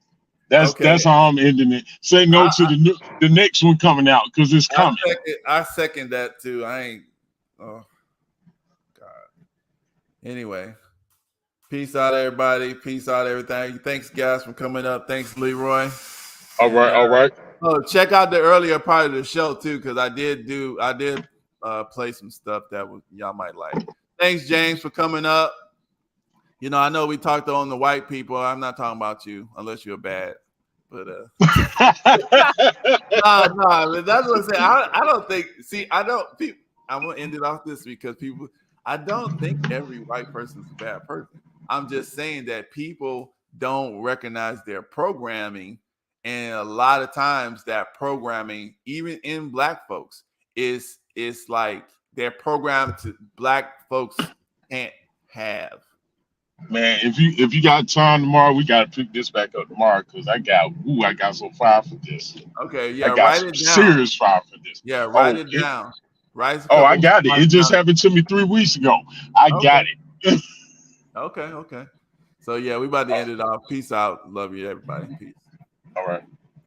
That's how I'm ending it. Say no to the next one coming out because it's coming.
I second that too. I ain't. Oh God. Anyway, peace out, everybody. Peace out, everything. Thanks, guys, for coming up. Thanks, Leroy.
All right.
Oh, check out the earlier part of the show too, because I did play some stuff that y'all might like. Thanks, James, for coming up. You know, I know we talked on the white people. I'm not talking about you unless you're bad. But no, that's what I'm saying. I don't think. See, I'm gonna end it off this because people. I don't think every white person is a bad person. I'm just saying that people don't recognize their programming, and a lot of times that programming, even in black folks, is like they're programmed to black folks can't have.
Man, if you got time tomorrow, we gotta pick this back up tomorrow because I got some fire for this.
Okay, yeah,
write it down. Serious fire for this.
Yeah, write it down.
I got it. It just happened to me 3 weeks ago. I got it.
Okay. So yeah, we about to end it off. Peace out. Love you, everybody. Peace.
All right.